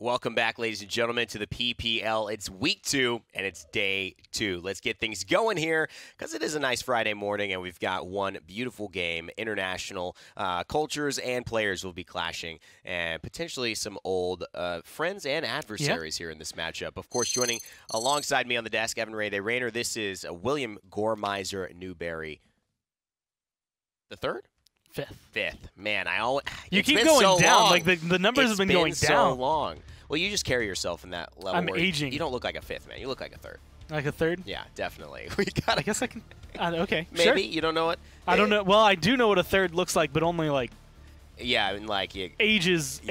Welcome back, ladies and gentlemen, to the PPL. It's week 2, and it's day 2. Let's get things going here because it is a nice Friday morning, and we've got one beautiful game. International cultures and players will be clashing, and potentially some old friends and adversaries here in this matchup. Of course, joining alongside me on the desk, Evan Ray Rayner. This is William Gormizer Newberry. The third? Fifth. Man, you keep going so down. Long. Like the numbers have been going down. So long. Well, you just carry yourself in that level. I'm aging. You don't look like a fifth, man. You look like a third. Like a third? Yeah, definitely. I guess I can. Okay. Maybe sure. You don't know it. I don't know. Well, I do know what a third looks like, but only like. Yeah, I mean, like ages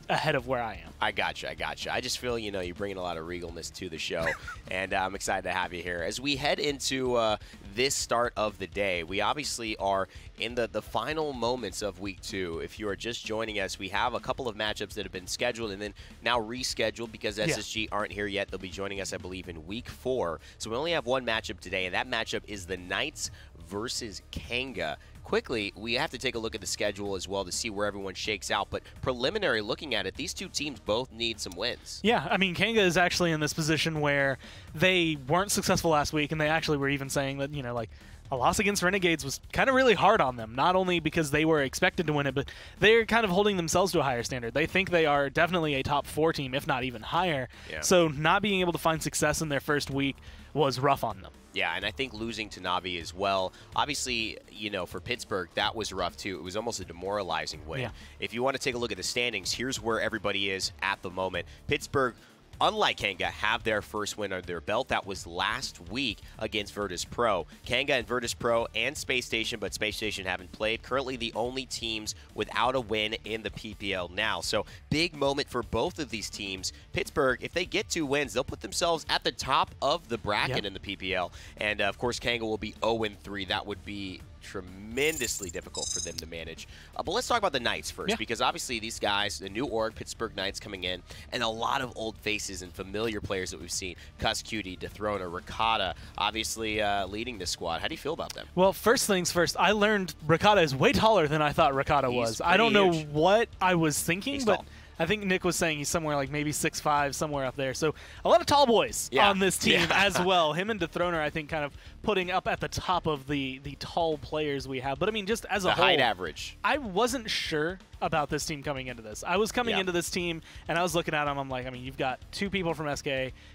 ahead of where I am. I gotcha. I just feel, you're bringing a lot of regalness to the show, and I'm excited to have you here. As we head into this start of the day, we obviously are in the final moments of week 2. If you are just joining us, we have a couple of matchups that have been scheduled and then now rescheduled because SSG aren't here yet. They'll be joining us, I believe, in week 4. So we only have one matchup today, and that matchup is the Knights versus Kanga. Quickly, we have to take a look at the schedule as well to see where everyone shakes out. But preliminary looking at it, these two teams both need some wins. Yeah, I mean, Kanga is actually in this position where they weren't successful last week, and they actually were even saying that, like, a loss against Renegades was kind of really hard on them, not only because they were expected to win it, but they're kind of holding themselves to a higher standard. They think they are definitely a top 4 team, if not even higher. Yeah. So not being able to find success in their first week was rough on them. Yeah, and I think losing to Navi as well. Obviously, for Pittsburgh, that was rough too. It was almost a demoralizing win. Yeah. If you want to take a look at the standings, here's where everybody is at the moment. Pittsburgh, unlike Kanga, have their first win under their belt. That was last week against Virtus Pro. Kanga and Virtus Pro and Space Station, but Space Station haven't played. Currently the only teams without a win in the PPL now. So big moment for both of these teams. Pittsburgh, if they get 2 wins, they'll put themselves at the top of the bracket in the PPL. And of course, Kanga will be 0-3. That would be tremendously difficult for them to manage. But let's talk about the Knights first, because obviously these guys, the new org, Pittsburgh Knights coming in, and a lot of old faces and familiar players that we've seen. Cuss Cutie, Dethroner, Ricotta, obviously leading this squad. How do you feel about them? Well, first things first, I learned Ricotta is way taller than I thought Ricotta was. I don't know what I was thinking, but I think Nick was saying he's somewhere like maybe 6'5", somewhere up there. So a lot of tall boys on this team as well. Him and Dethroner, I think, kind of putting up at the top of the tall players we have. But I mean, just as a whole, height average. I wasn't sure about this team coming into this. I was coming into this team, and I was looking at them. I'm like, I mean, you've got 2 people from SK.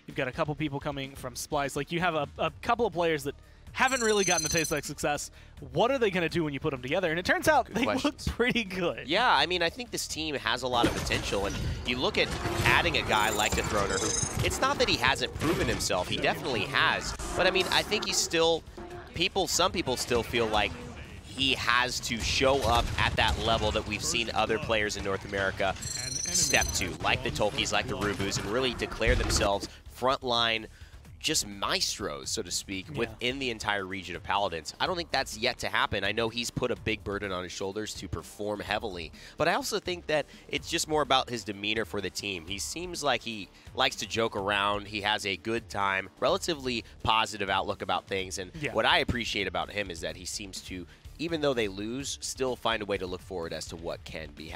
You've got a couple people coming from Splice. Like, you have a couple of players that haven't really gotten a taste like success. What are they going to do when you put them together? And it turns out they look pretty good. Yeah, I mean, I think this team has a lot of potential. And you look at adding a guy like Dethroner, who, it's not that he hasn't proven himself. He definitely has. But, I mean, I think he's still, some people still feel like he has to show up at that level that we've seen other players in North America step to, like the Tolkies, like the Rubus, and really declare themselves frontline just maestros, so to speak, within the entire region of Paladins. I don't think that's yet to happen. I know he's put a big burden on his shoulders to perform heavily, but I also think that it's just more about his demeanor for the team. He seems like he likes to joke around. He has a good time, relatively positive outlook about things, and what I appreciate about him is that he seems to, even though they lose, still find a way to look forward as to what can be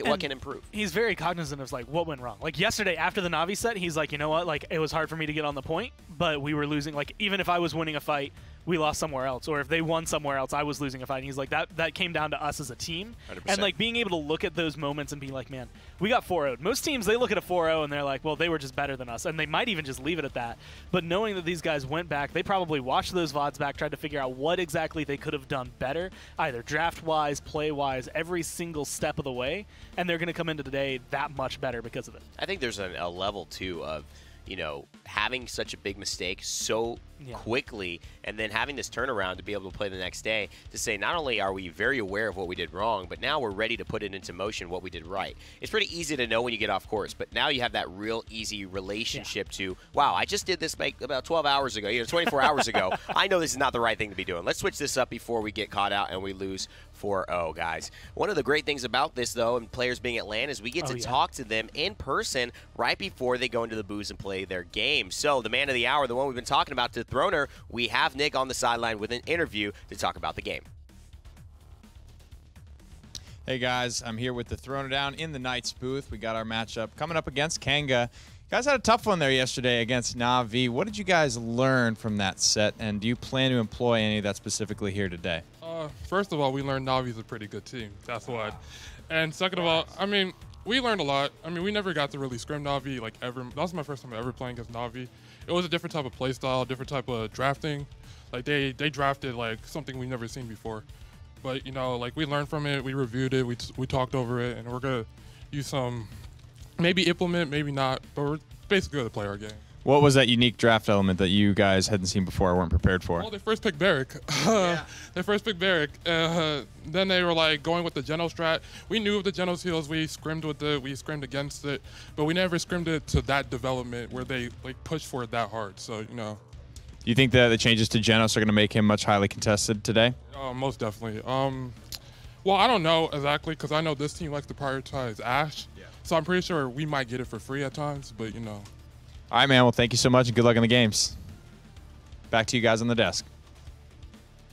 what can improve. He's very cognizant of, like, what went wrong. Like, yesterday after the Navi set, he's like, you know what, like, it was hard for me to get on the point, but we were losing. Like, even if I was winning a fight, we lost somewhere else. Or if they won somewhere else, I was losing a fight. And he's like, that came down to us as a team. 100%. And, like, being able to look at those moments and be like, man, we got 4-0'd. Most teams, they look at a 4-0 and they're like, well, they were just better than us. And they might even just leave it at that. But knowing that these guys went back, they probably watched those VODs back, tried to figure out what exactly they could have done better, either draft-wise, play-wise, every single step of the way. And they're going to come into today that much better because of it. I think there's a level, too, of having such a big mistake so quickly and then having this turnaround to be able to play the next day to say not only are we very aware of what we did wrong, but now we're ready to put it into motion what we did right. It's pretty easy to know when you get off course, but now you have that real easy relationship to, wow, I just did this about 12 hours ago, 24 hours ago. I know this is not the right thing to be doing. Let's switch this up before we get caught out and we lose 4-0, guys. One of the great things about this, though, and players being at LAN, is we get to talk to them in person right before they go into the booth and play their game. So the man of the hour, the one we've been talking about, Dethroner, we have Nick on the sideline with an interview to talk about the game. Hey guys, I'm here with the Throwing It Down in the Knights booth. We got our matchup coming up against Kanga. You guys had a tough one there yesterday against Na'Vi. What did you guys learn from that set, and do you plan to employ any of that specifically here today? First of all, we learned Na'Vi's a pretty good team. That's what. And second of all, I mean, we learned a lot. I mean, we never got to really scrim Na'Vi like ever. That was my first time ever playing against Na'Vi. It was a different type of play style, different type of drafting. Like they drafted like something we've never seen before. But you know, like we learned from it, we reviewed it, we talked over it, and we're gonna use some, maybe implement, maybe not, but we're basically gonna play our game. What was that unique draft element that you guys hadn't seen before or weren't prepared for? Well, they first picked Barrick. They first picked Barrick. Then they were like going with the Geno strat. We knew of the Geno heals. We scrimmed with it. We scrimmed against it, but we never scrimmed it to that development where they like pushed for it that hard. So you know. Do you think that the changes to Genos are going to make him much highly contested today? Most definitely. Well, I don't know exactly because I know this team likes to prioritize Ash. Yeah. So I'm pretty sure we might get it for free at times, but you know. All right, man. Well, thank you so much and good luck in the games. Back to you guys on the desk.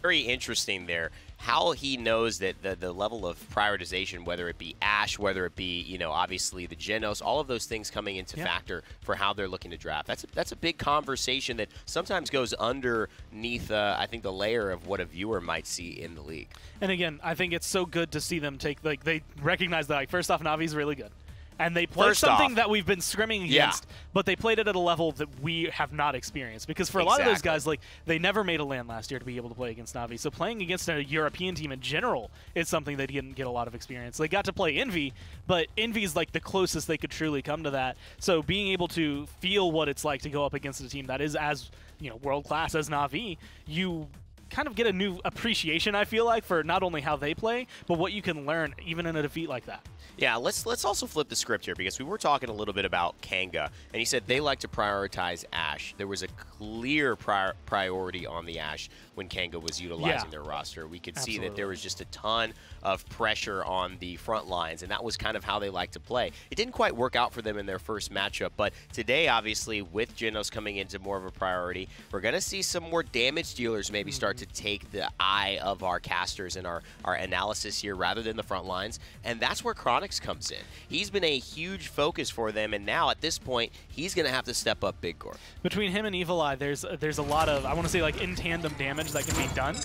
Very interesting there. How he knows that the level of prioritization, whether it be Ash, whether it be, you know, obviously the Genos, all of those things coming into factor for how they're looking to draft. That's a big conversation that sometimes goes underneath, I think, the layer of what a viewer might see in the league. And again, I think it's so good to see them take, like, they recognize that, like, first off, Navi's really good. And they played something that we've been scrimming against, but they played it at a level that we have not experienced. Because for a lot of those guys, like, they never made a land last year to be able to play against Na'Vi. So playing against a European team in general is something they didn't get a lot of experience. They got to play Envy, but Envy is like the closest they could truly come to that. So being able to feel what it's like to go up against a team that is as, you know, world class as Na'Vi, you kind of get a new appreciation, I feel like, for not only how they play, but what you can learn even in a defeat like that. Yeah, let's also flip the script here because we were talking a little bit about Kanga, and he said they like to prioritize Ash. There was a clear priority on the Ash when Kanga was utilizing their roster. We could see that there was just a ton of pressure on the front lines, and that was kind of how they like to play. It didn't quite work out for them in their first matchup, but today, obviously, with Genos coming into more of a priority, we're going to see some more damage dealers maybe start to take the eye of our casters and our analysis here rather than the front lines, and that's where Chronix comes in. He's been a huge focus for them, and now at this point, he's going to have to step up big, Gore. Between him and Evil Eye, there's a lot of, I want to say, like, in tandem damage that can be done,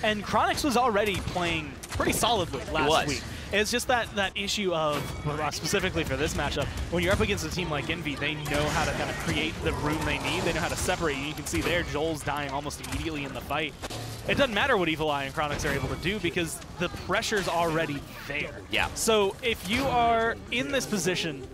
and Chronix was already playing pretty solidly last week. It's just that issue of, specifically for this matchup, when you're up against a team like Envy, they know how to kind of create the room they need. They know how to separate you. You can see there, Joel's dying almost immediately in the fight. It doesn't matter what Evil Eye and Chronix are able to do because the pressure's already there. Yeah. So if you are in this position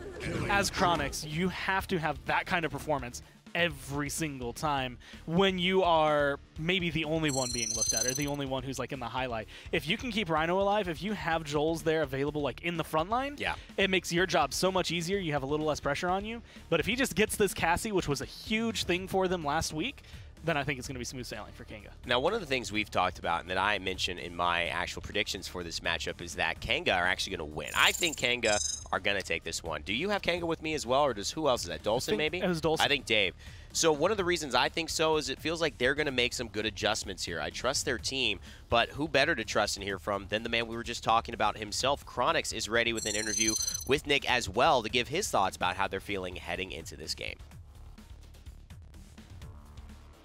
as Chronix, you have to have that kind of performance every single time when you are maybe the only one being looked at or the only one who's like in the highlight. If you can keep Rhino alive, if you have Joel's there available like in the front line, it makes your job so much easier. You have a little less pressure on you. But if he just gets this Cassie, which was a huge thing for them last week, then I think it's going to be smooth sailing for Kanga. Now, one of the things we've talked about and that I mentioned in my actual predictions for this matchup is that Kanga are actually going to win. I think Kanga are going to take this one. Do you have Kanga with me as well, or does who else is that? Dolson, maybe? It was Dolson. I think Dave. So one of the reasons I think so is it feels like they're going to make some good adjustments here. I trust their team, but who better to trust and hear from than the man we were just talking about himself? Chronix is ready with an interview with Nick as well to give his thoughts about how they're feeling heading into this game.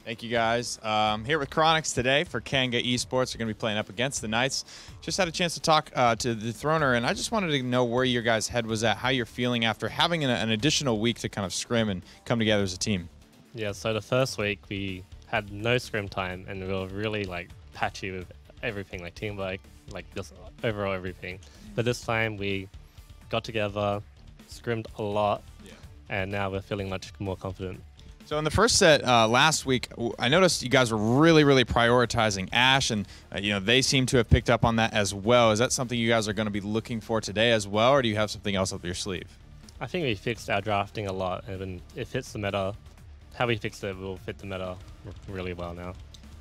Thank you, guys. Here with Chronix today for Kanga Esports. We're going to be playing up against the Knights. Just had a chance to talk to the Throner, and I just wanted to know where your guys' head was at, how you're feeling after having an additional week to kind of scrim and come together as a team. Yeah, so the first week we had no scrim time, and we were really like patchy with everything, like teamwork, like just overall everything. But this time we got together, scrimmed a lot, and now we're feeling much more confident. So in the first set last week, I noticed you guys were really prioritizing Ash, and you know, they seem to have picked up on that as well. Is that something you guys are going to be looking for today as well, or do you have something else up your sleeve? I think we fixed our drafting a lot, and it fits the meta. How we fixed it will fit the meta really well now.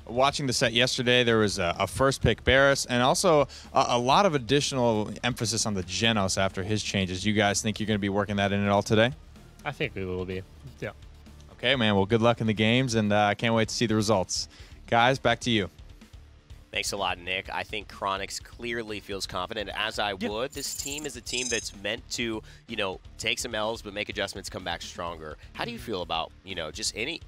Watching the set yesterday, there was a first pick Barris, and also a lot of additional emphasis on the Genos after his changes. You guys think you're going to be working that in at all today? I think we will be, yeah. Okay, man. Well, good luck in the games, and I can't wait to see the results. Guys, back to you. Thanks a lot, Nick. I think Chronix clearly feels confident, as I would. This team is a team that's meant to, you know, take some L's but make adjustments, come back stronger. How do you feel about, you know, just any,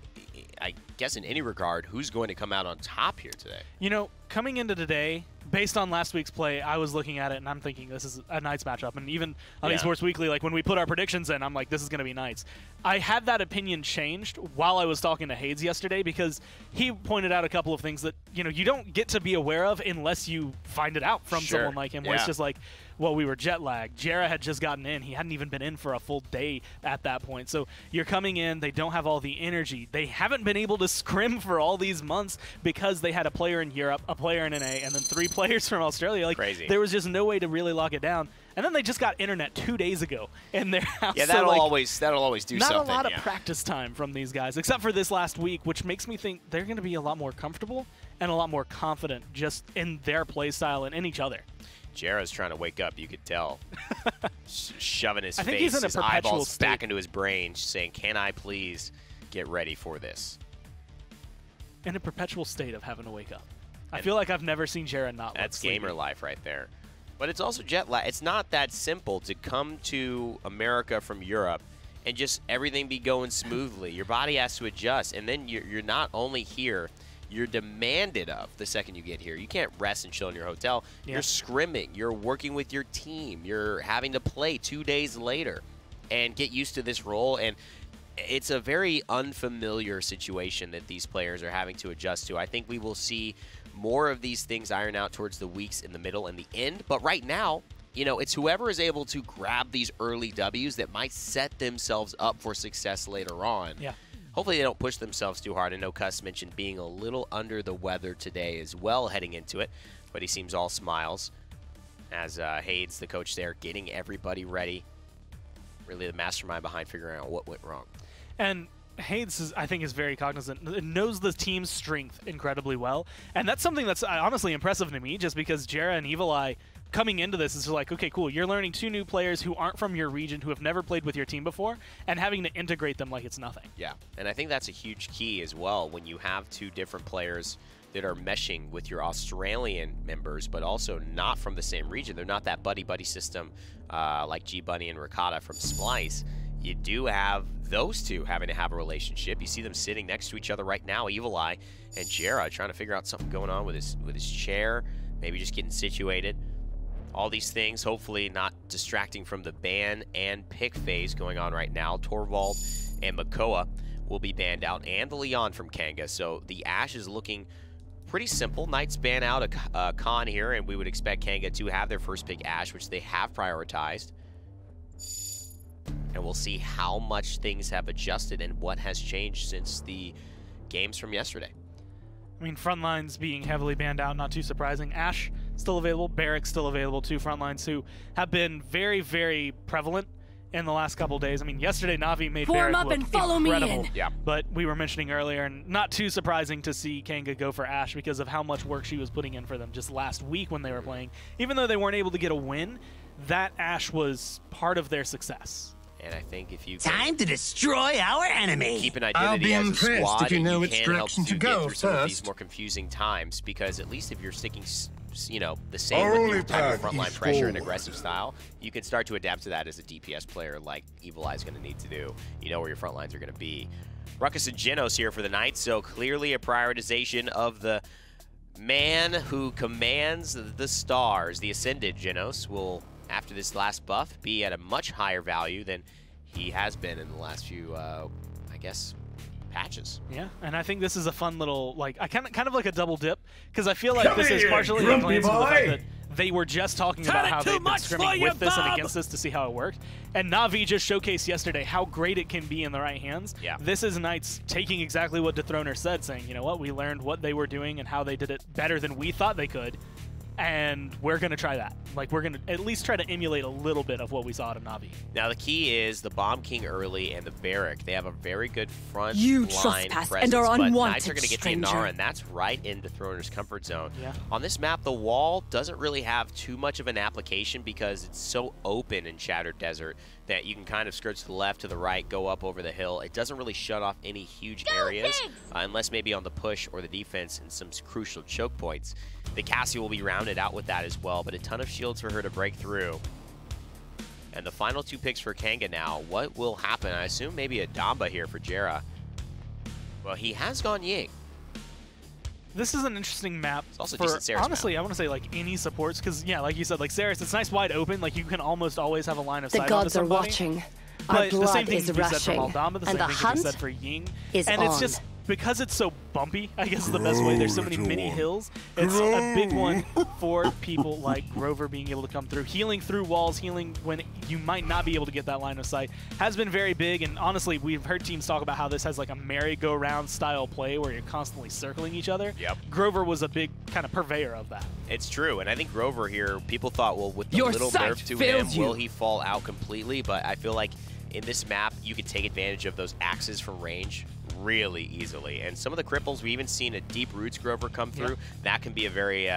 I guess in any regard, who's going to come out on top here today? You know, coming into today, based on last week's play, I was looking at it and I'm thinking this is a Knights matchup. And even on Esports Weekly, like when we put our predictions in, I'm like, this is going to be Knights. I had that opinion changed while I was talking to Hades yesterday because he pointed out a couple of things that, you know, you don't get to be aware of unless you find it out from someone like him, where it's just like, well, we were jet lagged. Jera had just gotten in. He hadn't even been in for a full day at that point. So you're coming in. They don't have all the energy. They haven't been able to scrim for all these months because they had a player in Europe, a player in NA, and then 3 players from Australia. Like, crazy. There was just no way to really lock it down. And then they just got internet 2 days ago in their house. Yeah, that'll so, like, always do not something. Not a lot of practice time from these guys, except for this last week, which makes me think they're going to be a lot more comfortable and a lot more confident just in their play style and in each other. Jera's trying to wake up, you could tell. Shoving his face, he's in a his perpetual eyeballs state. back into his brain, saying, can I please get ready for this? In a perpetual state of having to wake up. I feel like I've never seen Jera not That's look gamer sleepy. life right there. But it's also jet lag. It's not that simple to come to America from Europe and just everything be going smoothly. Your body has to adjust, and then you're not only here, you're demanded of the second you get here. You can't rest and chill in your hotel. You're scrimming. You're working with your team. You're having to play 2 days later and get used to this role. And it's a very unfamiliar situation that these players are having to adjust to. I think we will see more of these things iron out towards the weeks in the middle and the end. But right now, you know, it's whoever is able to grab these early W's that might set themselves up for success later on. Yeah. Hopefully they don't push themselves too hard. I know Cuss mentioned being a little under the weather today as well heading into it, but he seems all smiles as Hades, the coach there, getting everybody ready. Really the mastermind behind figuring out what went wrong. And Hades, I think, is very cognizant. Knows the team's strength incredibly well. And that's something that's honestly impressive to me, just because Jera and Evil Eye coming into this is like, okay, cool, you're learning 2 new players who aren't from your region, who have never played with your team before, and having to integrate them like it's nothing. Yeah, and I think that's a huge key as well when you have 2 different players that are meshing with your Australian members, but also not from the same region. They're not that buddy-buddy system like G-Bunny and Ricotta from Splice. You do have those 2 having to have a relationship. You see them sitting next to each other right now, Evil Eye and Jera, trying to figure out something going on with his chair, maybe just getting situated. All these things, hopefully not distracting from the ban and pick phase going on right now. Torvald and Makoa will be banned out, and the Leon from Kanga. So the Ashe is looking pretty simple. Knights ban out a Khan here, and we would expect Kanga to have their first pick Ashe, which they have prioritized. And we'll see how much things have adjusted and what has changed since the games from yesterday. I mean, Frontlines being heavily banned out, not too surprising. Ashe still available, Barrick still available, 2 Frontlines who have been very, very prevalent in the last couple days. I mean, yesterday Na'Vi made Barrick look incredible, but we were mentioning earlier, and not too surprising to see Kanga go for Ashe because of how much work she was putting in for them just last week when they were playing. Even though they weren't able to get a win, that Ashe was part of their success. And I think if you time to destroy our enemy, keep an identity as a squad, you know you can help to get through some of these first. more confusing times. Because at least if you're sticking, you know, the same with your type of frontline pressure and aggressive style, you can start to adapt to that as a DPS player, like Evil Eye is going to need to do. You know where your front lines are going to be. Ruckus and Genos here for the Knights, so clearly a prioritization of the man who commands the stars. The Ascended Genos will, after this last buff, be at a much higher value than he has been in the last few, I guess, patches. Yeah, and I think this is a fun little, like, I kind of like a double dip, because I feel like this is partially a glance into the fact that they were just talking about how they've been scrimming with this and against this to see how it worked. And Na'Vi just showcased yesterday how great it can be in the right hands. Yeah. This is Knights taking exactly what Dethroner said, saying, you know what, we learned what they were doing and how they did it better than we thought they could. and we're going to try that. Like, we're going to at least try to emulate a little bit of what we saw at Na'Vi. Now, the key is the Bomb King early and the Barrack. They have a very good front You line trespass presence, and are but unwanted, Knights are going to get the stranger. Inara, and that's right into Throner's comfort zone. Yeah. On this map, the wall doesn't really have too much of an application because it's so open in Shattered Desert that you can kind of skirt to the left, to the right, go up over the hill. It doesn't really shut off any huge areas, unless maybe on the push or the defense and some crucial choke points. The Cassie will be rounded out with that as well, but a ton of shields for her to break through. And the final 2 picks for Kanga now. What will happen? I assume maybe a Damba here for Jera. Well, he has gone Ying. This is an interesting map. It's also for, decent Saris honestly, map. I want to say like any supports, because yeah, like you said, like Saris, it's nice wide open. Like you can almost always have a line of The sight onto gods are somebody. watching. Our But the blood same thing is can be said for rushing. Aldama, the same And the thing can be hunt said for Ying. is And it's just because it's so bumpy, I guess is the best way. There's so many mini hills. It's a big one for people like Grover being able to come through. Healing through walls, healing when you might not be able to get that line of sight has been very big. And honestly, we've heard teams talk about how this has like a merry-go-round style play where you're constantly circling each other. Yep. Grover was a big kind of purveyor of that. It's true, and I think Grover here, people thought, well, with the Your little sight nerf to him, fails you. will he fall out completely? But I feel like in this map, you can take advantage of those axes from range really easily. And some of the cripples, we've even seen a Deep Roots Grover come through. Yeah. That can be a very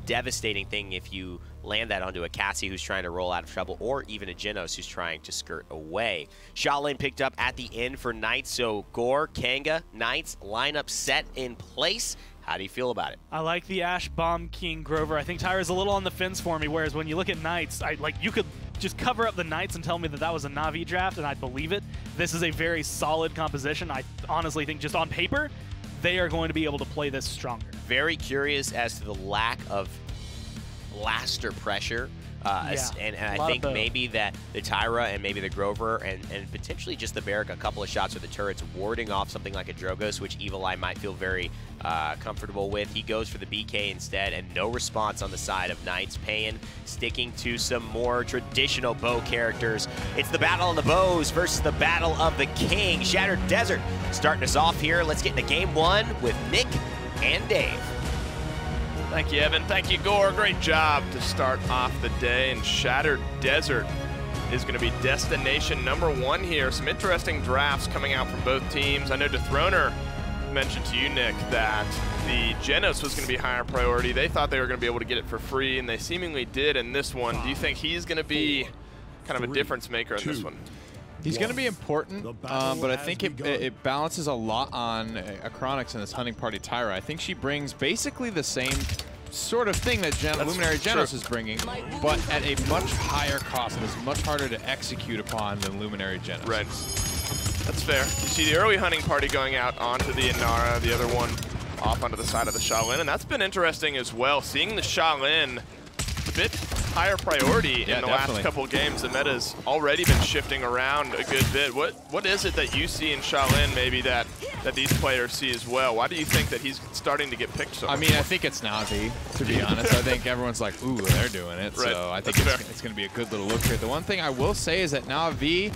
devastating thing if you land that onto a Cassie who's trying to roll out of trouble, or even a Genos who's trying to skirt away. Shaolin picked up at the end for Knights, so Gore, Kanga, Knights, lineup set in place. How do you feel about it? I like the Ashe, Bomb King, Grover. I think Tyra's a little on the fence for me, whereas when you look at Knights, you could just cover up the Knights and tell me that that was a Na'Vi draft, and I'd believe it. This is a very solid composition. I honestly think just on paper, they are going to be able to play this stronger. Very curious as to the lack of blaster pressure. And I think maybe that the Tyra and maybe the Grover and potentially just the Barrack, a couple of shots with the turrets warding off something like a Drogoz, which Evil Eye might feel very comfortable with. He goes for the BK instead, and no response on the side of Knights. Payan sticking to some more traditional bow characters. It's the battle of the bows versus the battle of the king. Shattered Desert starting us off here. Let's get into game 1 with Nick and Dave. Thank you, Evan. Thank you, Gore. Great job to start off the day. And Shattered Desert is going to be destination number 1 here. Some interesting drafts coming out from both teams. I know Dethroner mentioned to you, Nick, that the Genos was going to be higher priority. They thought they were going to be able to get it for free, and they seemingly did in this one. Do you think he's going to be kind of a difference maker in this one? He's going to be important, but I think it balances a lot on Acronix and this hunting party Tyra. I think she brings basically the same sort of thing that Luminary Genos is bringing, but at a much higher cost. It's much harder to execute upon than Luminary Genos. Right. That's fair. You see the early hunting party going out onto the Inara, the other one off onto the side of the Shaolin, and that's been interesting as well. Seeing the Shaolin a bit higher priority in the last couple of games. The meta's already been shifting around a good bit. What is it that you see in Shaolin maybe that these players see as well? Why do you think that he's starting to get picked so much? I mean, I think it's Na'Vi, to be honest. I think everyone's like, ooh, they're doing it. Right. So I think it's going to be a good little look here. The one thing I will say is that Na'Vi,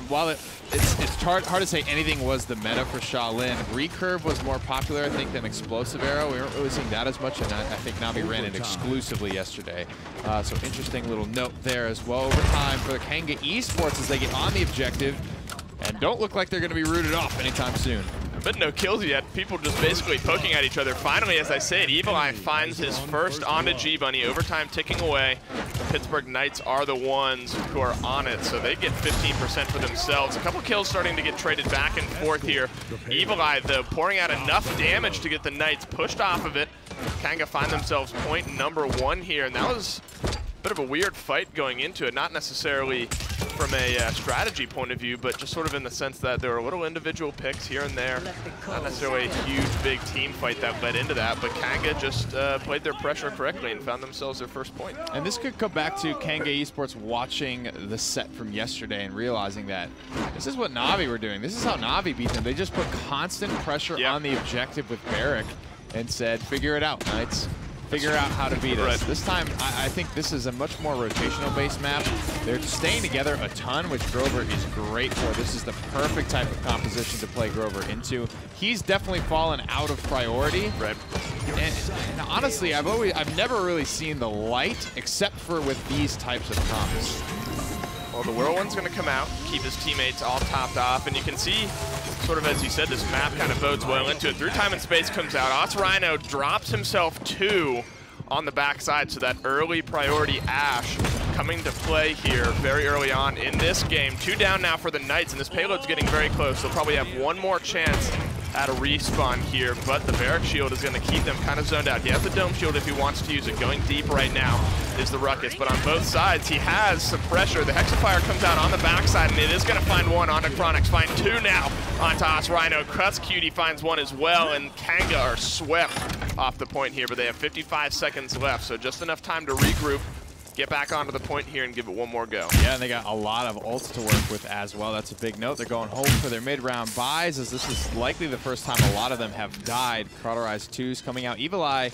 while it's hard to say anything was the meta for Shaolin, Recurve was more popular, I think, than Explosive Arrow. We weren't really seeing that as much, and I think Na'Vi ran it exclusively yesterday. So interesting little note there as well. Overtime for the Kanga Esports as they get on the objective and don't look like they're going to be rooted off anytime soon. But no kills yet. People just basically poking at each other. Finally, as I said, Evil Eye finds his first onto G-Bunny. Overtime ticking away. The Pittsburgh Knights are the ones who are on it, so they get 15% for themselves. A couple kills starting to get traded back and forth here. Evil Eye, though, pouring out enough damage to get the Knights pushed off of it. Kanga find themselves point number 1 here, and that was a bit of a weird fight going into it. Not necessarily from a strategy point of view, but just sort of in the sense that there were little individual picks here and there. Not necessarily a huge, big team fight that led into that, but Kanga just played their pressure correctly and found themselves their first point. And this could come back to Kanga Esports watching the set from yesterday and realizing that this is what Na'Vi were doing. This is how Na'Vi beat them. They just put constant pressure on the objective with Barrack and said, figure it out, Knights. Figure out how to beat us. Right. This time, I think this is a much more rotational-based map. They're staying together a ton, which Grover is great for. This is the perfect type of composition to play Grover into. He's definitely fallen out of priority. Right. And honestly, I've never really seen the light except for with these types of comps. Well, the Whirlwind's going to come out, keep his teammates all topped off, and you can see, sort of as you said, this map kind of bodes well into it. Through Time and Space comes out. Os Rhino drops himself 2 on the backside, so that early priority Ash coming to play here very early on in this game. 2 down now for the Knights, and this payload's getting very close. They'll probably have one more chance at a respawn here, but the Barrack Shield is going to keep them kind of zoned out. He has the Dome Shield if he wants to use it. Going deep right now is the Ruckus, but on both sides, he has some pressure. The Hexafire comes out on the backside, and it is going to find one onto Chronix. Find 2 now onto Os Rhino. Crust Cutie finds one as well, and Kanga are swept off the point here, but they have 55 seconds left, so just enough time to regroup, get back onto the point here and give it one more go. Yeah, and they got a lot of ults to work with as well. That's a big note. They're going home for their mid-round buys, as this is likely the first time a lot of them have died. Cauterized 2s coming out. Evil Eye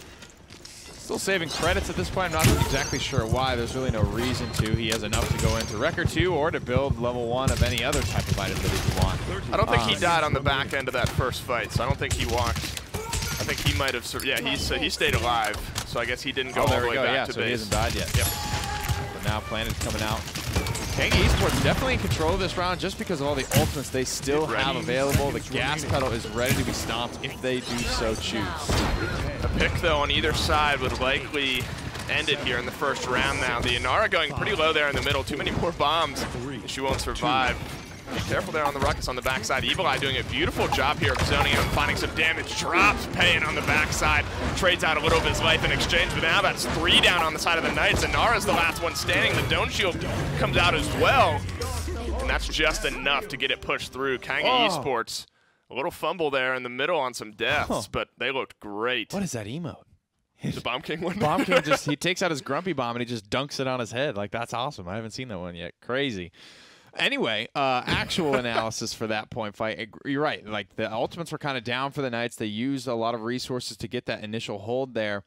still saving credits at this point. I'm not exactly sure why. There's really no reason to. He has enough to go into Record 2 or to build level 1 of any other type of item that he could want. I don't think he died on the back end of that first fight, so I don't think he walked. I think he might have, yeah, he stayed alive, so I guess he didn't go all the way back to so base. He hasn't died yet. Yep. But now Planet's coming out. Kanga Esports definitely in control of this round just because of all the ultimates they still have available. The gas pedal is ready to be stomped if they do so choose. A pick, though, on either side would likely end it here in the first round now. The Inara going pretty low there in the middle. Too many more bombs. She won't survive. Be careful there on the Ruckus on the backside. Evil Eye doing a beautiful job here of zoning out and finding some damage. Drops Payan on the backside. Trades out a little of his life in exchange, but now that's 3 down on the side of the Knights. Inara's the last one standing. The Dome Shield comes out as well. And that's just enough to get it pushed through. Kanga Esports, a little fumble there in the middle on some deaths, but they looked great. What is that emote? The Bomb King one? Bomb King just, he takes out his Grumpy Bomb and he just dunks it on his head. Like, that's awesome. I haven't seen that one yet. Crazy. Anyway, actual analysis for that point fight. You're right. Like, the ultimates were kind of down for the Knights. They used a lot of resources to get that initial hold there.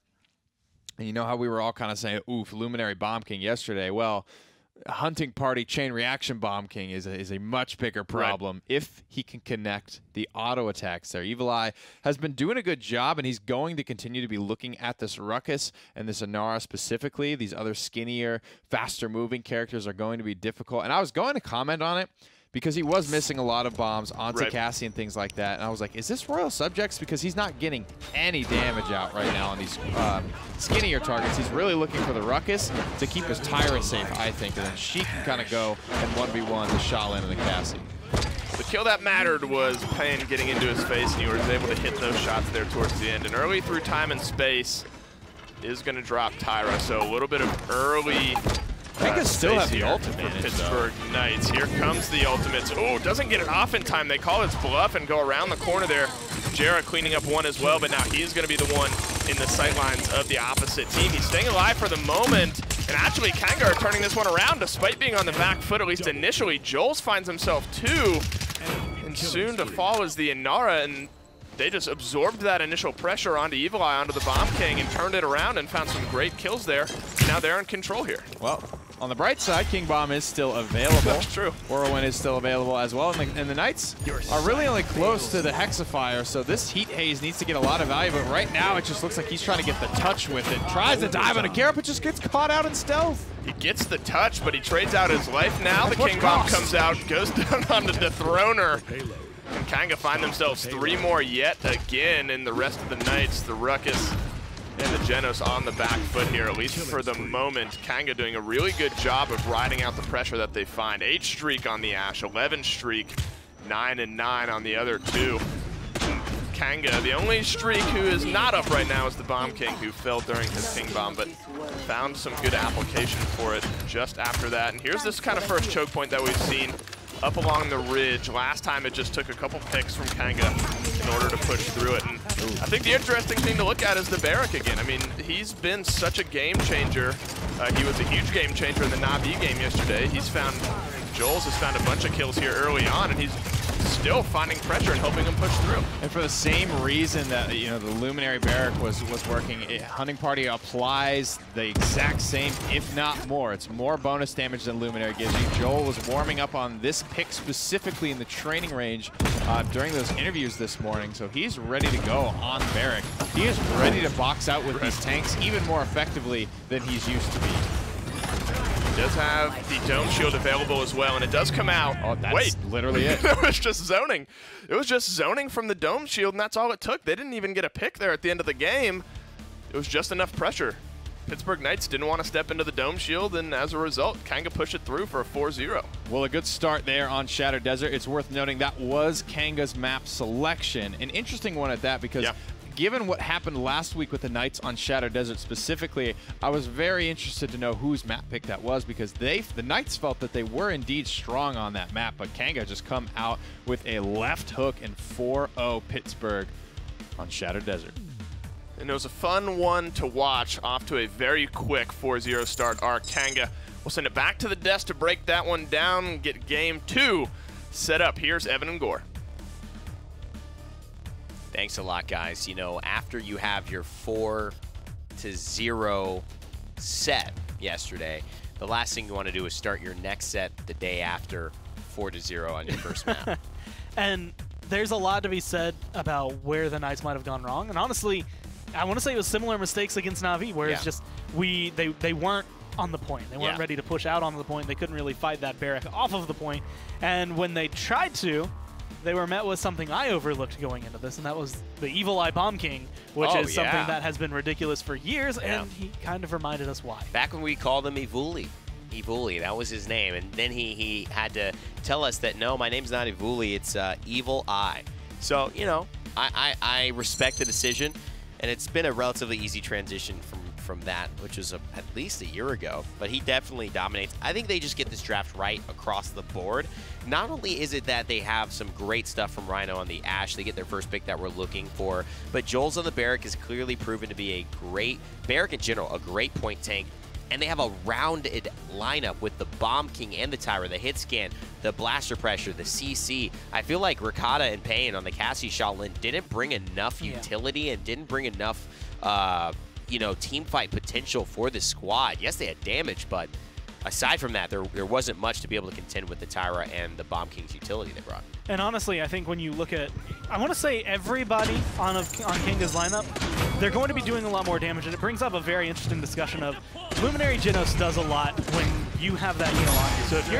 And you know how we were all kind of saying, oof, Luminary Bomb King yesterday. Well, Hunting Party Chain Reaction Bomb King is a much bigger problem if he can connect the auto attacks there. Evil Eye has been doing a good job, and he's going to continue to be looking at this Ruckus and this Inara specifically. These other skinnier, faster moving characters are going to be difficult. And I was going to comment on it because he was missing a lot of bombs onto Cassie and things like that. And I was like, is this Royal Subjects? Because he's not getting any damage out right now on these skinnier targets. He's really looking for the Ruckus to keep his Tyra safe, I think. And then she can kind of go and 1v1 the Shaolin and the Cassie. The kill that mattered was Payan getting into his face, and he was able to hit those shots there towards the end. And early through Time and Space is going to drop Tyra. So a little bit of early Kanga still have the ultimate for Pittsburgh Knights. Here comes the ultimates. Oh, doesn't get it off in time. They call his bluff and go around the corner there. Jarrah cleaning up one as well, but now he's going to be the one in the sightlines of the opposite team. He's staying alive for the moment, and actually Kanga are turning this one around despite being on the back foot, at least initially. Joel's finds himself 2, and soon to fall is the Inara, and they just absorbed that initial pressure onto Evil Eye, onto the Bomb King, and turned it around and found some great kills there. Now they're in control here. Well, on the bright side, King Bomb is still available. That's true. Whirlwind is still available as well. And the Knights are really only close to the Hexafire, so this Heat Haze needs to get a lot of value, but right now it just looks like he's trying to get the touch with it. Tries to dive on a Garrett, but just gets caught out in stealth. He gets the touch, but he trades out his life now. The King Bomb comes out, goes down on the Dethroner. And Kanga find themselves 3 more yet again, and the rest of the Knights, the Ruckus, and the Genos on the back foot here, at least for the moment. Kanga doing a really good job of riding out the pressure that they find. 8 streak on the Ashe, 11 streak, 9 and 9 on the other 2. Kanga, the only streak who is not up right now is the Bomb King, who fell during his King Bomb, but found some good application for it just after that. And here's this kind of first choke point that we've seen up along the ridge. Last time it just took a couple picks from Kanga in order to push through it. And I think the interesting thing to look at is the Barrack again. I mean, he's been such a game changer. He was a huge game changer in the Na'Vi game yesterday. Joel's has found a bunch of kills here early on, and he's still finding pressure and helping them push through. And for the same reason that, the Luminary Barrack was working, Hunting Party applies the exact same, if not more. It's more bonus damage than Luminary gives you. Joel was warming up on this pick specifically in the training range during those interviews this morning, so he's ready to go on Barrack. He is ready to box out with these tanks even more effectively than he's used to be. Does have the Dome Shield available as well, and it does come out. Oh, that's literally it. It was just zoning. It was just zoning from the Dome Shield, and that's all it took. They didn't even get a pick there at the end of the game. It was just enough pressure. Pittsburgh Knights didn't want to step into the Dome Shield, and as a result, Kanga pushed it through for a 4-0. Well, a good start there on Shattered Desert. It's worth noting that was Kanga's map selection. An interesting one at that, because given what happened last week with the Knights on Shattered Desert specifically, I was very interested to know whose map pick that was, because the Knights felt that they were indeed strong on that map, but Kanga just come out with a left hook and 4-0 Pittsburgh on Shattered Desert. And it was a fun one to watch, off to a very quick 4-0 start arc. Kanga will send it back to the desk to break that one down and get game 2 set up. Here's Evan and Gore. Thanks a lot, guys. After you have your 4-0 set yesterday, the last thing you want to do is start your next set the day after 4-0 on your first map. And there's a lot to be said about where the Knights might have gone wrong. And honestly, I want to say it was similar mistakes against Na'Vi, where it's just they weren't on the point. They weren't ready to push out on the point. They couldn't really fight that Barrack off of the point. And when they tried to, they were met with something I overlooked going into this, and that was the Evil Eye Bomb King, which is something that has been ridiculous for years, and he kind of reminded us why. Back when we called him Evuli. Evuli, that was his name, and then he had to tell us that, no, my name's not Evuli, it's Evil Eye. So, I respect the decision, and it's been a relatively easy transition from that, which was at least a year ago, but he definitely dominates. I think they just get this draft right across the board. Not only is it that they have some great stuff from Rhino on the Ashe, they get their first pick that we're looking for, but Joel's on the Barrack is clearly proven to be a great, Barrack in general, a great point tank, and they have a rounded lineup with the Bomb King and the Tyra, the hit scan, the blaster pressure, the CC. I feel like Ricotta and Payne on the Cassie Shaolin didn't bring enough utility and didn't bring enough team fight potential for this squad. Yes, they had damage, but aside from that, there wasn't much to be able to contend with the Tyra and the Bomb King's utility they brought. And honestly, I think when you look at, I want to say everybody on Kanga's lineup, they're going to be doing a lot more damage, and it brings up a very interesting discussion of Luminary Genos does a lot when you have that on you. So if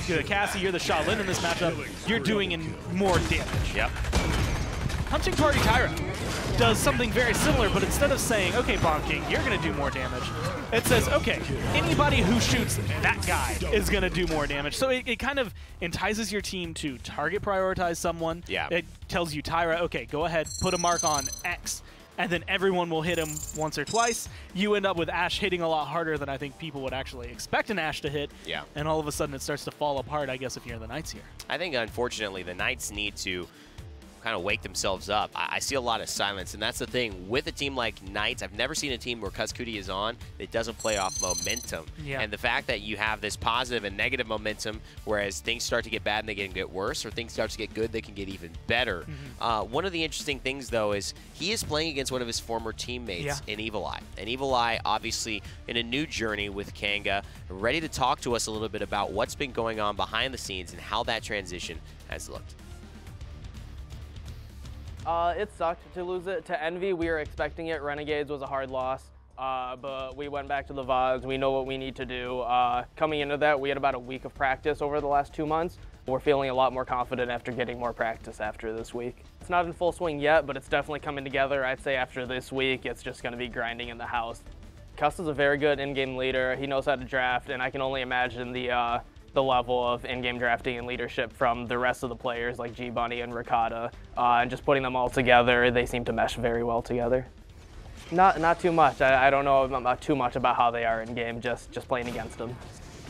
you're the Cassie, you're the Shaolin in this matchup, you're doing more damage. Yep. Hunting Party Tyra does something very similar, but instead of saying, okay, Bomb King, you're going to do more damage, it says, okay, anybody who shoots that guy is going to do more damage. So it kind of entices your team to target prioritize someone. Yeah. It tells you, Tyra, okay, go ahead, put a mark on X, and then everyone will hit him once or twice. You end up with Ashe hitting a lot harder than I think people would actually expect an Ashe to hit. Yeah. And all of a sudden it starts to fall apart, I guess, if you're the Knights here. I think, unfortunately, the Knights need to kind of wake themselves up. I see a lot of silence, and that's the thing. With a team like Knights, I've never seen a team where Cuscuti is on that doesn't play off momentum. Yeah. And the fact that you have this positive and negative momentum, whereas things start to get bad and they can get worse, or things start to get good, they can get even better. One of the interesting things, though, is he is playing against one of his former teammates in Evil Eye. And Evil Eye, obviously, in a new journey with Kanga, ready to talk to us a little bit about what's been going on behind the scenes and how that transition has looked. It sucked to lose it to Envy. We were expecting it. Renegades was a hard loss, but we went back to the VODs. We know what we need to do. Coming into that, we had about a week of practice over the last 2 months. We're feeling a lot more confident after getting more practice after this week. It's not in full swing yet, but it's definitely coming together. I'd say after this week, it's just going to be grinding in the house. Cuss is a very good in-game leader. He knows how to draft, and I can only imagine the level of in-game drafting and leadership from the rest of the players like G-Bunny and Ricotta, and just putting them all together, they seem to mesh very well together. Not too much. I don't know too much about how they are in-game, just playing against them.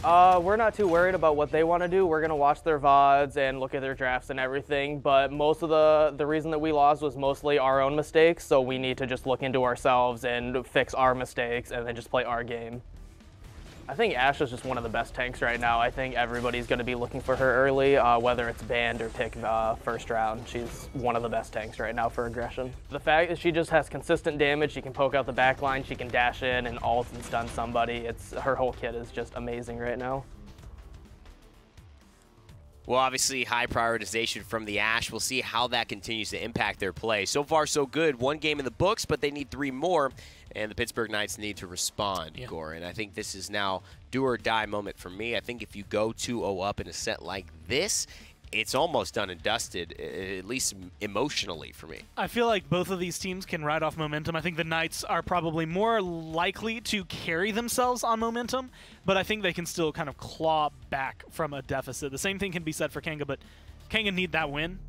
We're not too worried about what they want to do. We're going to watch their VODs and look at their drafts and everything, but most of the reason that we lost was mostly our own mistakes, so we need to just look into ourselves and fix our mistakes and then just play our game. I think Ashe is just one of the best tanks right now. I think everybody's going to be looking for her early, whether it's banned or pick first round. She's one of the best tanks right now for aggression. The fact that she just has consistent damage, she can poke out the back line, she can dash in and ult and stun somebody. Her whole kit is just amazing right now. Well, obviously, high prioritization from the Ashe. We'll see how that continues to impact their play. So far, so good. 1 game in the books, but they need 3 more, and the Pittsburgh Knights need to respond, Gore. And I think this is now do-or-die moment for me. I think if you go 2-0 up in a set like this, it's almost done and dusted, at least emotionally for me. I feel like both of these teams can ride off momentum. I think the Knights are probably more likely to carry themselves on momentum, but I think they can still kind of claw back from a deficit. The same thing can be said for Kanga, but Kanga need that win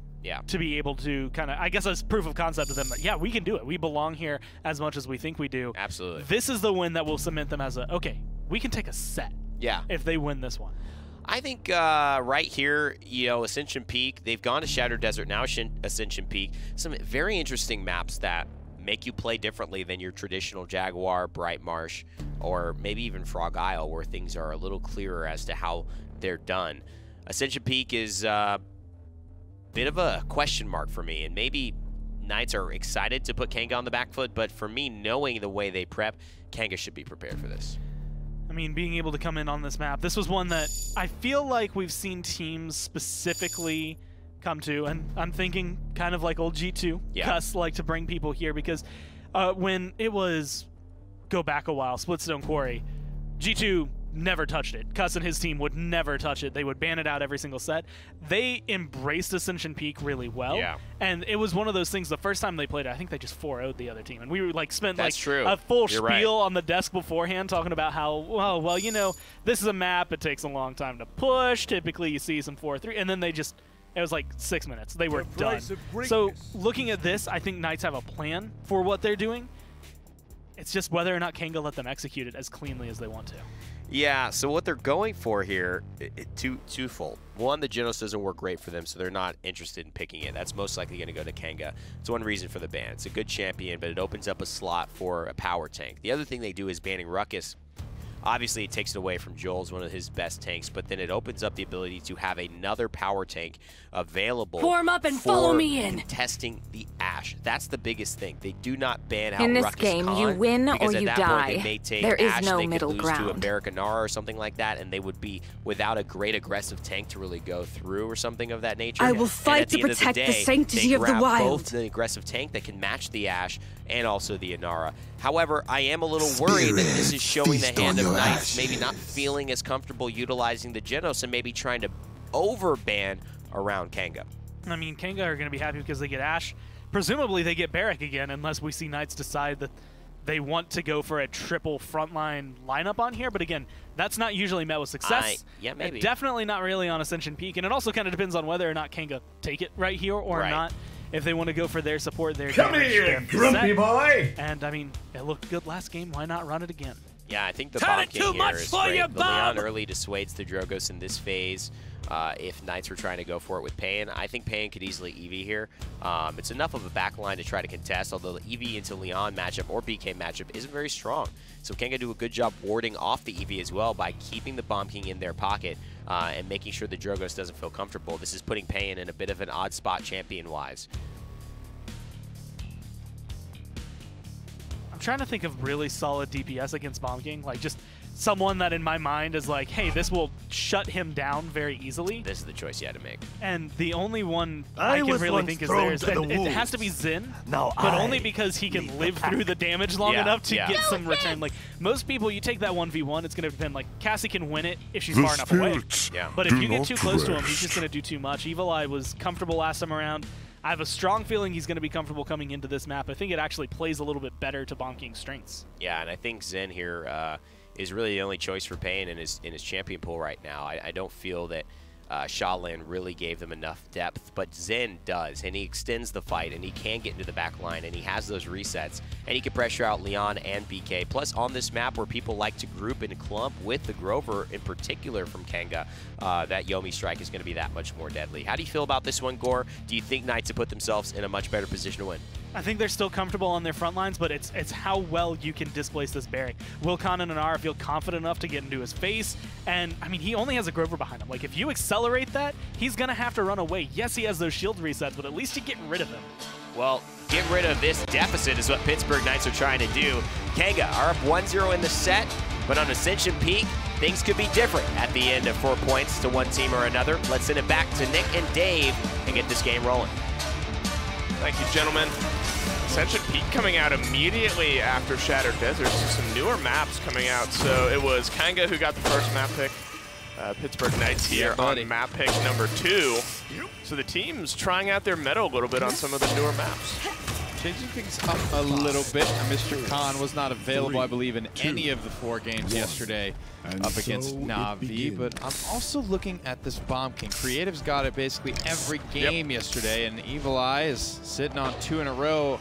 to be able to kind of, I guess as proof of concept to them that, yeah, we can do it. We belong here as much as we think we do. Absolutely. This is the win that will cement them as okay, we can take a set if they win this one. I think right here, Ascension Peak, they've gone to Shadow Desert, now Ascension Peak. Some very interesting maps that make you play differently than your traditional Jaguar, Bright Marsh, or maybe even Frog Isle, where things are a little clearer as to how they're done. Ascension Peak is a bit of a question mark for me, and maybe Knights are excited to put Kanga on the back foot, but for me, knowing the way they prep, Kanga should be prepared for this. I mean, being able to come in on this map, this was one that I feel like we've seen teams specifically come to, and I'm thinking kind of like old G2, Cuss like to bring people here, because when it was, go back a while, Splitstone Quarry, G2 never touched it. Cuss and his team would never touch it. They would ban it out every single set. They embraced Ascension Peak really well. And it was one of those things, the first time they played it, I think they just 4-0'd the other team. And we like spent a full spiel on the desk beforehand talking about how, well, this is a map, it takes a long time to push. Typically you see some 4-3, and then they just, it was like 6 minutes. They were done. So looking at this, I think Knights have a plan for what they're doing. It's just whether or not Kanga let them execute it as cleanly as they want to. Yeah, so what they're going for here, twofold. One, the Genos doesn't work great for them, so they're not interested in picking it. That's most likely going to go to Kanga. It's one reason for the ban. It's a good champion, but it opens up a slot for a power tank. The other thing they do is banning Ruckus. Obviously, it takes it away from Joel's, one of his best tanks, but then it opens up the ability to have another power tank available. Form up and follow me in. Testing the Ashe. That's the biggest thing. They do not ban out in this Ruckus game, Khan, you win or you die. Point, they may take there is Ashe, no they middle could lose ground. to a Americanara or something like that, and they would be without a great aggressive tank to really go through or something of that nature. I will fight to protect the sanctity of the wild. Both the aggressive tank that can match the Ashe and also the Inara. However, I am a little worried that this is showing the hand of Knights maybe not feeling as comfortable utilizing the Genos and maybe trying to overban around Kanga. I mean, Kanga are going to be happy because they get Ashe. Presumably they get Barrack again, unless we see Knights decide that they want to go for a triple frontline lineup on here. But again, that's not usually met with success. Yeah, maybe. Definitely not really on Ascension Peak. And it also kind of depends on whether or not Kanga take it right here or not. If they want to go for their support, their Come here, grumpy boy! And, I mean, it looked good last game. Why not run it again? Yeah, I think the Bomb King here is great. The Leon early dissuades the Drogoz in this phase. If Knights were trying to go for it with Payan, I think Payan could easily EV here. It's enough of a backline to try to contest, although the EV into Leon matchup or BK matchup isn't very strong. So Kanga do a good job warding off the EV as well by keeping the Bomb King in their pocket and making sure the Drogoz doesn't feel comfortable. This is putting Payan in a bit of an odd spot champion-wise. I'm trying to think of really solid DPS against Bomb King, like just someone that in my mind is like, hey, this will shut him down very easily. This is the choice you had to make. And the only one I can really think is theirs. And it has to be Xin, but only because he can live through the damage long enough to get some return. Like most people, you take that 1v1, it's going to depend. Like Cassie can win it if she's far enough away. But if you get too close to him, he's just going to do too much. Evil Eye was comfortable last time around. I have a strong feeling he's going to be comfortable coming into this map. I think it actually plays a little bit better to Bomb King's strengths. Yeah, and I think Xin here is really the only choice for Payan in his champion pool right now. I don't feel that Shaolin really gave them enough depth, but Zen does, and he extends the fight, and he can get into the back line, and he has those resets, and he can pressure out Leon and BK. Plus, on this map where people like to group and clump with the Grover in particular from Kanga, that Yomi strike is going to be that much more deadly. How do you feel about this one, Gore? Do you think Knights have put themselves in a much better position to win? I think they're still comfortable on their front lines, but it's how well you can displace this Barry. Will Khan and Anara feel confident enough to get into his face, and I mean, he only has a Grover behind him. Like, if you accelerate that, he's gonna have to run away. Yes, he has those shield resets, but at least you're getting rid of him. Well, get rid of this deficit is what Pittsburgh Knights are trying to do. Kanga are up 1-0 in the set, but on Ascension Peak, things could be different at the end of 4 points to one team or another. Let's send it back to Nick and Dave and get this game rolling. Thank you, gentlemen. Ascension Peak coming out immediately after Shattered Deserts. Some newer maps coming out. So it was Kanga who got the first map pick. Pittsburgh Knights here on map pick number 2. So the team's trying out their mettle a little bit on some of the newer maps. Changing things up a little bit. Mr. Khan was not available, I believe, in any of the 4 games yesterday up against Na'Vi. But I'm also looking at this Bomb King. Creative's got it basically every game yesterday, and Evil Eye is sitting on 2 in a row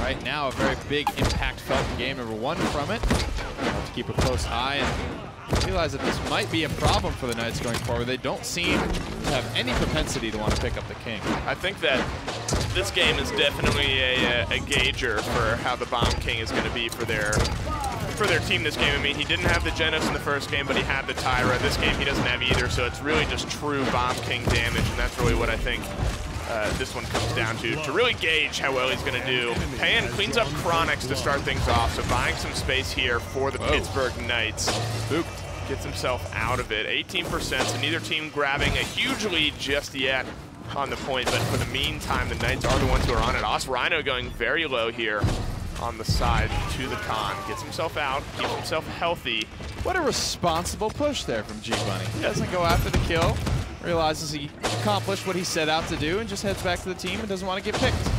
right now. A very big impact felt in game number 1 from it. We'll have to keep a close eye and realize that this might be a problem for the Knights going forward. They don't seem to have any propensity to want to pick up the King. I think that this game is definitely a gauger for how the Bomb King is going to be for their team this game. I mean, he didn't have the Genos in the first game, but he had the Tyra. This game he doesn't have either, so it's really just true Bomb King damage, and that's really what I think this one comes down to really gauge how well he's going to do. Pan cleans up Chronix to start things off, so buying some space here for the Pittsburgh Knights. Spooked. Gets himself out of it. 18%, so neither team grabbing a huge lead just yet on the point, but for the meantime, the Knights are the ones who are on it. Rhino going very low here on the side to the Khan. Gets himself out, keeps himself healthy. What a responsible push there from G-Bunny. He doesn't go after the kill, realizes he accomplished what he set out to do, and just heads back to the team and doesn't want to get picked.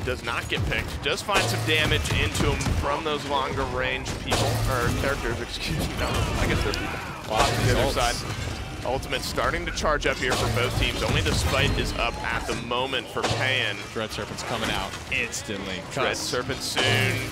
Does not get picked. Does find some damage into him from those longer range people, or characters, excuse me. No, I guess they're people. Off to the other side. Ultimate starting to charge up here for both teams. Only the Spite is up at the moment for Pan. Dread Serpent's coming out instantly. Dread Serpent soon.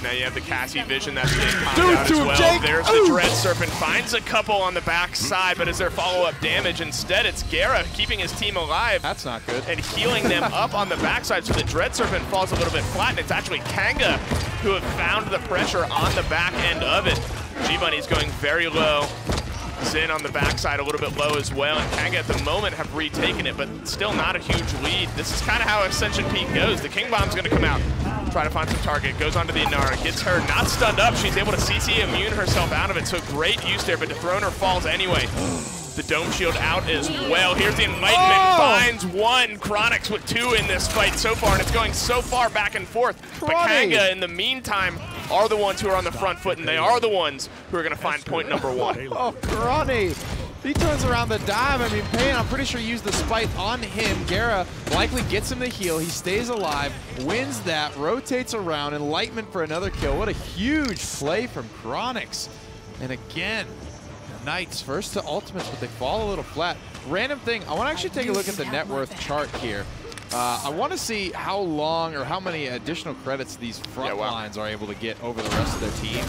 Now you have the Cassie Vision that's being popped out as well. Jake. There's the Dread Serpent. Finds a couple on the back side, but is there follow-up damage? Instead, it's Gara keeping his team alive. That's not good. And healing them up on the backside, so the Dread Serpent falls a little bit flat, and it's actually Kanga who have found the pressure on the back end of it. G-Bunny's going very low. Zin on the backside a little bit low as well, and Kanga at the moment have retaken it, but still not a huge lead. This is kind of how Ascension Peak goes. The King Bomb's going to come out, try to find some target, goes onto the Inara, gets her not stunned up. She's able to CC immune herself out of it, so great use there, but Dethroner falls anyway. The Dome Shield out as well. Here's the Enlightenment, finds one. Chronix with 2 in this fight so far, and it's going so far back and forth. But Kanga, in the meantime, are the ones who are on the front foot, and they are the ones who are going to find point number 1. Oh, Karate. He turns around the dime. I mean, Payne, I'm pretty sure, used the Spite on him. Gara likely gets him the heal. He stays alive, wins that, rotates around. Enlightenment for another kill. What a huge play from Chronix. And again, Knights first to ultimates, but they fall a little flat. Random thing, I want to actually take a look at the net worth chart here. I want to see how long or how many additional credits these front lines are able to get over the rest of their team.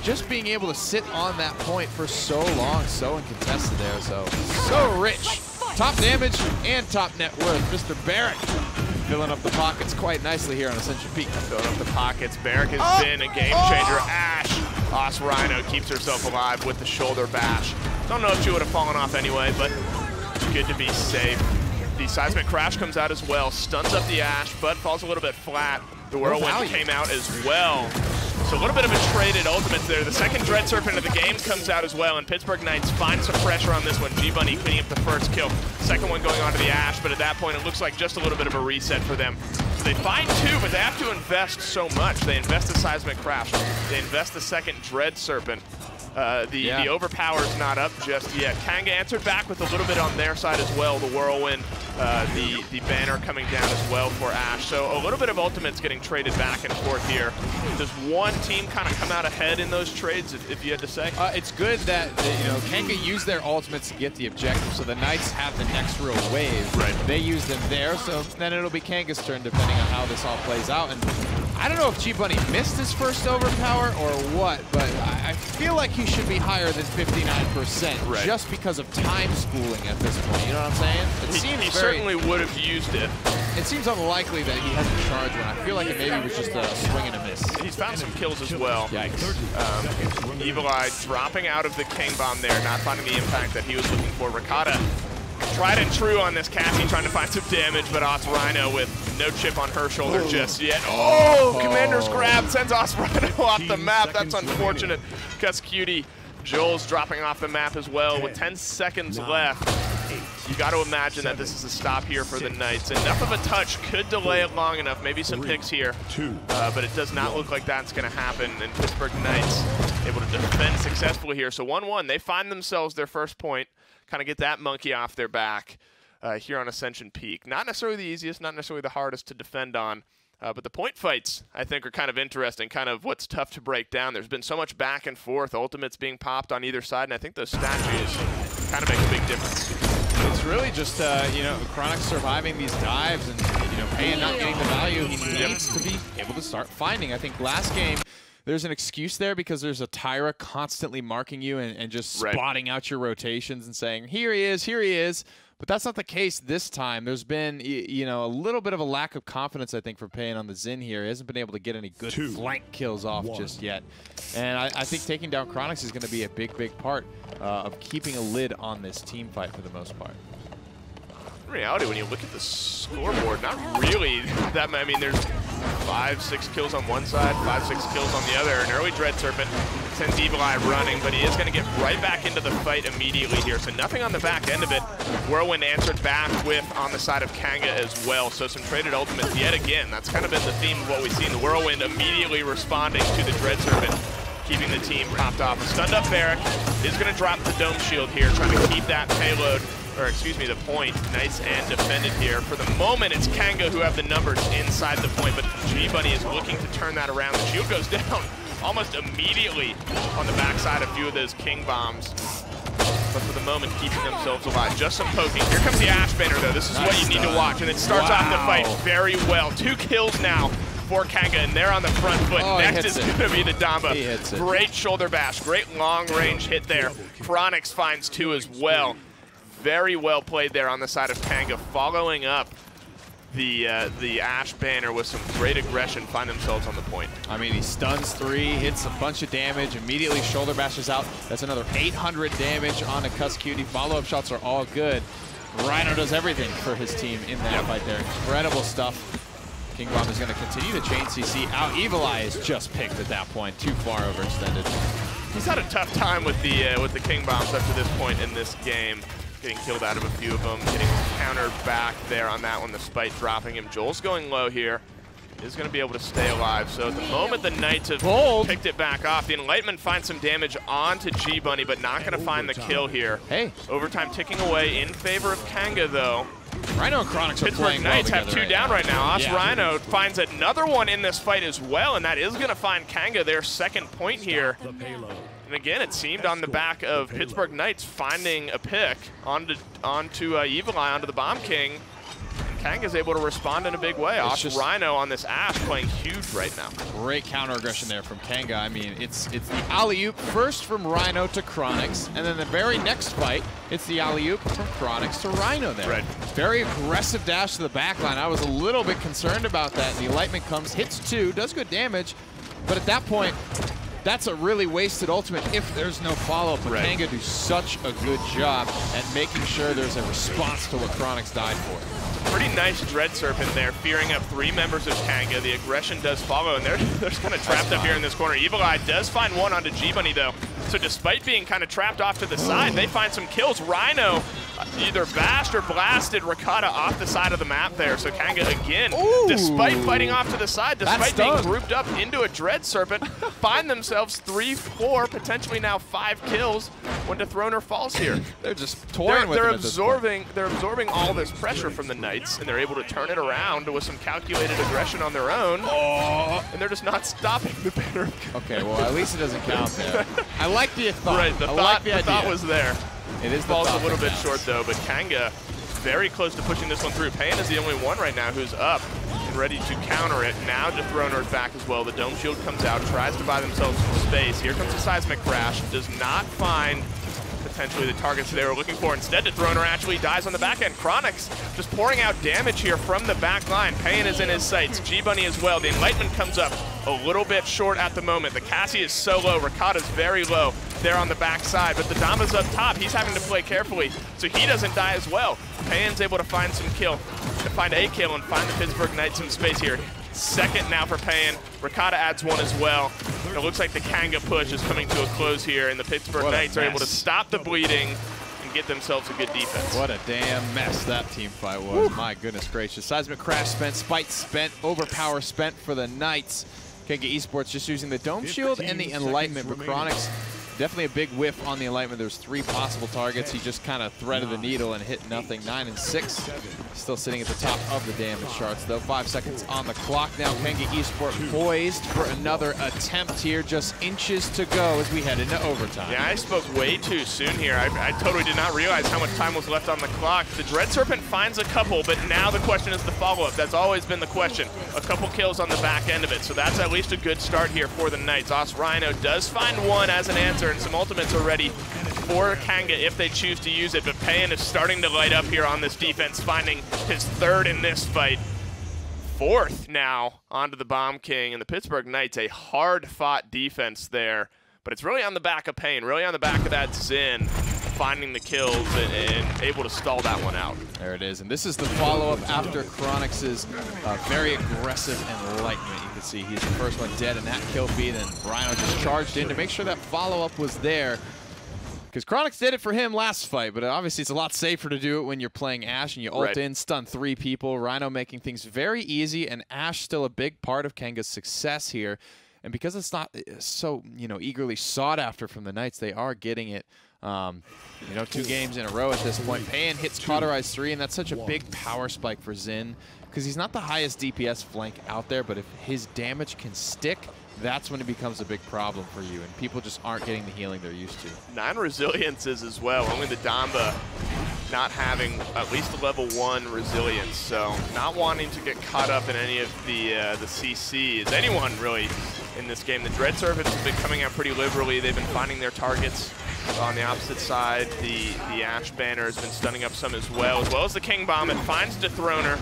Just being able to sit on that point for so long, so uncontested there, so rich. Top damage and top net worth. Mr. Barrick filling up the pockets quite nicely here on Ascension Peak. Filling up the pockets. Barrick has been a game changer. Ash, Rhino keeps herself alive with the shoulder bash. Don't know if she would have fallen off anyway, but good to be safe. The Seismic Crash comes out as well, stuns up the Ash, but falls a little bit flat. The Whirlwind came out as well. So a little bit of a traded ultimates there. The second Dread Serpent of the game comes out as well, and Pittsburgh Knights find some pressure on this one. G-Bunny cleaning up the first kill. Second one going on to the Ash, but at that point it looks like just a little bit of a reset for them. So they find 2, but they have to invest so much. They invest the Seismic Crash. They invest the second Dread Serpent. The Overpower's not up just yet. Kanga answered back with a little bit on their side as well. The Whirlwind, the Banner coming down as well for Ash. So a little bit of ultimates getting traded back and forth here. Does one team kind of come out ahead in those trades, if you had to say? It's good that Kanga used their ultimates to get the objective, so the Knights have the next real wave. Right. They use them there, so then it'll be Kanga's turn depending on how this all plays out. And I don't know if G-Bunny missed his first overpower or what, but I feel like he should be higher than 59% just because of time schooling at this point. You know what I'm saying? He certainly would have used it. It seems unlikely that he hasn't charged one. I feel like it maybe was just a swing and a miss. He's found some kills as well. Yikes. Evil Eye dropping out of the King Bomb there, not finding the impact that he was looking for. Ricotta tried and true on this Cassie, trying to find some damage, but Os Rhino with no chip on her shoulder just yet. Oh, Commander's grab sends Os Rhino off the map. That's unfortunate. Cuss Cutie. Joel's dropping off the map as well with 10 seconds left. You got to imagine that this is a stop here for the Knights. Enough of a touch could delay it long enough. Maybe some picks here, but it does not look like that's going to happen. And Pittsburgh Knights able to defend successfully here. So 1-1, they find themselves their first point, kind of get that monkey off their back here on Ascension Peak. Not necessarily the easiest, not necessarily the hardest to defend on. But the point fights, I think, are kind of interesting, kind of what's tough to break down. There's been so much back and forth, ultimates being popped on either side, and I think those statues kind of make a big difference. It's really just, you know, Chronix surviving these dives and, you know, Payan not getting the value he needs to be able to start finding. I think last game, there's an excuse there because there's a Tyra constantly marking you and just spotting out your rotations and saying, here he is, here he is. But that's not the case this time. There's been, you know, a little bit of a lack of confidence, I think, for Payan on the Xin here. He hasn't been able to get any good flank kills off just yet. And I think taking down Chronix is going to be a big, big part of keeping a lid on this team fight for the most part. In reality, when you look at the scoreboard, not really that many. I mean, there's 5-6 kills on one side, 5-6 kills on the other. An early Dread Serpent sends Evil Eye running, but he is going to get right back into the fight immediately here. So nothing on the back end of it. Whirlwind answered back with on the side of Kanga as well. So some traded ultimates yet again. That's kind of been the theme of what we've seen. The Whirlwind immediately responding to the Dread Serpent, keeping the team popped off. A stunned up Barrack is going to drop the Dome Shield here, trying to keep that payload, or excuse me, the point nice and defended here. For the moment, it's Kanga who have the numbers inside the point, but G-Bunny is looking to turn that around. The shield goes down almost immediately on the backside of a few of those King Bombs. But for the moment, keeping themselves alive. Just some poking. Here comes the Ash Banner, though. This is what you need to watch, and it starts off the fight very well. 2 kills now for Kanga, and they're on the front foot. Next is going to be the Damba. Great shoulder bash, great long-range hit there. Chronix finds 2 as well. Very well played there on the side of Kanga, following up the Ash Banner with some great aggression, find themselves on the point. I mean, he stuns 3, hits a bunch of damage, immediately shoulder bashes out. That's another 800 damage on a Cuss Cutie. Follow-up shots are all good. Rhino does everything for his team in that fight there. Incredible stuff. King Bomb is going to continue to chain CC out. Evil Eye is just picked at that point, too far overextended. He's had a tough time with the King Bombs up to this point in this game. Getting killed out of a few of them, getting countered back there on that one, the spite dropping him. Joel's going low here. Is going to be able to stay alive. So at the moment, the Knights have picked it back off. The Enlightenment finds some damage onto G-Bunny, but not going to find the kill here. Hey. Overtime ticking away in favor of Kanga, though. Rhino and Chronix are Pittsburgh Knights have 2 down right now. Os Rhino finds another one in this fight as well, and that is going to find Kanga their second point here. And again, it seemed on the back of Pittsburgh Knights finding a pick onto Evil Eye, onto the Bomb King. And Kanga's able to respond in a big way. Os Rhino on this Ash playing huge right now. Great counter aggression there from Kanga. I mean, it's the alley-oop first from Rhino to Chronix, and then the very next fight, it's the alley-oop from Chronix to Rhino there. Very aggressive dash to the backline. I was a little bit concerned about that. The Enlightenment comes, hits 2, does good damage, but at that point, that's a really wasted ultimate if there's no follow-up. But Kanga do such a good job at making sure there's a response to what Chronix died for. Pretty nice Dread Serpent there, fearing up 3 members of Kanga. The aggression does follow, and they're kind of trapped up here in this corner. Evil Eye does find one onto G-Bunny, though. So despite being kind of trapped off to the side, they find some kills. Rhino either bashed or blasted Ricotta off the side of the map there. So Kanga, again, despite fighting off to the side, despite being grouped up into a Dread Serpent, find themselves 3, 4, potentially now 5 kills when Dethroner falls here. They're just toying with it. They're absorbing all this pressure from the Knights, and they're able to turn it around with some calculated aggression on their own. And they're just not stopping the banner. Okay, well, at least it doesn't count there. I like the thought. Right, the thought was there. It is falls a little bit short, though, but Kanga very close to pushing this one through. Payan is the only one right now who's up. ready to counter it. Now Dethroner's back as well. The Dome Shield comes out, tries to buy themselves some space. Here comes the Seismic Crash. Does not find potentially the targets they were looking for. Instead, Dethroner actually dies on the back end. Chronix just pouring out damage here from the back line. Payan is in his sights. G-Bunny as well. The Enlightenment comes up a little bit short at the moment. The Cassie is so low. Ricotta's very low there on the back side, but the Damba's up top. He's having to play carefully, so he doesn't die as well. Payan's able to find some kill, to find a kill and find the Pittsburgh Knights some space here. Second now for Payan. Ricotta adds one as well. It looks like the Kanga push is coming to a close here, and the Pittsburgh Knights are able to stop the bleeding and get themselves a good defense. What a damn mess that team fight was. Woo. My goodness gracious. Seismic Crash spent, Spite spent, Overpower spent for the Knights. Kanga Esports just using the Dome Shield and the Enlightenment. But Chronix, definitely a big whiff on the Enlightenment. There's 3 possible targets. He just kind of threaded the needle and hit nothing. 9 and 6. Still sitting at the top of the damage charts, though. 5 seconds on the clock now. Kanga Esports poised for another attempt here. Just inches to go as we head into overtime. Yeah, I spoke way too soon here. I totally did not realize how much time was left on the clock. The Dread Serpent finds a couple, but now the question is the follow-up. That's always been the question. A couple kills on the back end of it, so that's at least a good start here for the Knights. Os Rhino does find one as an answer, and some ultimates are ready for Kanga if they choose to use it, but Payan is starting to light up here on this defense, finding his 3rd in this fight. 4th now onto the Bomb King, and the Pittsburgh Knights, a hard-fought defense there, but it's really on the back of Payan, really on the back of that Zin, finding the kills and able to stall that one out. There it is, and this is the follow-up after Chronix's very aggressive Enlightenment. You can see he's the first one dead in that kill feed, and Rhino just charged in to make sure that follow-up was there. Because Chronix did it for him last fight, but obviously it's a lot safer to do it when you're playing Ashe and you ult in, stun 3 people. Rhino making things very easy, and Ashe still a big part of Kanga's success here. And because it's not so, eagerly sought after from the Knights, they are getting it, 2 games in a row at this point. Payan hits Cauterize 3, and that's such a big power spike for Zin, because he's not the highest DPS flank out there, but if his damage can stick, that's when it becomes a big problem for you, and people just aren't getting the healing they're used to. 9 resiliences as well. Only the Damba not having at least a level 1 resilience, so not wanting to get caught up in any of the CCs. Anyone really in this game. The Dread Serpents have been coming out pretty liberally. They've been finding their targets on the opposite side. The Ashe banner has been stunning up some as well as the King Bomb. It finds Dethroner.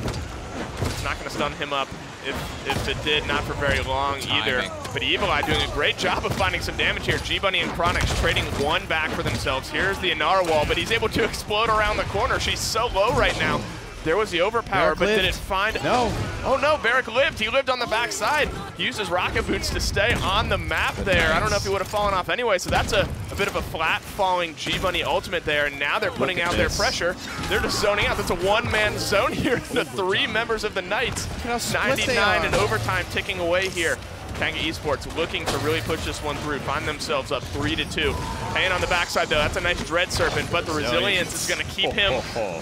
It's not going to stun him up. If it did, not for very long either. But Evil Eye doing a great job of finding some damage here. G-Bunny and Chronix trading 1 back for themselves. Here's the Inara wall, but he's able to explode around the corner. She's so low right now. There was the overpower, but did it find... No. Oh no, Barrick lived. He lived on the backside. He used his rocket boots to stay on the map there. I don't know if he would have fallen off anyway, so that's a bit of a flat falling G-Bunny ultimate there, and now they're putting out their pressure. They're just zoning out. That's a 1-man zone here. The 3 members of the Knights. 99 in overtime ticking away here. Kanga Esports looking to really push this one through, find themselves up 3-2. Payan on the backside though, that's a nice Dread Serpent, but the resilience is gonna keep him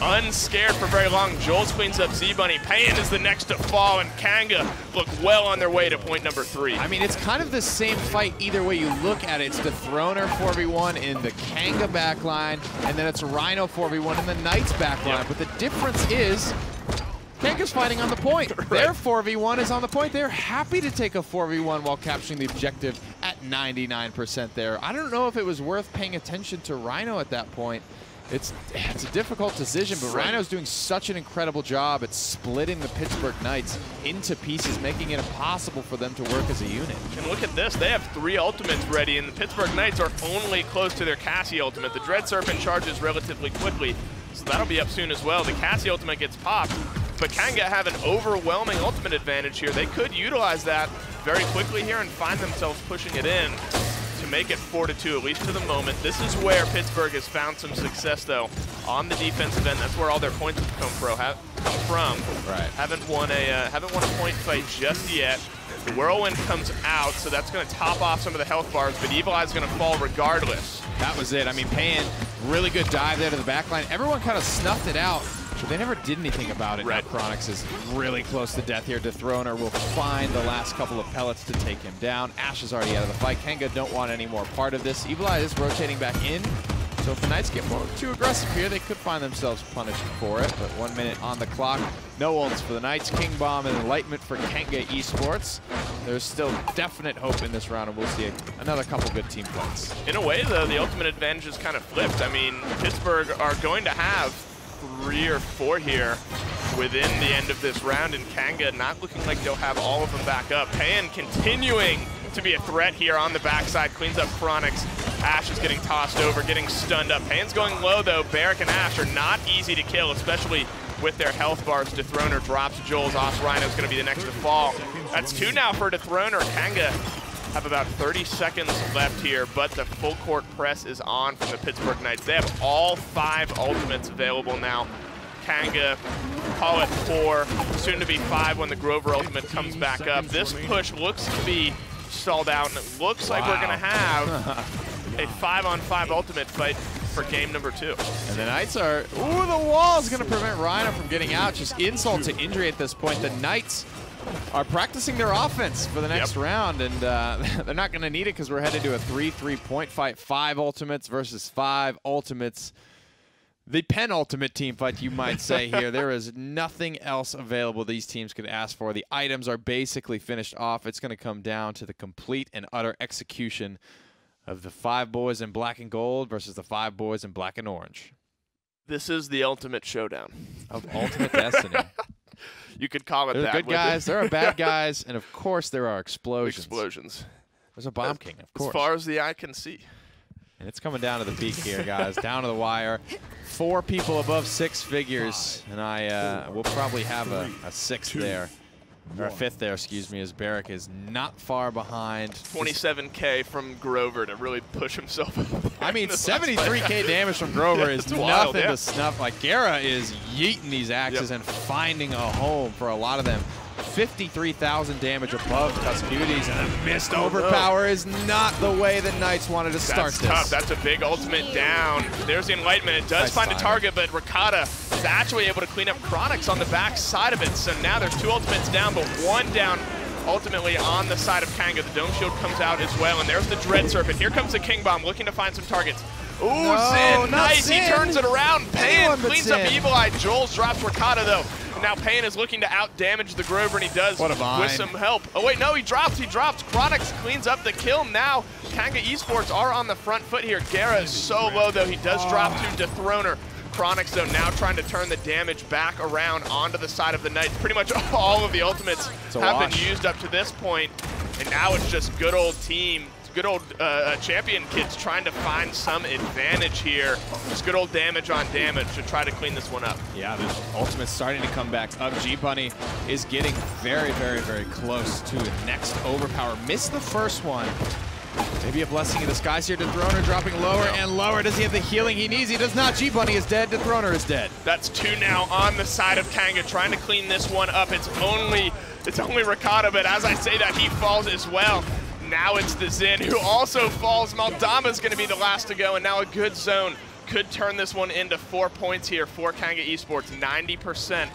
unscared for very long. Jules cleans up Z-Bunny. Payan is the next to fall, and Kanga look well on their way to point number 3. I mean, it's kind of the same fight either way you look at it. It's the Throner 4v1 in the Kanga backline, and then it's Rhino 4v1 in the Knights backline. But the difference is, Kanga's fighting on the point. Their 4v1 is on the point. They're happy to take a 4v1 while capturing the objective at 99% there. I don't know if it was worth paying attention to Rhino at that point. It's a difficult decision, but Rhino's doing such an incredible job at splitting the Pittsburgh Knights into pieces, making it impossible for them to work as a unit. And look at this, they have 3 ultimates ready, and the Pittsburgh Knights are only close to their Cassie ultimate. The Dread Serpent charges relatively quickly, so that'll be up soon as well. The Cassie ultimate gets popped, but Kanga have an overwhelming ultimate advantage here. They could utilize that very quickly here and find themselves pushing it in to make it 4-2, at least to the moment. This is where Pittsburgh has found some success, though, on the defensive end. That's where all their points have come from. Right. Haven't won a point fight just yet. The Whirlwind comes out, so that's going to top off some of the health bars, but Evil Eye's going to fall regardless. That was it. I mean, Payan, really good dive there to the backline. Everyone kind of snuffed it out, but they never did anything about it. Now Chronix is really close to death here. Dethroner will find the last couple of pellets to take him down. Ashe is already out of the fight. Kanga don't want any more part of this. Evil Eye is rotating back in. So if the Knights get more too aggressive here, they could find themselves punished for it. But 1 minute on the clock. No ults for the Knights. King Bomb and Enlightenment for Kanga Esports. There's still definite hope in this round, and we'll see another couple good team fights. In a way, though, the ultimate advantage is kind of flipped. I mean, Pittsburgh are going to have 3 or 4 here within the end of this round, and Kanga not looking like they'll have all of them back up. Pan continuing to be a threat here on the backside, cleans up Chronix. Ash is getting tossed over, getting stunned up. Pan's going low, though. Barrick and Ash are not easy to kill, especially with their health bars. Dethroner drops Joel's. Rhino's going to be the next to fall. That's 2 now for Dethroner. Kanga have about 30 seconds left here, but the full court press is on from the Pittsburgh Knights. They have all 5 ultimates available now. Kanga, call it 4, soon to be 5 when the Grover ultimate comes back up. This push looks to be stalled out, and it looks like we're gonna have a 5-on-5 ultimate fight for game number 2. And the Knights are, ooh, the wall's gonna prevent Rhino from getting out. Just insult to injury at this point. The Knights are practicing their offense for the next round, and they're not gonna need it because we're headed to a 3-3 point fight. 5 ultimates versus 5 ultimates. The penultimate team fight, you might say here. There is nothing else available these teams could ask for. The items are basically finished off. It's going to come down to the complete and utter execution of the 5 boys in black and gold versus the 5 boys in black and orange. This is the ultimate showdown. Of ultimate destiny. You could call it that. There are good guys, there are bad guys, and of course there are explosions. There's a Bomb King, of course. As far as the eye can see. And it's coming down to the peak here, guys. Down to the wire. 4 people above 6 figures, and we'll probably have a 6th there. Or a 5th there, excuse me, as Barrick is not far behind. 27K from Grover to really push himself up. I mean, 73K damage from Grover is nothing to snuff. Like, Guerra is yeeting these axes and finding a home for a lot of them. 53,000 damage above Cuscudes, and a missed overpower is not the way the Knights wanted to start this. Tough. That's a big ultimate down. There's the Enlightenment. It does find a target, but Ricotta is actually able to clean up Chronix on the back side of it. So now there's 2 ultimates down, but 1 down ultimately on the side of Kanga. The Dome Shield comes out as well, and there's the Dread Serpent. Here comes the King Bomb looking to find some targets. Ooh, Zin, nice. He turns it around. Pan cleans up Evil Eye. Jules drops Ricotta, though. Now Pan is looking to out-damage the Grover, and he does with some help. Oh, wait, no, he drops. Chronix cleans up the kill. Now Kanga Esports are on the front foot here. Guerra is so low, though. He does drop to Dethroner. Chronix, though, now trying to turn the damage back around onto the side of the Knights. Pretty much all of the ultimates have been used up to this point, and now it's just good old team. Good old champion kids trying to find some advantage here. Just good old damage on damage to try to clean this one up. Yeah, the ultimate's starting to come back up. G-Bunny is getting very, very, very close to the next overpower. Missed the first one. Maybe a blessing in disguise here. Dethroner dropping lower and lower. Does he have the healing he needs? He does not. G-Bunny is dead. Dethroner is dead. That's 2 now on the side of Kanga, trying to clean this one up. It's only Ricotta, but as I say that, he falls as well. Now it's the Zin who also falls. Maldama's going to be the last to go, and now a good zone could turn this one into 4 points here for Kanga Esports. 90%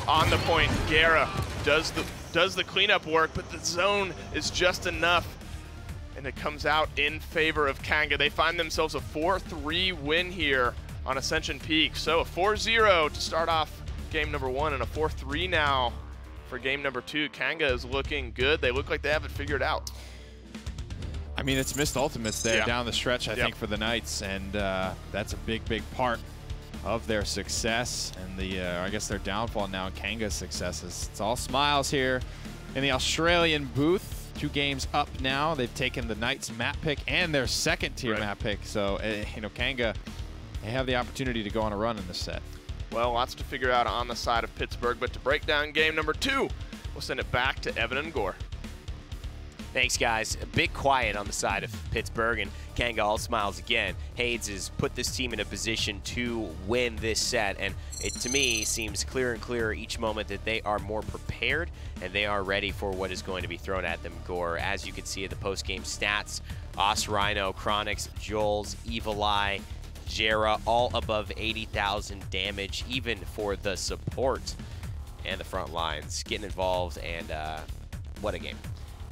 on the point. Guerra does the cleanup work, but the zone is just enough, and it comes out in favor of Kanga. They find themselves a 4-3 win here on Ascension Peak. So a 4-0 to start off game number 1, and a 4-3 now for game number 2. Kanga is looking good. They look like they have it figured out. I mean, it's missed ultimates there down the stretch, I think, for the Knights, and that's a big, big part of their success and I guess their downfall now. Kanga's successes. It's all smiles here in the Australian booth. 2 games up now. They've taken the Knights map pick and their second-tier map pick, so you know, Kanga, they have the opportunity to go on a run in this set. Well, lots to figure out on the side of Pittsburgh, but to break down game number 2, we'll send it back to Evan and Gore. Thanks, guys. A bit quiet on the side of Pittsburgh, and Kanga all smiles again. Hayes has put this team in a position to win this set, and it, to me, seems clearer and clearer each moment that they are more prepared and they are ready for what is going to be thrown at them. Gore, as you can see in the post-game stats, Rhino, Chronix, Jules, Evil Eye, Jera, all above 80,000 damage, even for the support and the front lines getting involved, and what a game.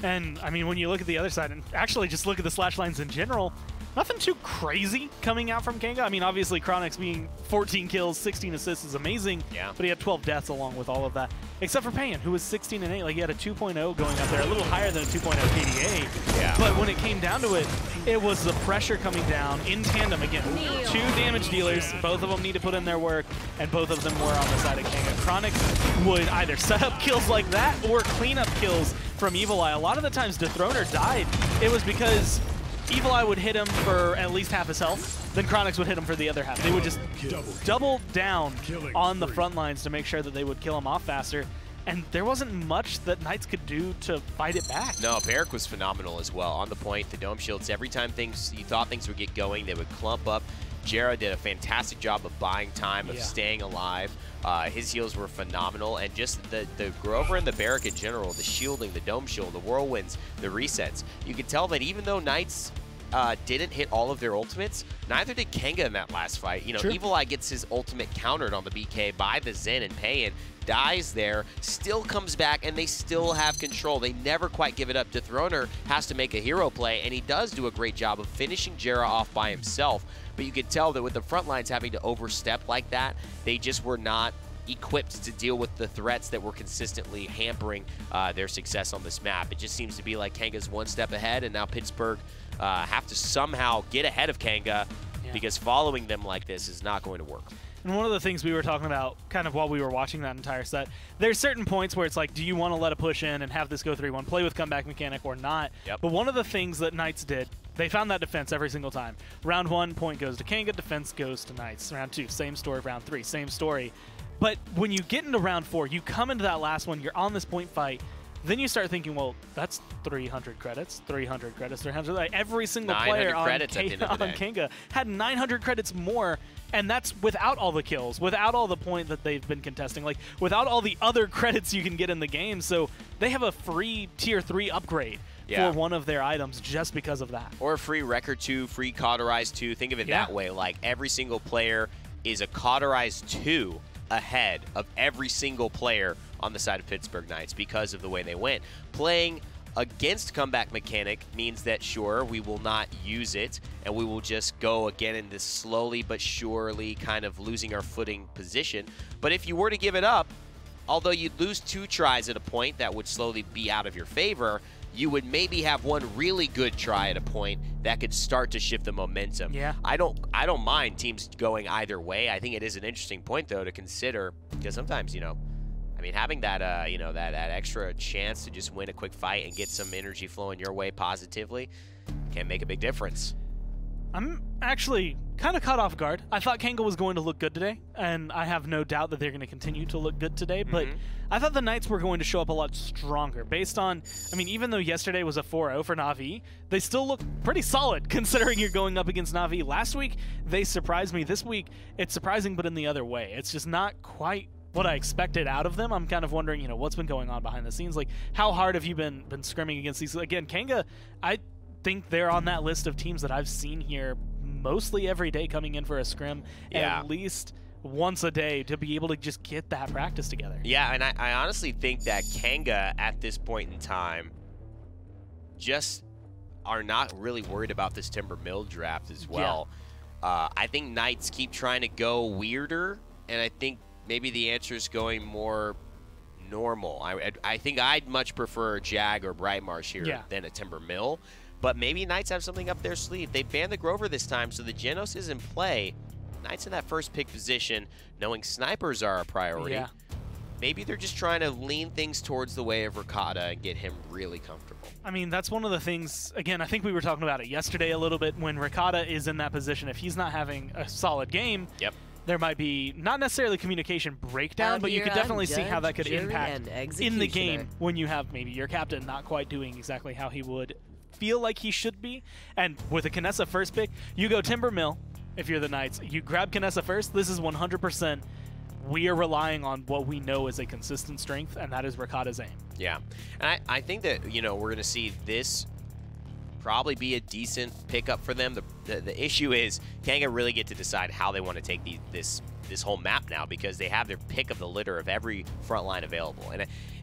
And, I mean, when you look at the other side, and actually just look at the slash lines in general, Nothing too crazy coming out from Kanga. I mean, obviously, Chronix being 14 kills, 16 assists is amazing, but he had 12 deaths along with all of that. Except for Payan, who was 16 and 8. Like, he had a 2.0 going up there, a little higher than a 2.0 KDA. Yeah. But when it came down to it, it was the pressure coming down in tandem. Again, 2 damage dealers. Both of them need to put in their work, and both of them were on the side of Kanga. Chronix would either set up kills like that or clean up kills from Evil Eye. A lot of the times Dethroner died, it was because Evil Eye would hit him for at least half his health, then Chronix would hit him for the other half. They would just double down on the front lines to make sure that they would kill him off faster. And there wasn't much that Knights could do to fight it back. No, Barrick was phenomenal as well. On the point, the Dome Shields, every time you thought things would get going, they would clump up. Jera did a fantastic job of buying time, of staying alive. His heals were phenomenal, and just the Grover and the Barrick in general, the shielding, the Dome Shield, the Whirlwinds, the resets. You could tell that even though Knights didn't hit all of their ultimates, neither did Kanga in that last fight. You know, Evil Eye gets his ultimate countered on the BK by the Zen, and Payan dies there, still comes back, and they still have control. They never quite give it up. Dethroner has to make a hero play, and he does do a great job of finishing Jera off by himself. But you could tell that with the front lines having to overstep like that, they just were not equipped to deal with the threats that were consistently hampering their success on this map. It just seems to be like Kanga's one step ahead, and now Pittsburgh have to somehow get ahead of Kanga because following them like this is not going to work. And one of the things we were talking about kind of while we were watching that entire set, there's certain points where it's like, do you want to let a push in and have this go 3-1, play with comeback mechanic or not? But one of the things that Knights did, they found that defense every single time. Round 1, point goes to Kanga, defense goes to Knights. Round 2, same story. Round 3, same story. But when you get into round 4, you come into that last one, you're on this point fight, then you start thinking, well, that's 300 credits, 300 credits, 300. Like every single player on Kanga had 900 credits more, and that's without all the kills, without all the point that they've been contesting, like without all the other credits you can get in the game. So they have a free tier 3 upgrade for one of their items just because of that. Or a free Record 2, free Cauterize 2. Think of it that way. Like every single player is a Cauterize 2 ahead of every single player on the side of Pittsburgh Knights because of the way they went. Playing against comeback mechanic means that, sure, we will not use it, and we will just go again in this slowly but surely kind of losing our footing position. But if you were to give it up, although you'd lose 2 tries at a point that would slowly be out of your favor, you would maybe have one really good try at a point that could start to shift the momentum. I don't mind teams going either way. I think it is an interesting point, though, to consider, because sometimes, you know, I mean, having that, you know, that extra chance to just win a quick fight and get some energy flowing your way positively can make a big difference. I'm actually kind of caught off guard. I thought Kanga was going to look good today, and I have no doubt that they're going to continue to look good today, but I thought the Knights were going to show up a lot stronger based on, I mean, even though yesterday was a 4-0 for Na'Vi, they still look pretty solid considering you're going up against Na'Vi. Last week, they surprised me. This week, it's surprising, but in the other way. It's just not quite what I expected out of them. I'm kind of wondering, you know, what's been going on behind the scenes. Like, how hard have you been scrimming against these? Again, Kanga, I think they're on that list of teams that I've seen here mostly every day coming in for a scrim at least once a day to be able to just get that practice together. Yeah, and I honestly think that Kanga at this point in time just are not really worried about this Timber Mill draft as well. I think Knights keep trying to go weirder, and I think maybe the answer is going more normal. I think I'd much prefer Jag or Brightmarsh here than a Timber Mill. But maybe Knights have something up their sleeve. They banned the Grover this time, so the Genos is in play. Knights in that first pick position, knowing snipers are a priority. Maybe they're just trying to lean things towards the way of Ricotta and get him really comfortable. I mean, that's one of the things, again, I think we were talking about it yesterday a little bit, when Ricotta is in that position, if he's not having a solid game, there might be not necessarily communication breakdown, but you could definitely see how that could impact in the game when you have maybe your captain not quite doing exactly how he would feel like he should be. And with a Kinessa first pick, you go Timber Mill if you're the Knights. You grab Kinessa first. This is 100%. We are relying on what we know is a consistent strength, and that is Ricotta's aim. Yeah, and I think that, you know, we're going to see this probably be a decent pickup for them. The issue is Kanga really get to decide how they want to take this whole map now, because they have their pick of the litter of every front line available.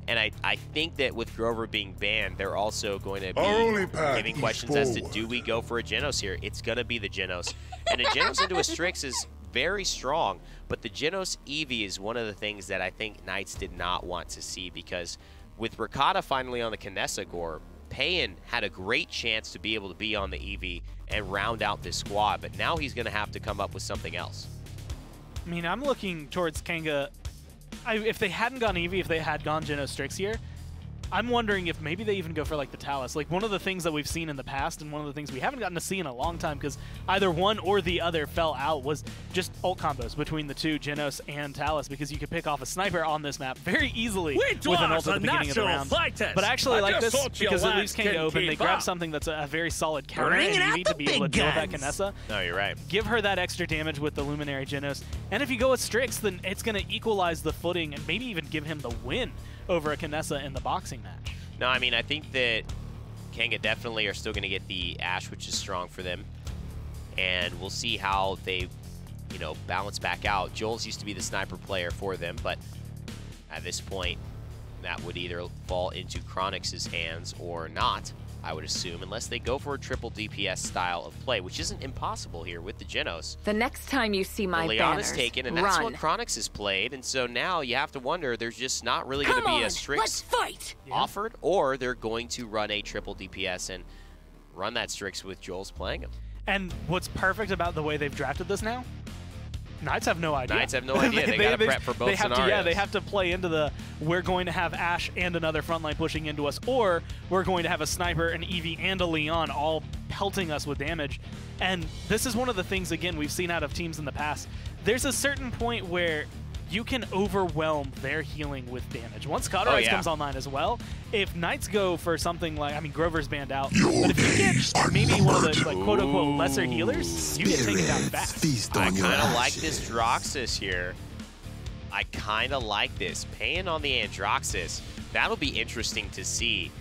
And I think that with Grover being banned, they're also going to be giving questions as to, do we go for a Genos here? It's going to be the Genos. And a Genos into a Strix is very strong, but the Genos Eevee is one of the things that I think Knights did not want to see, because with Ricotta finally on the Kinessa Gore, Payan had a great chance to be able to be on the Eevee and round out this squad, but now he's going to have to come up with something else. I mean, I'm looking towards Kanga. If they hadn't gone Eevee, if they had gone Genos Strix here, I'm wondering if maybe they even go for like the Talus. Like one of the things that we've seen in the past, and one of the things we haven't gotten to see in a long time, because either one or the other fell out, was just ult combos between the two, Genos and Talus, because you could pick off a sniper on this map very easily with an ult at the beginning of the round. But I actually like this because it leaves Kanga open. They grab something that's a very solid counter in Eevee to be able to deal with that Kinessa. No, you're right. Give her that extra damage with the Luminary Genos. And if you go with Strix, then it's going to equalize the footing and maybe even give him the win over a Kinessa in the boxing match. No, I mean, I think that Kanga definitely are still going to get the Ashe, which is strong for them. And we'll see how they, balance back out. Joel's used to be the sniper player for them, but at this point, that would either fall into Chronix's hands or not, I would assume, unless they go for a triple DPS style of play, which isn't impossible here with the Genos. The next time you see my banners, is taken, and that's what Chronix has played, and so now you have to wonder, there's just not really going to be a Strix offered, or they're going to run a triple DPS and run that Strix with Joel's playing him. And what's perfect about the way they've drafted this now, Knights have no idea. Knights have no idea. They got to prep for both scenarios. They have to play into the, we're going to have Ashe and another frontline pushing into us, or we're going to have a sniper, an Eevee, and a Leon all pelting us with damage. And this is one of the things, again, we've seen out of teams in the past. There's a certain point where you can overwhelm their healing with damage. Once Cauterize comes online as well, if Knights go for something like, I mean, Grover's banned out, but if you get maybe one of the, like, quote-unquote lesser healers, you get taken down fast. I kind of like this Droxus here. I kind of like this. Payan on the Androxus. That'll be interesting to see.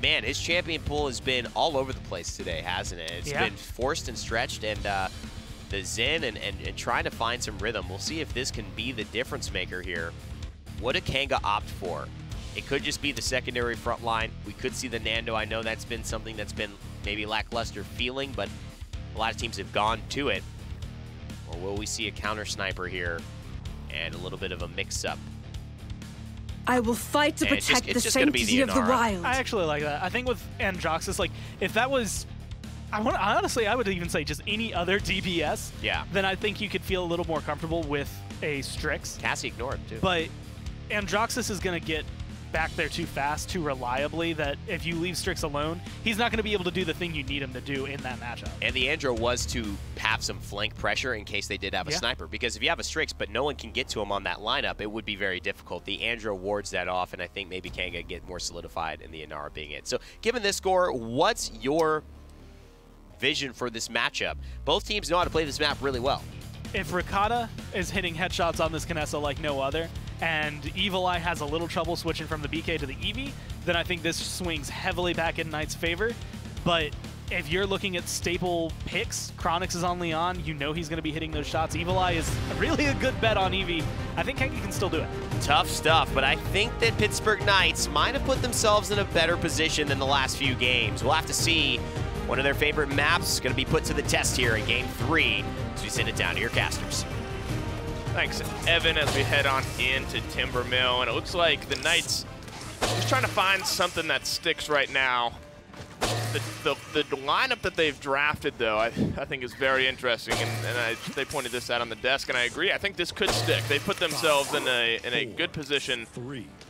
Man, his champion pool has been all over the place today, hasn't it? It's been forced and stretched, and the Zen and trying to find some rhythm. We'll see if this can be the difference maker here. What did Kanga opt for? It could just be the secondary front line. We could see the Nando. I know that's been something that's been maybe lackluster feeling, but a lot of teams have gone to it. Or will we see a counter sniper here and a little bit of a mix-up? I will fight to protect the sanctity of the wild. I actually like that. I think with Androxus, like, if that was, honestly, I would even say just any other DPS, then I think you could feel a little more comfortable with a Strix. Cassie ignored him, too. But Androxus is going to get back there too fast, too reliably, that if you leave Strix alone, he's not going to be able to do the thing you need him to do in that matchup. And the Andro was to have some flank pressure in case they did have a sniper, because if you have a Strix but no one can get to him on that lineup, it would be very difficult. The Andro wards that off, and I think maybe Kanga get more solidified in the Inara being it. So given this score, what's your vision for this matchup? Both teams know how to play this map really well. If Ricotta is hitting headshots on this Kinessa like no other, and Evil Eye has a little trouble switching from the BK to the Eevee, then I think this swings heavily back in Knight's favor. But if you're looking at staple picks, Chronix is on Leon, you know he's going to be hitting those shots. Evil Eye is really a good bet on Eevee. I think Kanga can still do it. Tough stuff, but I think that Pittsburgh Knights might have put themselves in a better position than the last few games. We'll have to see. One of their favorite maps is going to be put to the test here in Game 3 as we send it down to your casters. Thanks, Evan, as we head on into Timber Mill. And it looks like the Knights just trying to find something that sticks right now. The lineup that they've drafted, though, I think is very interesting. And they pointed this out on the desk, and I agree. I think this could stick. They put themselves in a good position,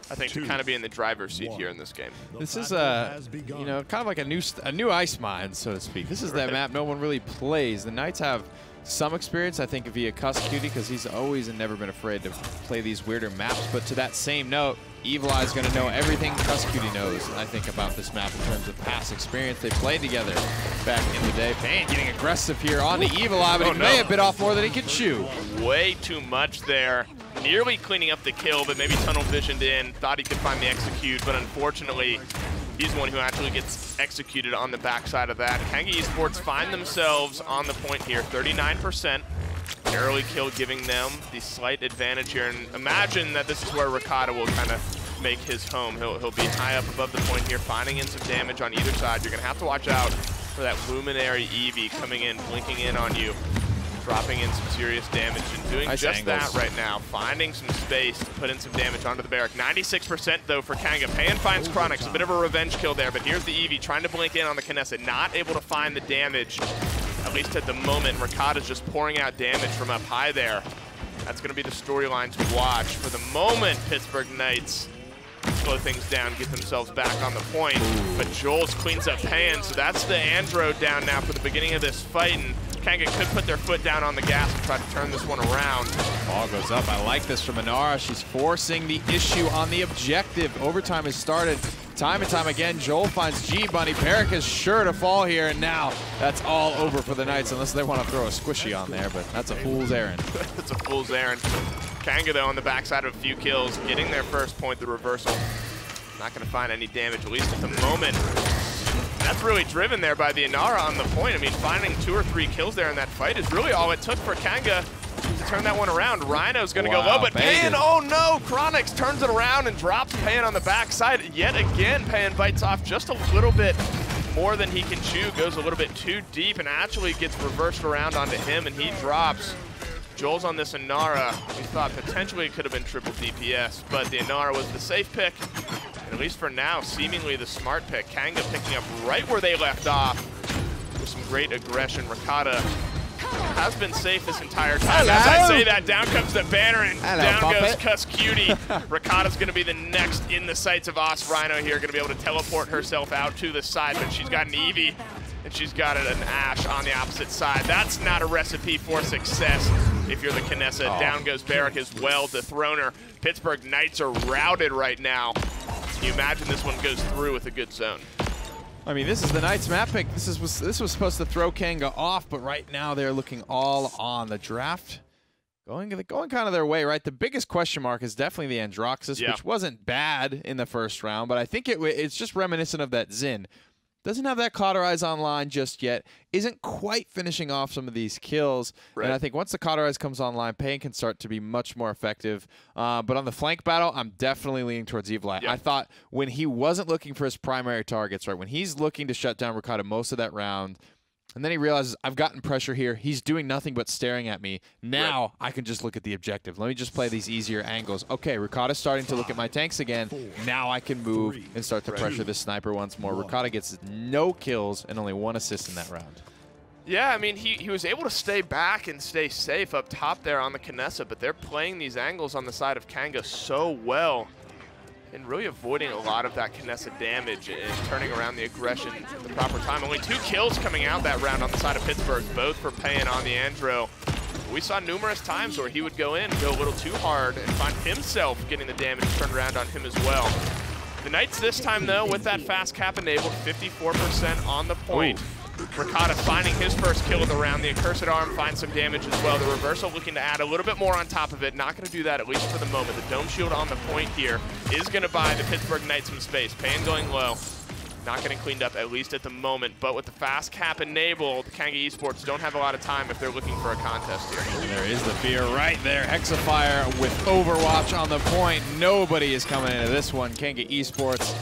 I think, to kind of be in the driver's seat here in this game. This is kind of like a new ice mine, so to speak. This is that map no one really plays. The Knights have some experience, I think, via Cuss Cutie, because he's always and never been afraid to play these weirder maps. But to that same note, Evil Eye is going to know everything Cuss Cutie knows, I think, about this map in terms of past experience. They played together back in the day. Payan getting aggressive here on the Evil Eye, but he may have bit off more than he could chew. Way too much there. Nearly cleaning up the kill, but maybe tunnel visioned in. Thought he could find the execute, but unfortunately He's the one who actually gets executed on the backside of that. Kanga Esports find themselves on the point here, 39%. Early kill giving them the slight advantage here. And imagine that this is where Ricotta will kind of make his home. He'll be high up above the point here, finding in some damage on either side. You're going to have to watch out for that Luminary Eevee coming in, blinking in on you, dropping in some serious damage, and doing nice just angles. That right now, finding some space to put in some damage onto the Barrack. 96% though for Kanga. Pan finds Chronix, a bit of a revenge kill there, but here's the Eevee trying to blink in on the Kinessa, not able to find the damage, at least at the moment. Ricotta's just pouring out damage from up high there. That's going to be the storyline to watch. For the moment, Pittsburgh Knights slow things down, get themselves back on the point, but Joel's cleans up Pan, so that's the Andro down now for the beginning of this fight, and Kanga could put their foot down on the gas and try to turn this one around. Ball goes up. I like this from Inara. She's forcing the issue on the objective. Overtime has started time and time again. Joel finds G-Bunny. Barrack is sure to fall here, and now that's all over for the Knights, unless they want to throw a squishy on there, but that's a fool's errand. That's a fool's errand. Kanga, though, on the backside of a few kills, getting their first point, the reversal. Not going to find any damage, at least at the moment. That's really driven there by the Inara on the point. I mean, finding 2 or 3 kills there in that fight is really all it took for Kanga to turn that one around. Rhino's going to go low, but Pan, oh no! Chronix turns it around and drops Pan on the backside. Yet again, Pan bites off just a little bit more than he can chew, goes a little bit too deep, and actually gets reversed around onto him, and he drops. Joel's on this Inara. We thought potentially it could have been triple DPS, but the Inara was the safe pick. And at least for now, seemingly the smart pick. Kanga picking up right where they left off with some great aggression. Ricotta has been safe this entire time. Hello. As I say that, down comes the banner, and down goes Cuss Cutie. Ricotta's going to be the next in the sights of Os Rhino here, going to be able to teleport herself out to the side, but she's got an Eevee, and she's got an Ashe on the opposite side. That's not a recipe for success if you're the Kinessa. Down goes Barrack as well, Dethroner. Pittsburgh Knights are routed right now. Can you imagine this one goes through with a good zone? I mean, this is the Knights map pick. This was supposed to throw Kanga off, but right now they're looking all on the draft. Going kind of their way, right? The biggest question mark is definitely the Androxus, which wasn't bad in the first round, but I think it's just reminiscent of that Xin. Doesn't have that Cauterize online just yet. Isn't quite finishing off some of these kills. Right. And I think once the Cauterize comes online, Pain can start to be much more effective. But on the flank battle, I'm definitely leaning towards Evil. Yep. I thought when he wasn't looking for his primary targets, right, when he's looking to shut down Ricotta most of that round, and then he realizes, I've gotten pressure here. He's doing nothing but staring at me. Now I can just look at the objective. Let me just play these easier angles. Okay, Ricotta's starting to look at my tanks again. Now I can move and start to pressure this sniper once more. Ricotta gets no kills and only 1 assist in that round. Yeah, I mean, he was able to stay back and stay safe up top there on the Kinessa, but they're playing these angles on the side of Kanga so well, and really avoiding a lot of that Kinessa damage and turning around the aggression at the proper time. Only 2 kills coming out that round on the side of Pittsburgh, both for Payan on the Andro. We saw numerous times where he would go in, go a little too hard, and find himself getting the damage turned around on him as well. The Knights this time, though, with that fast cap enabled, 54% on the point. Ricotta finding his first kill of the round. The Accursed Arm finds some damage as well. The reversal looking to add a little bit more on top of it. Not going to do that, at least for the moment. The Dome Shield on the point here is going to buy the Pittsburgh Knights some space. Pan going low. Not getting cleaned up, at least at the moment. But with the fast cap enabled, Kanga Esports don't have a lot of time if they're looking for a contest here. And there is the fear right there. Hexafire with Overwatch on the point. Nobody is coming into this one. Kanga Esports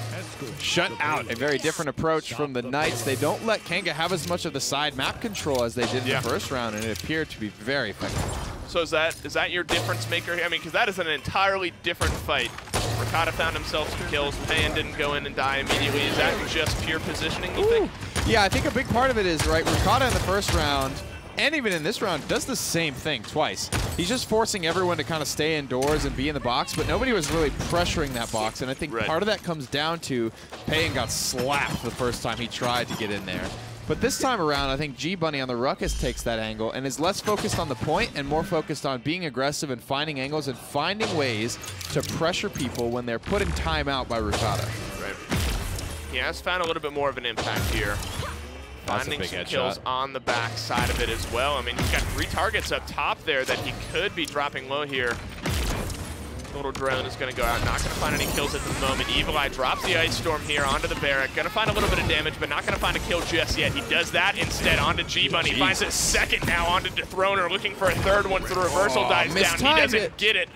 shut out. A very different approach from the Knights. They don't let Kanga have as much of the side map control as they did in the first round, and it appeared to be very effective. So is that your difference maker here? I mean, because that is an entirely different fight. Ricotta found himself some kills. Pan didn't go in and die immediately. Is that just pure positioning, you think? Yeah, I think a big part of it is, right, Ricotta in the first round, and even in this round, does the same thing twice. He's just forcing everyone to kind of stay indoors and be in the box, but nobody was really pressuring that box, and I think part of that comes down to Payan got slapped the first time he tried to get in there. But this time around, I think G-Bunny on the Ruckus takes that angle and is less focused on the point and more focused on being aggressive and finding angles and finding ways to pressure people when they're put in timeout by Ricotta. Right. He has found a little bit more of an impact here. Finding some kills on the back side of it as well. I mean, he's got 3 targets up top there that he could be dropping low here. Little drone is going to go out. Not going to find any kills at the moment. Evil Eye drops the Ice Storm here onto the Barrack. Going to find a little bit of damage, but not going to find a kill just yet. He does that instead onto G-Bunny. Finds his second now onto Dethroner, looking for a third one. So the reversal dies down. He doesn't get it.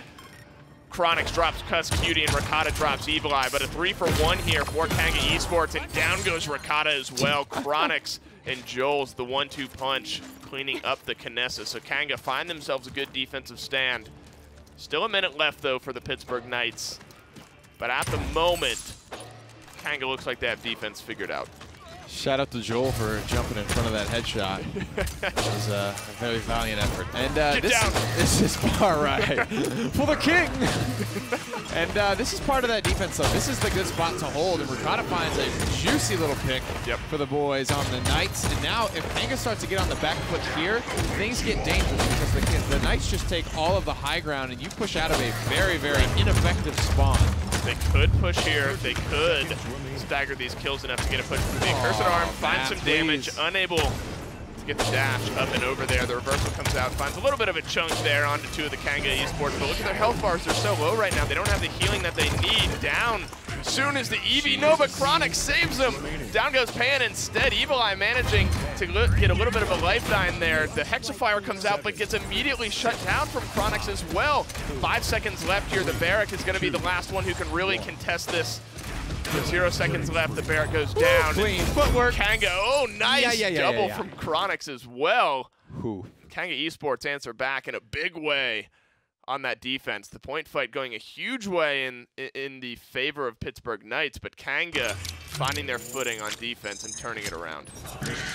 Chronix drops Cuss Cutie, and Ricotta drops Evil Eye. But a 3-for-1 here for Kanga Esports, and down goes Ricotta as well. Chronix and Joel's the 1-2 punch, cleaning up the Kinessa. So Kanga find themselves a good defensive stand. Still a minute left, though, for the Pittsburgh Knights. But at the moment, Kanga looks like they have defense figured out. Shout out to Joel for jumping in front of that headshot. It was a very valiant effort. And this is far right for the king. And this is part of that defense, though. This is the good spot to hold. And Ricotta finds a juicy little pick for the boys on the Knights. And now if Kanga starts to get on the back foot here, things get dangerous because the Knights just take all of the high ground and you push out of a very, very ineffective spawn. They could push here. They could stagger these kills enough to get a push from the Accursed Arm, find some damage, unable to get the dash up and over there. The reversal comes out, finds a little bit of a chunk there onto two of the Kanga Esports, but look at their health bars. They're so low right now. They don't have the healing that they need. Down soon as the Eevee. No, but Chronix saves them. Down goes Pan instead. Evil Eye managing to get a little bit of a lifeline there. The Hexafire comes out, but gets immediately shut down from Chronix as well. 5 seconds left here. The Barrack is going to be the last one who can really contest this. With 0 seconds left, the Barrack goes down. Clean footwork. Kanga, oh, nice double from Chronix as well. Whew. Kanga Esports answer back in a big way on that defense. The point fight going a huge way in the favor of Pittsburgh Knights, but Kanga finding their footing on defense and turning it around.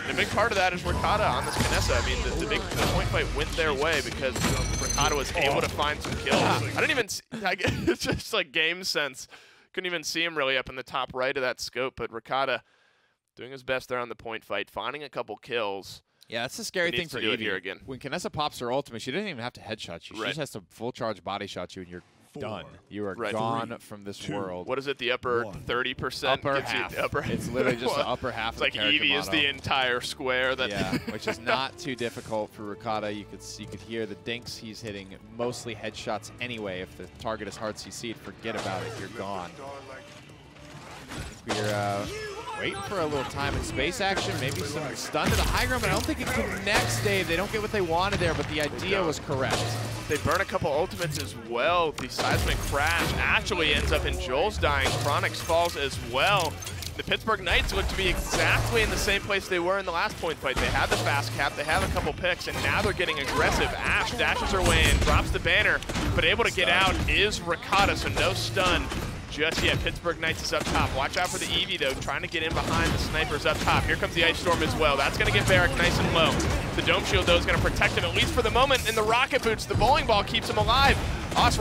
And a big part of that is Ricotta on this Kinessa. I mean, the point fight went their way because Ricotta was able to find some kills. I didn't even see, it's just like game sense. Couldn't even see him really up in the top right of that scope, but Ricotta doing his best there on the point fight, finding a couple kills. Yeah, that's the scary thing for Eevee. Here again. When Kinessa pops her ultimate, she doesn't even have to headshot you. She just has to full charge body shot you, and you're done. You are gone from this world. What is it, the upper 30%? Upper half. It's literally just the upper half of the character It's like Eevee is the entire square. Yeah, which is not too difficult for Ricotta. You could hear the dinks he's hitting, mostly headshots anyway. If the target is hard CC'd, forget about it. You're gone. We're waiting for a little time and space action, maybe some stun to the high ground, but I don't think it connects, Dave. They don't get what they wanted there, but the idea was correct. They burn a couple ultimates as well. The seismic crash actually ends up in Joel's dying. Chronix falls as well. The Pittsburgh Knights look to be exactly in the same place they were in the last point fight. They had the fast cap, they have a couple picks, and now they're getting aggressive. Ash dashes her way in, drops the banner, but able to get out is Ricotta, so no stun just yet. Pittsburgh Knights is up top. Watch out for the Eevee, though, trying to get in behind the snipers up top. Here comes the Ice Storm as well. That's going to get Barrack nice and low. The Dome Shield, though, is going to protect him, at least for the moment, and the Rocket Boots, the bowling ball, keeps him alive.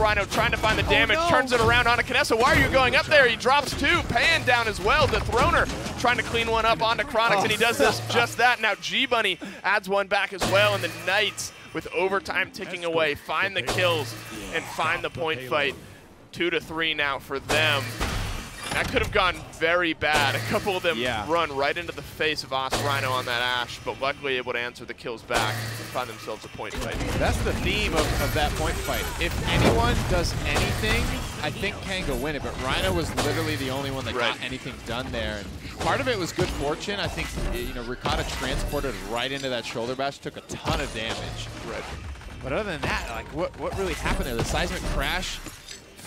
Rhino trying to find the damage, turns it around onto Kinessa. Why are you going up there? He drops two. Pan down as well. Dethroner trying to clean one up onto Chronix, and he does just that. Now G-Bunny adds one back as well, and the Knights, with overtime ticking away, find the kills and find the point fight. 2-3 now for them. That could have gone very bad. A couple of them run right into the face of Rhino on that Ash, but luckily able to answer the kills back and find themselves a point fight. That's the theme of that point fight. If anyone does anything, I think Kanga win it, but Rhino was literally the only one that got anything done there. And part of it was good fortune. I think, you know, Ricotta transported right into that shoulder bash, took a ton of damage. But other than that, like, what really happened there? The seismic crash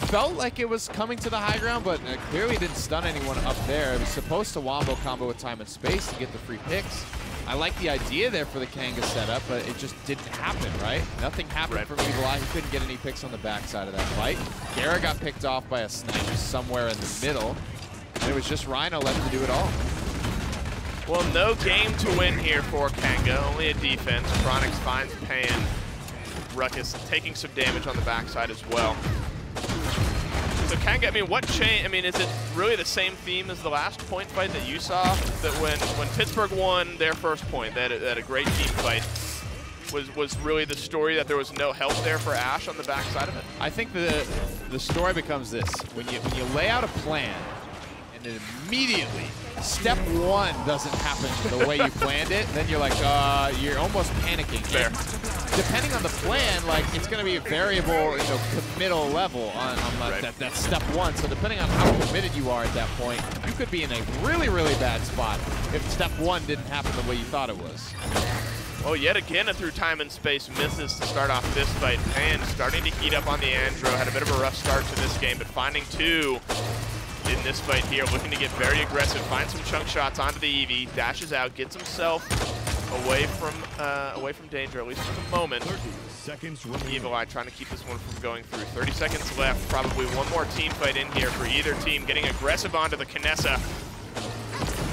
felt like it was coming to the high ground, but clearly didn't stun anyone up there. It was supposed to wombo combo with time and space to get the free picks. I like the idea there for the Kanga setup, but it just didn't happen, right? Nothing happened from Evil Eye. He couldn't get any picks on the backside of that fight. Gara got picked off by a sniper somewhere in the middle, and it was just Rhino left to do it all. Well, no game to win here for Kanga, only a defense. Chronix finds Pan. Ruckus taking some damage on the backside as well. So Kanga, I mean, what change? I mean, is it really the same theme as the last point fight that you saw? That when Pittsburgh won their first point, that a great team fight, was really the story that there was no help there for Ash on the backside of it? I think the story becomes this: when you lay out a plan, and then immediately step one doesn't happen the way you planned it, then you're like, you're almost panicking. Fair. depending on the plan, like it's going to be a variable, committal level on that step one. So depending on how committed you are at that point, you could be in a really, really bad spot if step one didn't happen the way you thought it was. Well, yet again, through time and space, misses to start off this fight. And starting to heat up on the Andro. Had a bit of a rough start to this game, but finding two in this fight here. Looking to get very aggressive, find some chunk shots onto the Eevee, dashes out, gets himself away from danger, at least for the moment. 30 seconds Evil Eye trying to keep this one from going through. 30 seconds left, probably one more team fight in here for either team. Getting aggressive onto the Kinessa.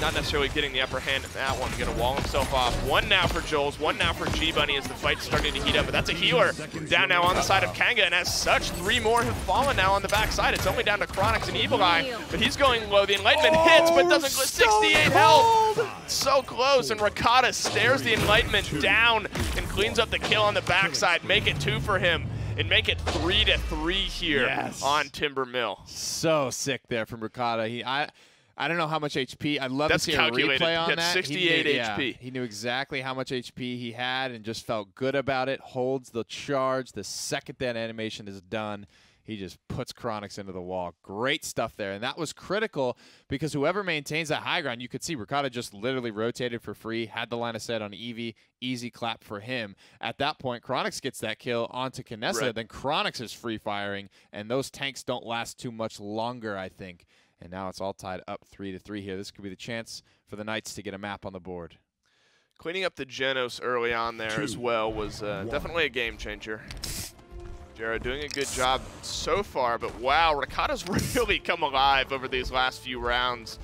Not necessarily getting the upper hand in that one. Gonna wall himself off. One now for Joel's, one now for G-Bunny as the fight's starting to heat up. But that's a healer down now on the side of Kanga, and as such, 3 more have fallen now on the backside. It's only down to Chronix and Evil Eye, but he's going low. The Enlightenment hits, but doesn't. 68 health. So close, and Ricotta stares the Enlightenment down and cleans up the kill on the backside. Make it 2 for him. And make it 3-3 here on Timber Mill. So sick there from Ricotta. I don't know how much HP. I'd love to see a replay on that. 68 HP. He knew exactly how much HP he had and just felt good about it. Holds the charge. The second that animation is done, he just puts Chronix into the wall. Great stuff there. And that was critical because whoever maintains that high ground, you could see Ricotta just literally rotated for free, had the line of sight on Eevee. Easy clap for him. At that point, Chronix gets that kill onto Kinessa. Right. Then Chronix is free firing, and those tanks don't last too much longer, I think. And now it's all tied up 3-3 here. This could be the chance for the Knights to get a map on the board. Cleaning up the Genos early on there as well was definitely a game changer. Jared doing a good job so far, but wow, Ricotta's really come alive over these last few rounds.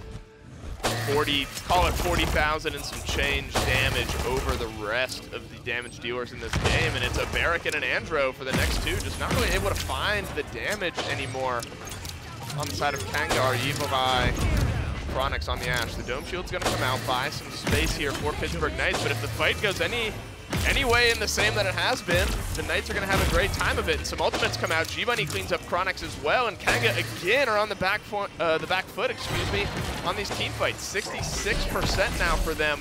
Call it 40,000 and some change damage over the rest of the damage dealers in this game, and it's a Barrack and an Andro for the next two, just not really able to find the damage anymore. On the side of Kanga, our Evil Eye, Chronix on the Ash. The Dome Shield's going to come out, buy some space here for Pittsburgh Knights, but if the fight goes any way in the same that it has been, the Knights are going to have a great time of it. And some ultimates come out. G-Bunny cleans up Chronix as well, and Kanga again are on the back foot, on these team fights. 66% now for them.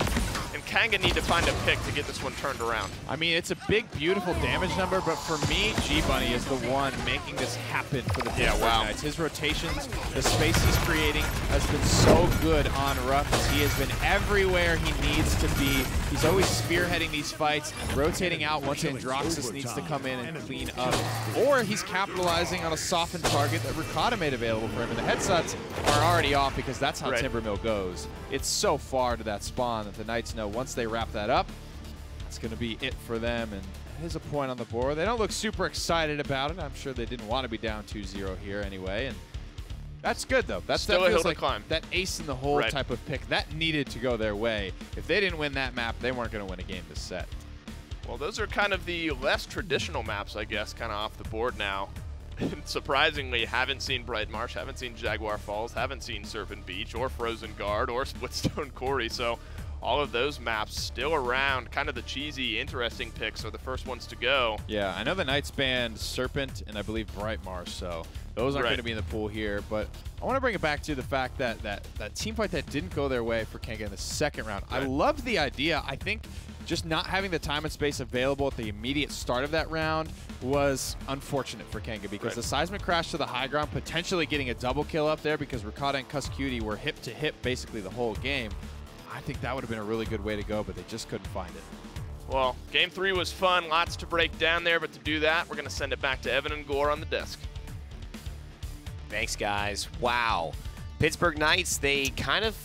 And Kanga need to find a pick to get this one turned around. I mean, it's a big, beautiful damage number, but for me, G-Bunny is the one making this happen for the Pittsburgh Knights. His rotations, the space he's creating has been so good on Ruffs. He has been everywhere he needs to be. He's always spearheading these fights, rotating out once Androxus needs to come in and clean up. Or he's capitalizing on a softened target that Ricotta made available for him. And the headsets are already off because that's how Timbermill goes. It's so far to that spawn that the Knights know once they wrap that up, it's going to be it for them. And here's a point on the board. They don't look super excited about it. I'm sure they didn't want to be down 2-0 here anyway. And that's good, though. That's still a hill to climb. That ace in the hole type of pick. That needed to go their way. If they didn't win that map, they weren't going to win a game this set. Well, those are kind of the less traditional maps, I guess, kind of off the board now. Surprisingly, haven't seen Bright Marsh, haven't seen Jaguar Falls, haven't seen Serpent Beach or Frozen Guard or Splitstone Quarry. So all of those maps still around. Kind of the cheesy, interesting picks are the first ones to go. Yeah, I know the Knights banned Serpent and I believe Bright Marsh, so those aren't going to be in the pool here. But I want to bring it back to the fact that that team fight that didn't go their way for Kanga in the second round. I loved the idea. I think just not having the time and space available at the immediate start of that round was unfortunate for Kanga because the seismic crash to the high ground, potentially getting a double kill up there because Ricotta and Cuscutie were hip to hip basically the whole game. I think that would have been a really good way to go, but they just couldn't find it. Well, game 3 was fun. Lots to break down there, but to do that, we're going to send it back to Evan and Gore on the desk. Thanks, guys. Wow. Pittsburgh Knights, they kind of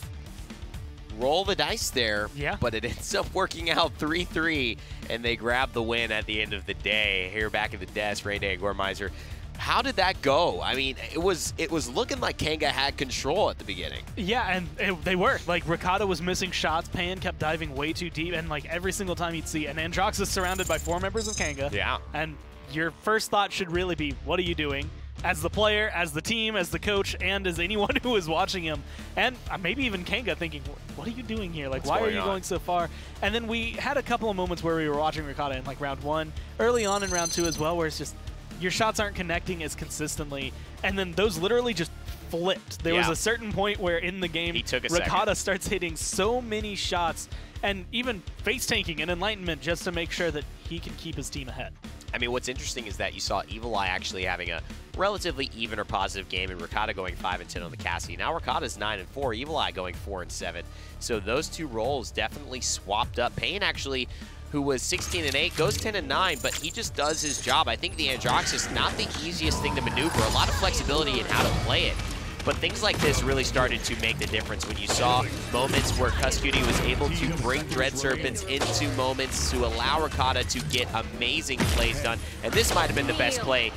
roll the dice there, but it ends up working out 3-3, and they grab the win at the end of the day. Here back at the desk, Ray Day, Gormizer. How did that go? I mean, it was looking like Kanga had control at the beginning. Yeah, and they were. Like, Ricotta was missing shots. Pan kept diving way too deep, and like every single time you'd see an Androxus surrounded by 4 members of Kanga. Yeah. And your first thought should really be, what are you doing? As the player, as the team, as the coach, and as anyone who is watching him. And maybe even Kanga thinking, what are you doing here? Like, why are you going so far? And then we had a couple of moments where we were watching Ricotta in like round 1, early on in round 2 as well, where it's just, your shots aren't connecting as consistently, and then those literally just flipped. There was a certain point where in the game, Ricotta starts hitting so many shots and even face tanking and Enlightenment just to make sure that he can keep his team ahead. I mean, what's interesting is that you saw Evil Eye actually having a relatively even or positive game, and Ricotta going 5-10 on the Cassie. Now Ricotta's 9-4, Evil Eye going 4-7. So those two roles definitely swapped up. Payne actually, who was 16-8, goes 10-9, but he just does his job. I think the Androxus, not the easiest thing to maneuver. A lot of flexibility in how to play it. But things like this really started to make the difference when you saw moments where Cuscuity was able to bring Dread Serpents into moments to allow Ricotta to get amazing plays done. And this might have been the best play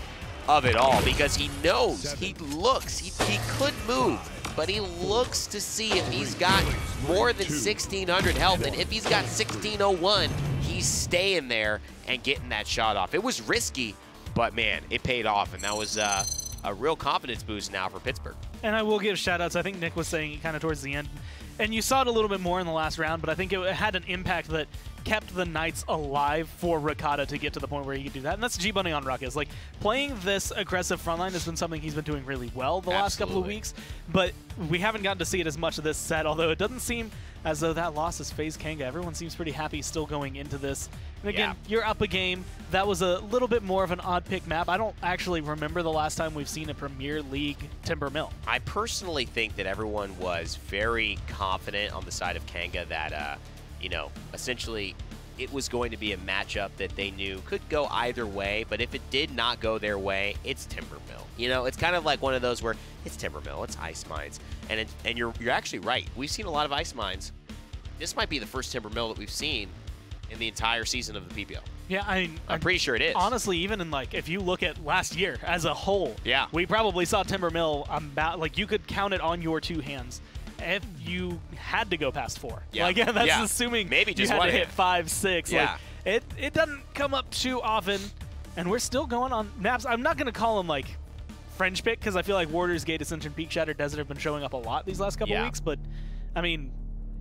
of it all because he knows, he looks, he could move, but he looks to see if he's got more than 1,600 health. And if he's got 1,601, he's staying there and getting that shot off. It was risky, but man, it paid off. And that was a real confidence boost now for Pittsburgh. And I will give shout-outs. I think Nick was saying kind of towards the end. And you saw it a little bit more in the last round, but I think it had an impact that kept the Knights alive for Ricotta to get to the point where he could do that. And that's G-Bunny on Ruckus. Like, playing this aggressive frontline has been something he's been doing really well the last couple of weeks. But we haven't gotten to see it as much of this set, although it doesn't seem as though that loss has phased Kanga. Everyone seems pretty happy still going into this. And again, you're up a game. That was a little bit more of an odd pick map. I don't actually remember the last time we've seen a Premier League Timber Mill. I personally think that everyone was very confident on the side of Kanga that, you know, essentially it was going to be a matchup that they knew could go either way, but if it did not go their way, it's Timber Mill. You know, it's kind of like one of those where it's Timber Mill, it's Ice Mines, and you're actually right. We've seen a lot of Ice Mines. This might be the first Timber Mill that we've seen in the entire season of the PPL. Yeah, I'm pretty sure it is. Honestly, even in like, if you look at last year as a whole, yeah, we probably saw Timber Mill about, like, you could count it on your two hands if you had to go past 4. Yeah. Like, that's assuming maybe just you had one to hit 5, 6. Yeah. Like, it doesn't come up too often, and we're still going on maps. I'm not going to call them like French pick because I feel like Warder's Gate, Ascension, Peak, Shattered Desert have been showing up a lot these last couple weeks, but I mean,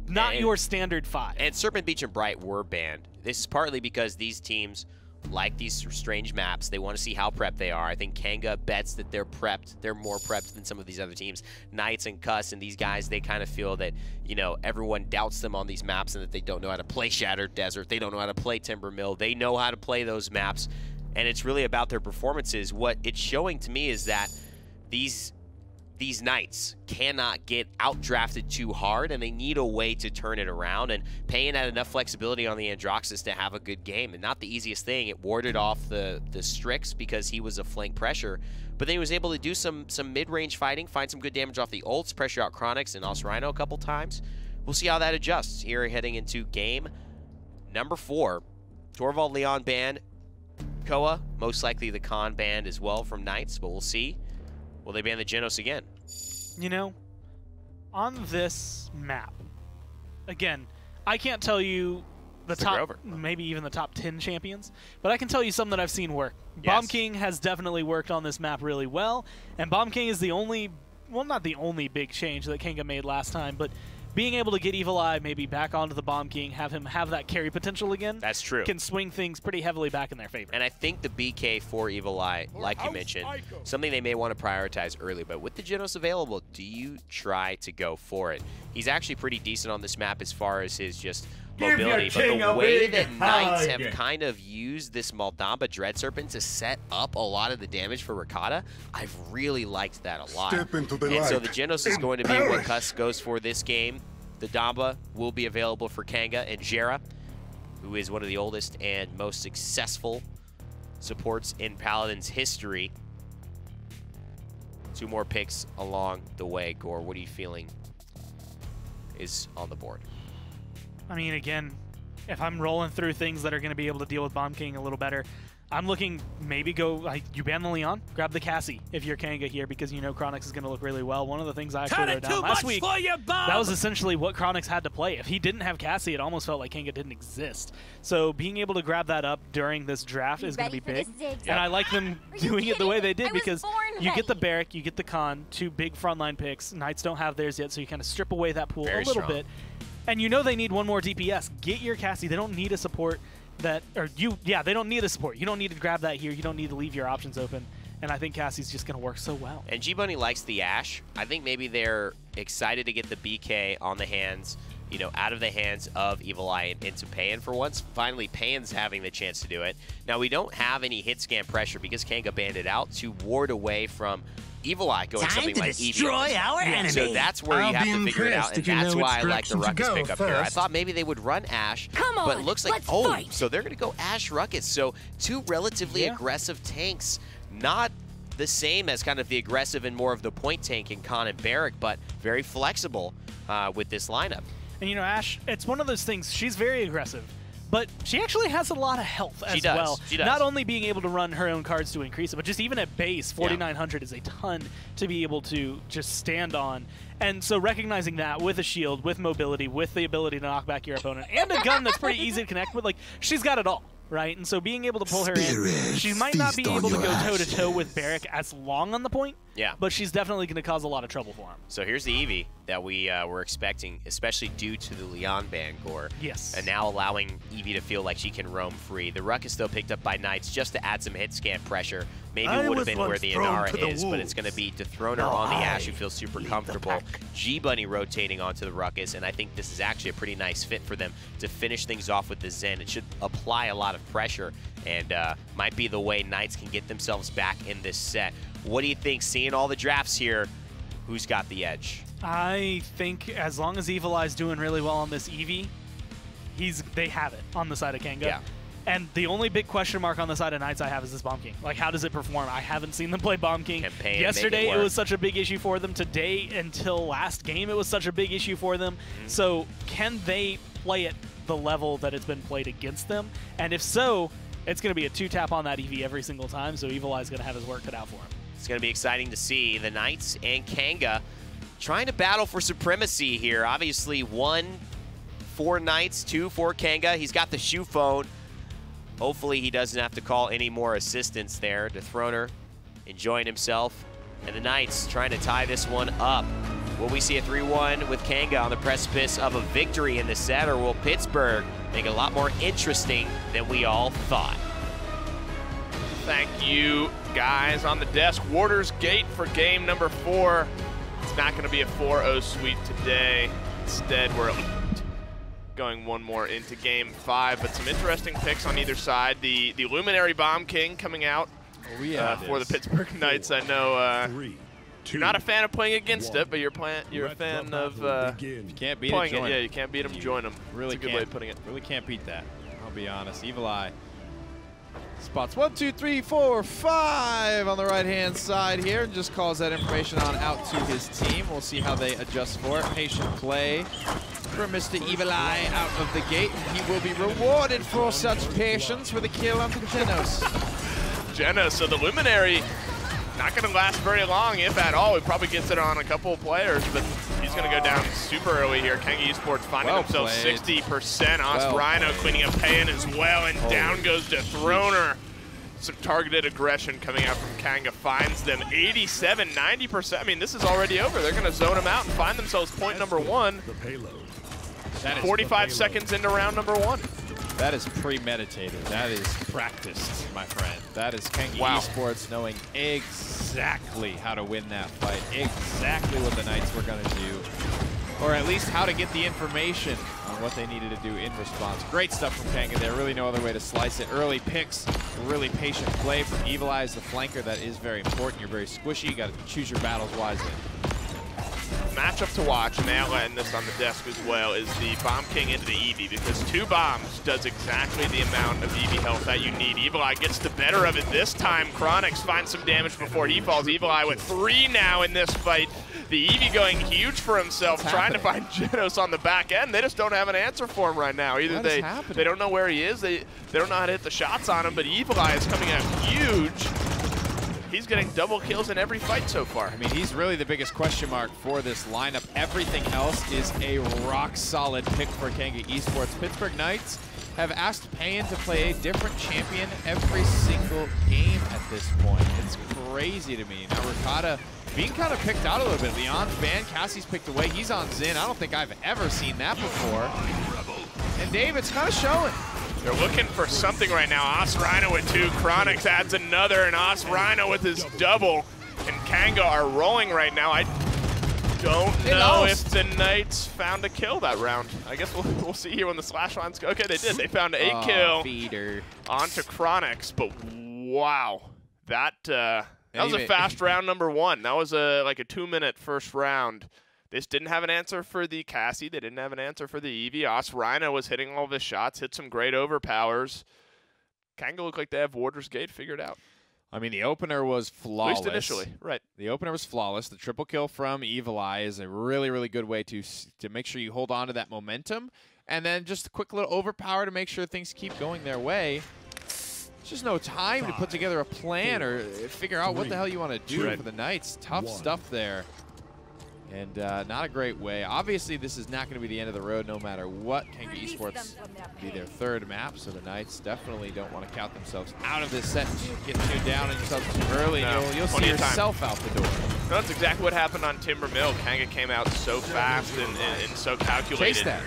not your standard 5. And Serpent Beach and Bright were banned. This is partly because these teams like these strange maps. They want to see how prepped they are. I think Kanga bets that they're prepped. They're more prepped than some of these other teams. Knights and Cuss and these guys, they kind of feel that, you know, everyone doubts them on these maps and that they don't know how to play Shattered Desert. They don't know how to play Timber Mill. They know how to play those maps, and it's really about their performances. What it's showing to me is that these Knights cannot get outdrafted too hard, and they need a way to turn it around, and Payne had enough flexibility on the Androxus to have a good game, and not the easiest thing. It warded off the Strix because he was a flank pressure, but then he was able to do some mid-range fighting, find some good damage off the ults, pressure out Chronix and Osrino a couple times. We'll see how that adjusts here heading into game number 4. Torvald Leon ban, Koa, most likely the Khan banned as well from Knights, but we'll see. Will they ban the Genos again? You know, on this map, again, I can't tell you the top, maybe even the top 10 champions, but I can tell you some that I've seen work. Yes. Bomb King has definitely worked on this map really well, and Bomb King is the only, well, not the only big change that Kanga made last time, but being able to get Evil Eye maybe back onto the Bomb King, have him have that carry potential again. That's true. Can swing things pretty heavily back in their favor. And I think the BK for Evil Eye, like you mentioned, something they may want to prioritize early, but with the Genos available, do you try to go for it? He's actually pretty decent on this map as far as his just mobility, but the way that Knights have kind of used this Maldamba Dread Serpent to set up a lot of the damage for Ricotta, I've really liked that a lot. Step into the and light. So the Genos is going to be what Cuss goes for this game. The Damba will be available for Kanga and Jera, who is one of the oldest and most successful supports in Paladins history. 2 more picks along the way. Gore, what are you feeling is on the board? I mean, again, if I'm rolling through things that are going to be able to deal with Bomb King a little better, I'm looking maybe go, like, you ban the Leon, grab the Cassie if you're Kanga here because you know Chronix is going to look really well. One of the things I actually wrote down last week, that was essentially what Chronix had to play. If he didn't have Cassie, it almost felt like Kanga didn't exist. So being able to grab that up during this draft is going to be big. And I like them doing it the way they did because you get the Barrack, you get the Khan, 2 big frontline picks. Knights don't have theirs yet, so you kind of strip away that pool a little bit. And you know they need 1 more DPS. Get your Cassie. They don't need a support that, or they don't need a support. You don't need to grab that here. You don't need to leave your options open. And I think Cassie's just going to work so well. And G-Bunny likes the Ashe. I think maybe they're excited to get the BK on the hands. you know, out of the hands of Evil Eye and into Payan for once. Finally, Payan's having the chance to do it. Now, we don't have any hit scan pressure because Kanga banned it out to ward away from Evil Eye going something like Eevee. Destroy our enemy. So that's where you have to figure it out, and that's why I like the Ruckus pickup here. I thought maybe they would run Ashe, but it looks like, so they're going to go Ashe Ruckus. So two relatively aggressive tanks, not the same as kind of the aggressive and more of the point tank in Khan and Barrack, but very flexible with this lineup. And you know, Ashe, it's one of those things, she's very aggressive, but she actually has a lot of health as well. She does. Not only being able to run her own cards to increase it, but just even at base, 4,900 is a ton to be able to just stand on. And so recognizing that with a shield, with mobility, with the ability to knock back your opponent, and a gun that's pretty easy to connect with, like, she's got it all. Right, and so being able to pull her in, she might not be able to go toe-to-toe with Barrack as long on the point, but she's definitely going to cause a lot of trouble for him. So here's the Eevee that we were expecting, especially due to the Leon ban gore. Yes. And now allowing Eevee to feel like she can roam free. The Ruckus, though, picked up by Knights just to add some hit scan pressure. Maybe it would have been where the Inara is, but it's going to be Dethroner on the Ashe, who feels super comfortable. G-Bunny rotating onto the Ruckus, and I think this is actually a pretty nice fit for them to finish things off with the Zen. It should apply a lot of pressure, and might be the way Knights can get themselves back in this set. What do you think, seeing all the drafts here, who's got the edge? I think as long as Evil Eye's doing really well on this Eevee, they have it on the side of Kanga. Yeah. And the only big question mark on the side of Knights I have is this Bomb King. Like, how does it perform? I haven't seen them play Bomb King. Yesterday, it was such a big issue for them. Today, until last game, it was such a big issue for them. So can they play at the level that it's been played against them? And if so, it's going to be a two-tap on that Eevee every single time, so Evil Eye's going to have his work cut out for him. It's going to be exciting to see the Knights and Kanga trying to battle for supremacy here. Obviously, 1 for Knights, 2 for Kanga. He's got the shoe phone. Hopefully he doesn't have to call any more assistance there. Dethroner enjoying himself. And the Knights trying to tie this one up. Will we see a 3-1 with Kanga on the precipice of a victory in the set, or will Pittsburgh make it a lot more interesting than we all thought? Thank you, guys. On the desk, Warder's Gate for game number 4. It's not going to be a 4-0 sweep today. Instead, we're going one more into game 5, but some interesting picks on either side. The Luminary Bomb King coming out for the Pittsburgh Knights. I know you're not a fan of playing against it, but you're a fan of you can't beat playing it, join it. Yeah, you can't beat them, join them. Really, That's a good way of putting it. Really can't beat that. I'll be honest. Evil Eye spots 1, 2, 3, 4, 5 on the right-hand side here, and just calls that information on out to his team. We'll see how they adjust for it. Patient play for Mr. Evil Eye out of the gate. He will be rewarded for such patience with a kill onto Genos. Genos, so the Luminary not going to last very long, if at all. He probably gets it on a couple of players, but he's going to go down super early here. Kanga Esports finding themselves 60%. Rhino cleaning up Payan as well, and down goes Dethroner. Some targeted aggression coming out from Kanga finds them 87, 90%. I mean, this is already over. They're going to zone him out and find themselves point number 1. 45 seconds into round number 1. That is premeditated. That is practiced, my friend. That is Kanga Esports knowing exactly how to win that fight, exactly what the Knights were going to do, or at least how to get the information on what they needed to do in response. Great stuff from Kanga there. Really no other way to slice it. Early picks, really patient play from Evil Eye as the flanker. That is very important. You're very squishy. You got to choose your battles wisely. Matchup to watch, and they're letting this on the desk as well, is the Bomb King into the Eevee, because 2 bombs does exactly the amount of Eevee health that you need. Evil Eye gets the better of it this time. Chronix finds some damage before he falls. Evil Eye with 3 now in this fight. The Eevee going huge for himself, trying to find Genos on the back end. They just don't have an answer for him right now. Either they don't know where he is, they don't know how to hit the shots on him, but Evil Eye is coming out huge. He's getting double kills in every fight so far. I mean, he's really the biggest question mark for this lineup. Everything else is a rock-solid pick for Kanga Esports. Pittsburgh Knights have asked Payan to play a different champion every single game at this point. It's crazy to me. Now, Ricotta being kind of picked out a little bit. Leon's banned, Cassie's picked away. He's on Zin. I don't think I've ever seen that before. And David's kind of showing. They're looking for something right now. Rhino with 2, Chronix adds another, and Rhino with his double. And Kanga are rolling right now. Don't know if the Knights found a kill that round. I guess we'll see here when the slash lines go. Okay, they did. They found a kill onto Chronix, but wow, that was a fast round number 1. That was like a 2-minute first round. This didn't have an answer for the Cassie. They didn't have an answer for the Eevee. Rhino was hitting all of his shots, hit some great overpowers. Kanga looked like they have Warder's Gate figured out. I mean, the opener was flawless. At least initially, right. The opener was flawless. The triple kill from Evil Eye is a really, really good way to make sure you hold on to that momentum. And then just a quick little overpower to make sure things keep going their way. There's just no time to put together a plan or figure out what the hell you want to do for the Knights. Tough stuff there. And not a great way. Obviously, this is not going to be the end of the road no matter what. Kanga Esports be their 3rd map, so the Knights definitely don't want to count themselves out of this set. Get tuned down on yourself too early, and you'll see yourself out the door. No, that's exactly what happened on Timber Mill. Kanga came out so fast and so calculated. Chase that.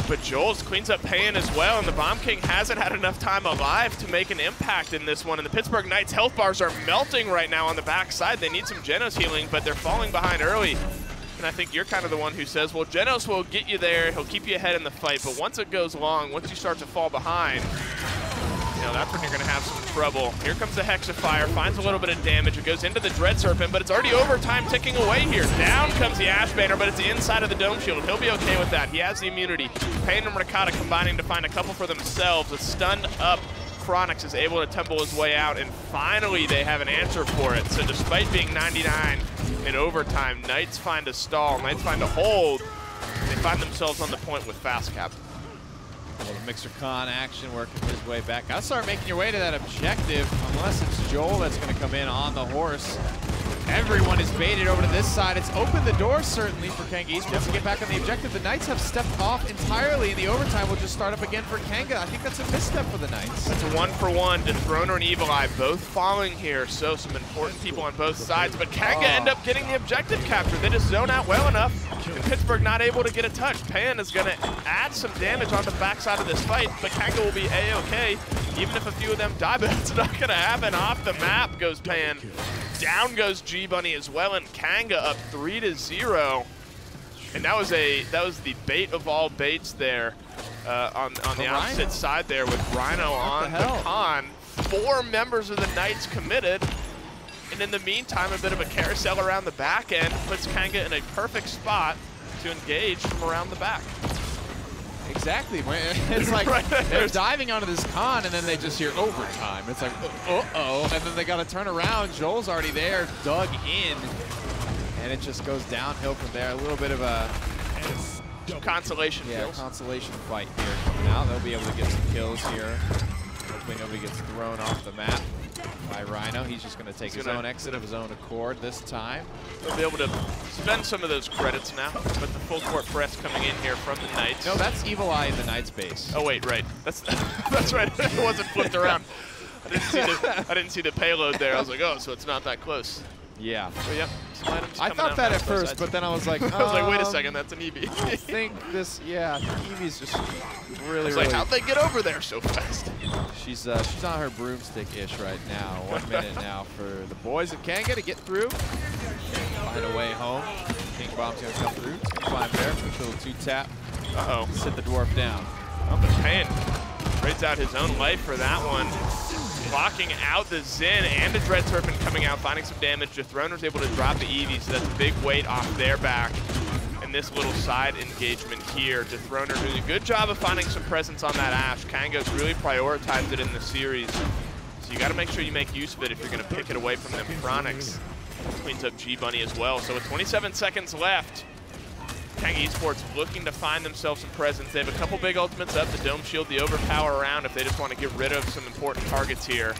But Joel's cleans up Payan as well, and the Bomb King hasn't had enough time alive to make an impact in this one. And the Pittsburgh Knights health bars are melting right now on the backside. They need some Genos healing, but they're falling behind early. And I think you're kind of the one who says, well, Genos will get you there. He'll keep you ahead in the fight. But once it goes long, once you start to fall behind, that's when you're going to have some trouble. Here comes the Hexifier, finds a little bit of damage. It goes into the Dread Serpent, but it's already overtime ticking away here. Down comes the Ash Banner, but it's inside of the Dome Shield. He'll be okay with that. He has the immunity. Payan and Rakata combining to find a couple for themselves. A stunned up Chronix is able to tumble his way out, and finally they have an answer for it. So despite being 99 in overtime, Knights find a stall, Knights find a hold. They find themselves on the point with Fast Cap. A little Mixer Con action working his way back. Gotta start making your way to that objective, unless it's Joel that's gonna come in on the horse. Everyone is baited over to this side. It's opened the door, certainly, for Kanga Esports to get back on the objective. The Knights have stepped off entirely, and the overtime will just start up again for Kanga. I think that's a misstep for the Knights. That's a 1-for-1. Dethroner and Evil Eye both falling here, so some important people on both sides. But Kanga end up getting the objective capture. They just zone out well enough, and Pittsburgh not able to get a touch. Payan is going to add some damage on the backside of this fight, but Kanga will be A-okay, even if a few of them die, but it's not going to happen. Off the map goes Payan. Down goes G-Bunny as well, and Kanga up 3-0. And that was the bait of all baits there on the opposite side there with Rhino on the con. 4 members of the Knights committed. And in the meantime, a bit of a carousel around the back end puts Kanga in a perfect spot to engage from around the back. Exactly. It's like they're diving onto this con, and then they just hear overtime. It's like, uh-oh, and then they got to turn around. Joel's already there, dug in, and it just goes downhill from there. A little bit of a consolation consolation fight here coming out. They'll be able to get some kills here. Hopefully nobody gets thrown off the map by Rhino. He's just going to take his own exit of his own accord this time. They'll be able to spend some of those credits now, but the full court press coming in here from the Knights. No, that's Evil Eye in the Knights base. Oh wait, right. That's that's right. It wasn't flipped around. I didn't see the payload there. I was like, oh, so it's not that close. Yeah. But yeah, I thought that at first, but then I was like, I was like, wait a second, that's an Eevee. I think this, Eevee's just really, like, how'd they get over there so fast? She's on her broomstick-ish right now. 1 minute now for the boys of Kanga to get through. Find a way home. King Bomb's gonna come through. Climb there, push a little 2-tap. Uh-oh. Sit the dwarf down. Oh, but Payan trades out his own life for that one. Blocking out the Zen and the Dread Serpent coming out, finding some damage. Dethroner's able to drop the Eevee, so that's a big weight off their back. And this little side engagement here, Dethroner doing a good job of finding some presence on that Ash. Kanga's really prioritized it in the series. So you got to make sure you make use of it if you're going to pick it away from them. Chronix cleans up G-Bunny as well. So with 27 seconds left, Kanga Esports looking to find themselves some presence. They have a couple big ultimates up, the Dome Shield, the Overpower around if they just want to get rid of some important targets here.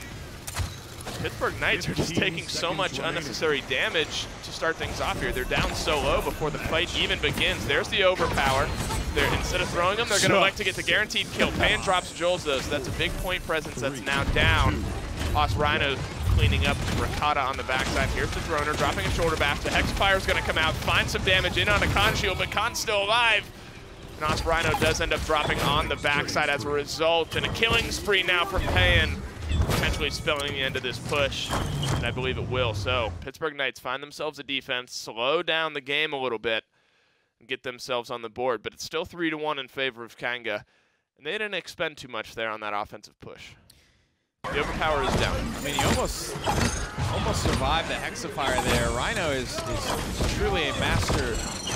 Pittsburgh Knights are just taking so much unnecessary damage to start things off here. They're down so low before the fight even begins. There's the Overpower. Instead of throwing them, they're going to elect to get the guaranteed kill. Payan drops Joel's though, so that's a big point presence that's now down. Rhino cleaning up Rakata on the backside. Here's the Droner dropping a shoulder bash. The Hexifire's going to come out, find some damage in on a Con Shield, but Con's still alive. And Rhino does end up dropping on the backside as a result. And a killing spree now from Payan. potentially spelling the end of this push, and I believe it will. So Pittsburgh Knights find themselves a defense, slow down the game a little bit, and get themselves on the board. But it's still 3-1 in favor of Kanga, and they didn't expend too much there on that offensive push. The overpower is down. I mean, he almost survived the Hexafire there. Rhino is truly a master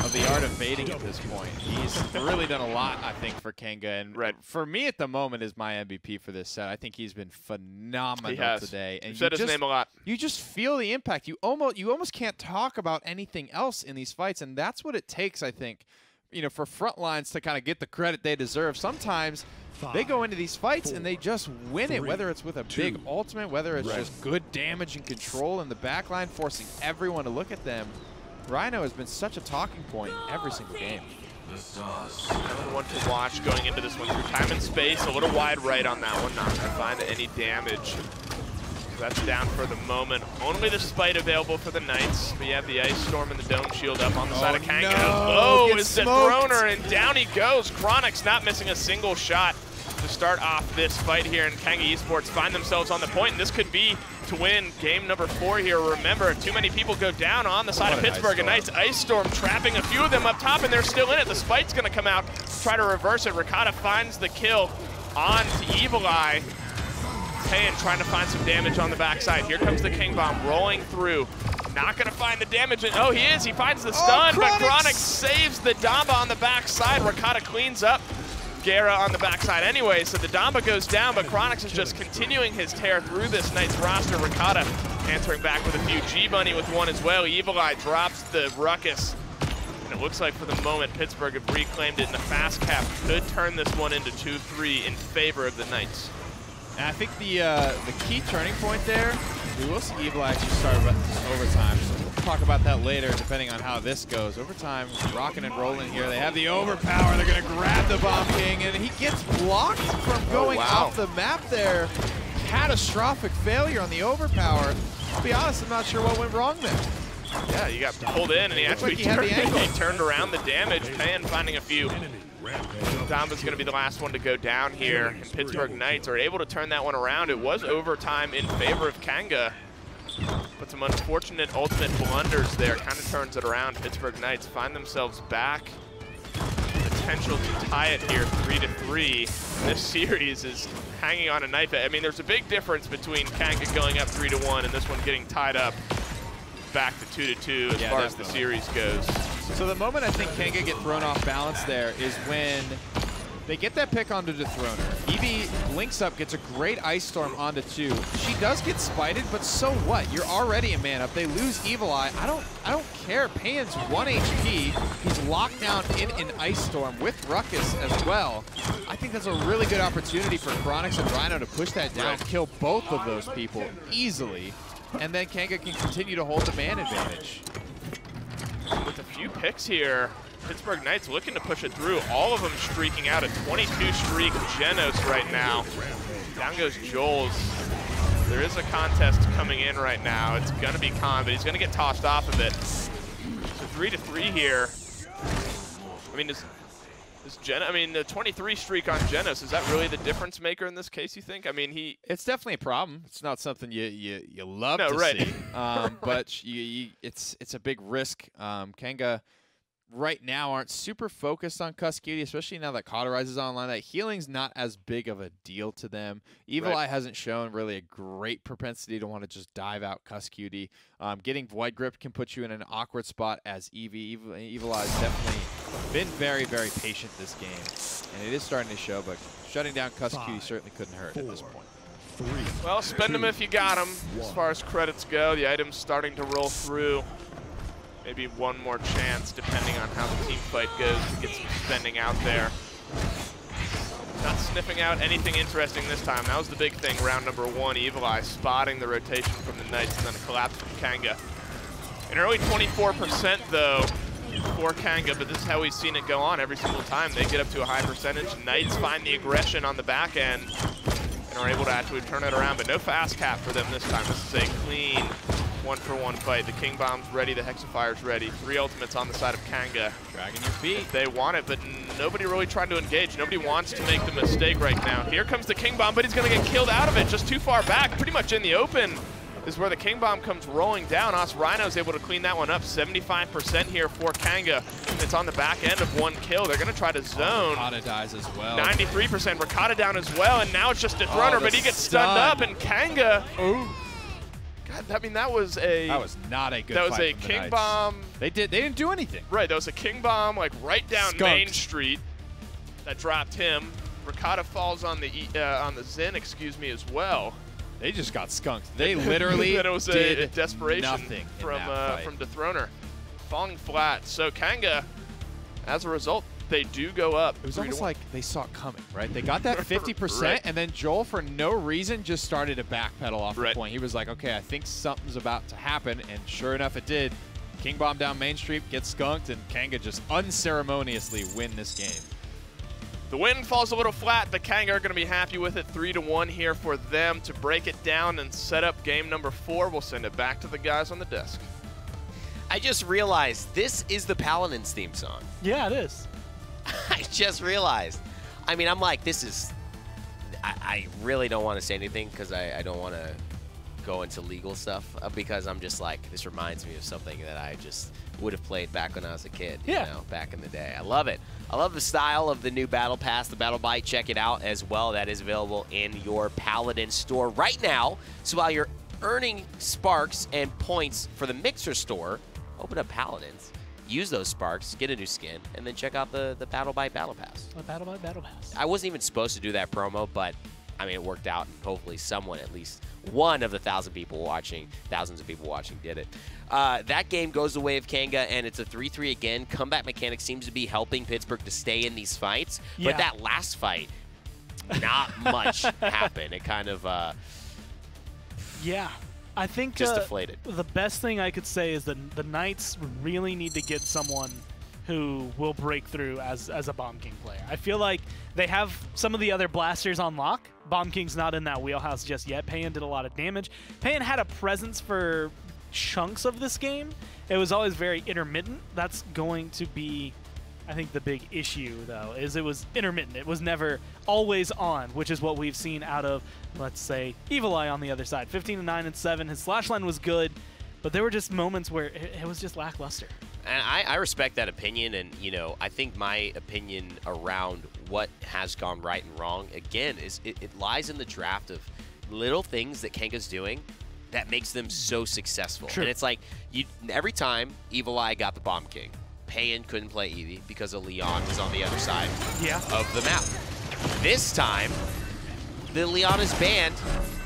of the art of baiting at this point. He's really done a lot, I think, for Kanga. And for me at the moment is my MVP for this set. I think he's been phenomenal today. And you said his name a lot. You just feel the impact. You almost can't talk about anything else in these fights, and that's what it takes, I think, you know, for front lines to kind of get the credit they deserve. Sometimes they go into these fights and they just win it, whether it's with a big ultimate, whether it's just good damage and control in the back line, forcing everyone to look at them. Rhino has been such a talking point every single game. Another one to watch going into this one through time and space. A little wide right on that one, not going to find any damage. So that's down for the moment. Only the Spite available for the Knights. We have the Ice Storm and the Dome Shield up on the side of Kanga. Oh, is the Throner, and down he goes. Chronix not missing a single shot to start off this fight here, and Kanga Esports find themselves on the point, and this could be to win game number 4 here. Remember, too many people go down on the side of Pittsburgh. A nice Ice Storm trapping a few of them up top, and they're still in it. The Spite's going to come out, try to reverse it. Ricotta finds the kill on to Evil Eye. Tan trying to find some damage on the backside. Here comes the King Bomb rolling through. Not going to find the damage. Oh, he is. He finds the stun, but Chronix saves the Damba on the backside. Ricotta cleans up Guerra on the backside anyway, so the Damba goes down, but Chronix is just continuing his tear through this Knights roster. Ricotta answering back with a few. G-Bunny with one as well. Evil Eye drops the Ruckus. And it looks like for the moment, Pittsburgh have reclaimed it, and the fast cap could turn this one into 2-3 in favor of the Knights. And I think the key turning point there, we will see Evil Eye actually start overtime. So we'll talk about that later, depending on how this goes. Overtime, rocking and rolling here. They have the overpower. They're going to grab the Bomb King, and he gets blocked from going off the map there. Catastrophic failure on the overpower. To be honest, I'm not sure what went wrong there. Yeah, you got pulled in, and he actually turned around the damage. Pan finding a few. Damba's going to be the last one to go down here, and Pittsburgh Knights are able to turn that one around. It was overtime in favor of Kanga, but some unfortunate ultimate blunders there kind of turns it around. Pittsburgh Knights find themselves back. Potential to tie it here 3-3. This series is hanging on a knife edge. I mean, there's a big difference between Kanga going up 3-1 and this one getting tied up back to 2-2 as far as the series goes. So the moment I think Kanga get thrown off balance there is when they get that pick onto the Throner. Evie links up, gets a great Ice Storm onto 2. She does get spited, but so what? You're already a man up. They lose Evil Eye. I don't care. Pan's 1 HP. He's locked down in an Ice Storm with Ruckus as well. I think that's a really good opportunity for Chronix and Rhino to push that down, kill both of those people easily, and then Kanga can continue to hold the man advantage. With a few picks here, Pittsburgh Knights looking to push it through. All of them streaking out a 22 streak Genos right now. Down goes Joel's. There is a contest coming in right now. It's going to be Khan, but he's going to get tossed off of it. So 3-3 here. I mean, the 23 streak on Genos, is that really the difference maker in this case, you think? I mean, it's definitely a problem. It's not something you love to see. But it's a big risk. Kanga right now aren't super focused on Cuscuity, especially now that Cauterize is online. That healing's not as big of a deal to them. Evil Eye hasn't shown really a great propensity to want to just dive out Cuscuity. Getting Void Grip can put you in an awkward spot as Evie. Evil Eye's definitely been very, very patient this game, and it is starting to show, but shutting down Cuscuity certainly couldn't hurt at this point. Well, spend them if you got them. As far as credits go, the item's starting to roll through. Maybe one more chance, depending on how the team fight goes, to get some spending out there. Not sniffing out anything interesting this time. That was the big thing, round number 1. Evil Eye spotting the rotation from the Knights, and then a collapse from Kanga. An early 24% though for Kanga, but this is how we've seen it go on every single time. They get up to a high percentage. Knights find the aggression on the back end and are able to actually turn it around, but no fast cap for them this time. This is a clean 1-for-1 fight. The King Bomb's ready, the Hexifire's ready. 3 ultimates on the side of Kanga. Dragging your feet. They want it, but nobody really trying to engage. Nobody wants to make the mistake right now. Here comes the King Bomb, but he's going to get killed out of it. Just too far back, pretty much in the open is where the King Bomb comes rolling down. Os Rhino's able to clean that one up. 75% here for Kanga. It's on the back end of 1 kill. They're going to try to zone. Ricotta dies as well. 93%. Ricotta down as well, and now it's just Dethroner, but he gets stunned up, and Kanga. Oh. God, I mean, that was not a good That was fight a from the King Knights. Bomb. They didn't do anything. Right, that was a King Bomb, like right down Skunked. Main Street that dropped him. Ricotta falls on the Zen, excuse me, as well. They just got skunked. They literally that was did a desperation nothing from Dethroner. Falling flat. So Kanga, as a result, they do go up. It was almost like they saw it coming, right? They got that 50%, Right. and then Joel, for no reason, just started to backpedal off the Right. point. He was like, okay, I think something's about to happen, and sure enough, it did. King Bomb down Main Street, gets skunked, and Kanga just unceremoniously win this game. The win falls a little flat, but Kanga are going to be happy with it. 3-1 here for them to break it down and set up game number 4. We'll send it back to the guys on the desk. I just realized this is the Paladins theme song. Yeah, it is. I just realized. I mean, I'm like, this is... I really don't want to say anything because I don't want to go into legal stuff because I'm just like, this reminds me of something that I just would have played back when I was a kid, you know, back in the day. I love it. I love the style of the new Battle Pass, the Battle Bite. Check it out as well. That is available in your Paladin store right now. So while you're earning sparks and points for the Mixer store, open up Paladins, use those sparks, get a new skin, and then check out the Battle Bite Battle Pass. The Battle Bite Battle Pass. I wasn't even supposed to do that promo, but I mean, it worked out, and hopefully someone, at least one of the thousands of people watching, did it. That game goes the way of Kanga, and it's a 3-3 again. Comeback mechanic seems to be helping Pittsburgh to stay in these fights, but that last fight, not much happened. It kind of... yeah. I think just deflated. The best thing I could say is that the Knights really need to get someone who will break through as a Bomb King player. I feel like they have some of the other blasters on lock. Bomb King's not in that wheelhouse just yet. Payan did a lot of damage. Payan had a presence for chunks of this game. It was always very intermittent. That's going to be, I think, the big issue, though, is it was intermittent. It was never always on, which is what we've seen out of, let's say, Evil Eye on the other side. 15-9 and 7. His slash line was good, but there were just moments where it was just lackluster. And I respect that opinion, and, you know, I think my opinion around what has gone right and wrong, again, is it lies in the draft of little things that Kanga's doing that makes them so successful. True. And it's like, every time Evil Eye got the Bomb King, Payan couldn't play Eevee because of Leon was on the other side of the map. This time, the Leon is banned,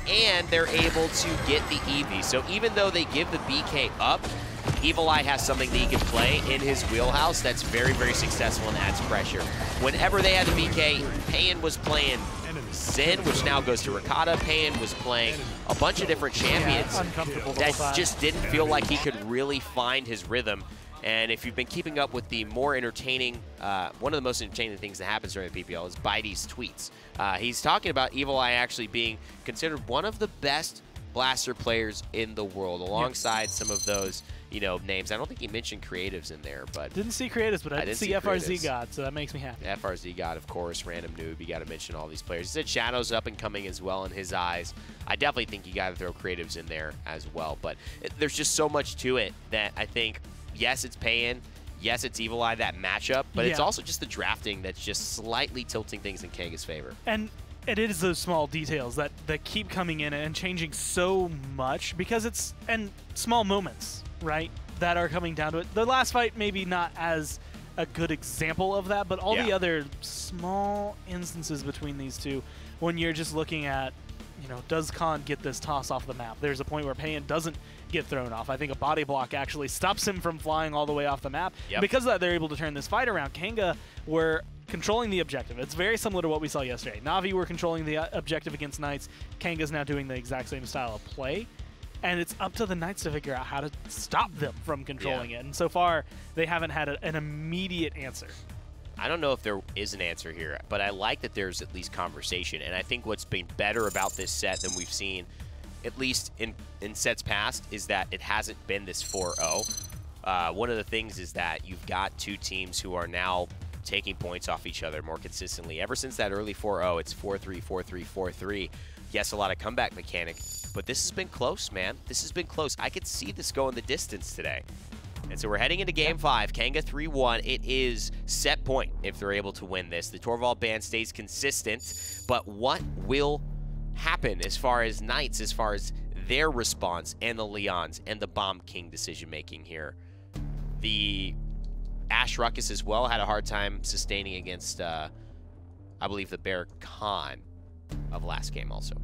and they're able to get the Eevee. So even though they give the BK up, Evil Eye has something that he can play in his wheelhouse that's very, very successful and adds pressure. Whenever they had the BK, Payan was playing Zen, which now goes to Ricotta. Payan was playing a bunch of different champions that just didn't feel like he could really find his rhythm. And if you've been keeping up with the more entertaining, one of the most entertaining things that happens during the PPL is Bitey's tweets. He's talking about Evil Eye actually being considered one of the best blaster players in the world, alongside some of those, you know, names. I don't think he mentioned creatives in there, but didn't see creatives, but I did see FRZ God, so that makes me happy. FRZ God, of course, random noob. You got to mention all these players. He said Shadow's up and coming as well in his eyes. I definitely think you got to throw creatives in there as well, but there's just so much to it that I think, yes, it's Payan. Yes, it's Evil Eye, that matchup, but it's also just the drafting that's just slightly tilting things in Kanga's favor. And it is those small details that keep coming in and changing so much, because it's, and small moments, right, that are coming down to it. The last fight maybe not as a good example of that, but all the other small instances between these two, when you're just looking at, you know, does Khan get this toss off the map? There's a point where Payan doesn't get thrown off. I think a body block actually stops him from flying all the way off the map. Because of that, they're able to turn this fight around. Kanga were controlling the objective. It's very similar to what we saw yesterday. Na'Vi were controlling the objective against Knights. Kanga's now doing the exact same style of play. And it's up to the Knights to figure out how to stop them from controlling it. And so far, they haven't had an immediate answer. I don't know if there is an answer here, but I like that there's at least conversation. And I think what's been better about this set than we've seen at least in sets past, is that it hasn't been this 4-0. One of the things is that you've got two teams who are now taking points off each other more consistently. Ever since that early 4-0, it's 4-3, 4-3, 4-3. Yes, a lot of comeback mechanic, but this has been close, man. This has been close. I could see this going the distance today. And so we're heading into Game 5. Kanga 3-1. It is set point if they're able to win this. The Torvald band stays consistent, but what will happen as far as Knights, as far as their response, and the Leons, and the Bomb King decision-making here? The Ash Ruckus as well had a hard time sustaining against, I believe, the Bear Khan of last game also.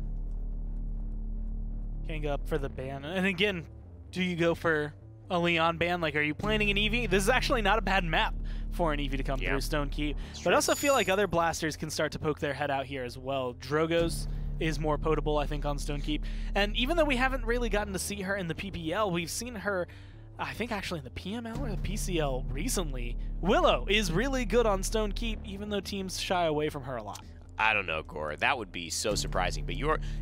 Kanga up for the ban. And again, do you go for a Leon ban? Like, are you planning an Eevee? This is actually not a bad map for an Eevee to come through Stone Keep. But I also feel like other blasters can start to poke their head out here as well. Drogo's is more potable, I think, on Stone Keep. And even though we haven't really gotten to see her in the PPL, we've seen her, I think, actually in the PML or the PCL recently. Willow is really good on Stone Keep, even though teams shy away from her a lot. I don't know, Gore. That would be so surprising. But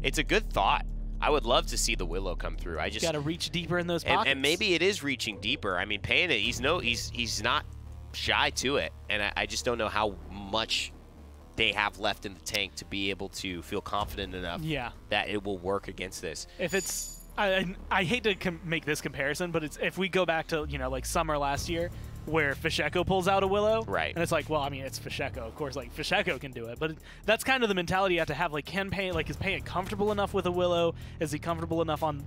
it's a good thought. I would love to see the Willow come through. I just got to reach deeper in those pockets. And maybe it is reaching deeper. I mean, paying it, he's not shy to it. And I just don't know how much they have left in the tank to be able to feel confident enough that it will work against this. If it's I hate to make this comparison, but if we go back to, like summer last year, where Fisheko pulls out a Willow, right? And it's like, well, I mean, it's Fisheko, of course. Like Fisheko can do it, but that's kind of the mentality you have to have. Like, is Payne comfortable enough with a Willow? Is he comfortable enough on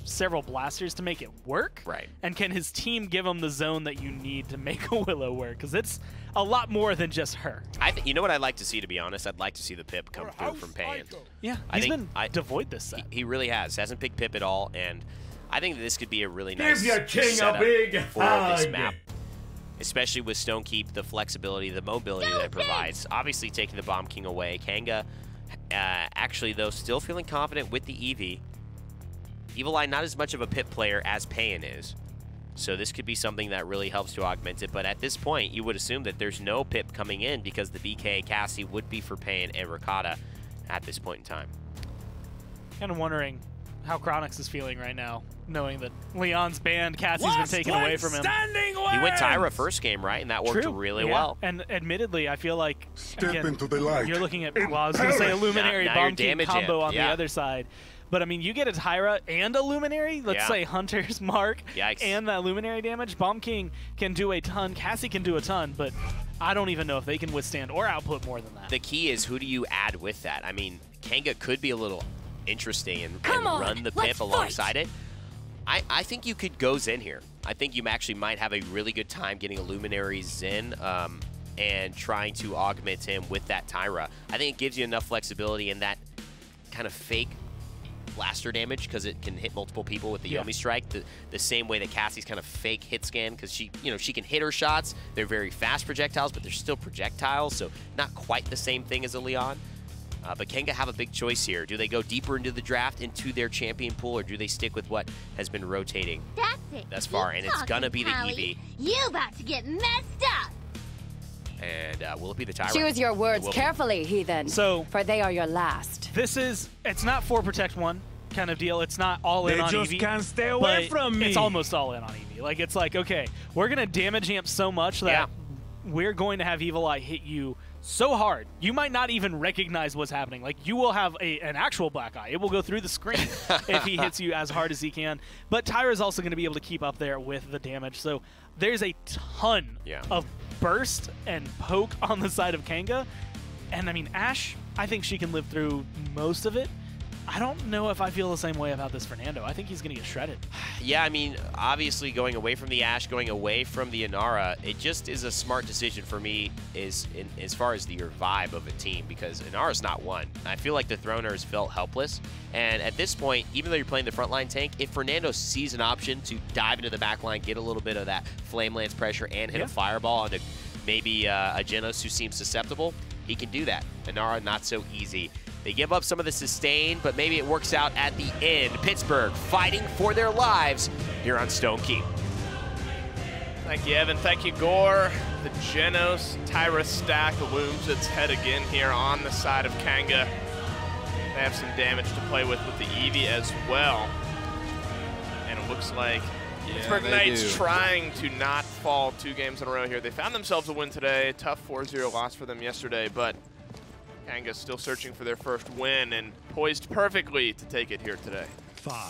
several blasters to make it work? Right. And can his team give him the zone that you need to make a Willow work? Because it's a lot more than just her. You know what I'd like to see, to be honest? I'd like to see the Pip come through from Payne. Yeah, he's been devoid this set. He really has. Hasn't picked Pip at all, and I think that this could be a really nice Give your king setup a big for this map. Especially with Stone Keep, the flexibility, the mobility that it provides. Obviously taking the Bomb King away. Kanga, actually, though, still feeling confident with the Eevee. Evil Eye, not as much of a Pip player as Payne is. So this could be something that really helps to augment it. But at this point, you would assume that there's no Pip coming in because the BK Cassie would be for Payne and Ricotta at this point in time. Kind of wondering how Chronix is feeling right now, knowing that Leon's banned, Cassie's been taken away from him. He went Tyra first game, right? And that worked really well. And admittedly, I feel like, again, into the light. you're looking at, well, I was going to say a Luminary Bomb King combo on the Yeah. other side. But, I mean, you get a Tyra and a Luminary, let's say Hunter's Mark, and that Luminary damage. Bomb King can do a ton, Cassie can do a ton, but I don't even know if they can withstand or output more than that. The key is, who do you add with that? I mean, Kanga could be a little interesting and run the Pip alongside it. I think you could go Zen here. I think you actually might have a really good time getting a Luminary Zen and trying to augment him with that Tyra. I think it gives you enough flexibility in that kind of fake blaster damage because it can hit multiple people with the Yomi Strike, the same way that Cassie's kind of fake hit scan because she can hit her shots. They're very fast projectiles, but they're still projectiles, so not quite the same thing as a Leon. But Kanga have a big choice here. Do they go deeper into the draft, into their champion pool, or do they stick with what has been rotating thus far? And it's going to be the Eevee. You about to get messed up. And will it be the Tyra? Choose your words carefully, heathen, for they are your last. It's not 4 Protect 1 kind of deal. It's not all in on Eevee. They just can't stay away from me. It's almost all in on Eevee. Like, it's like, okay, we're going to damage amp so much that we're going to have Evil Eye hit you so hard, you might not even recognize what's happening. Like, you will have an actual black eye. It will go through the screen if he hits you as hard as he can. But Tyra's also going to be able to keep up there with the damage. So there's a ton of burst and poke on the side of Kanga. And, I mean, Ash, I think she can live through most of it. I don't know if I feel the same way about this Fernando. I think he's going to get shredded. Yeah, I mean, obviously going away from the Ashe, going away from the Inara, it just is a smart decision for me as far as your vibe of a team, because Inara's not one. I feel like the Throners felt helpless, and at this point, even though you're playing the frontline tank, if Fernando sees an option to dive into the backline, get a little bit of that Flame Lance pressure, and hit a Fireball onto maybe a Genos who seems susceptible, he can do that. Inara, not so easy. They give up some of the sustain, but maybe it works out at the end. Pittsburgh fighting for their lives here on Stone Keep. Thank you, Evan. Thank you, Gore. The Genos Tyra stack looms its head again here on the side of Kanga. They have some damage to play with the Eevee as well. And it looks like Pittsburgh Knights trying to not fall 2 games in a row here. They found themselves a win today. A tough 4-0 loss for them yesterday, but Kanga's still searching for their first win and poised perfectly to take it here today.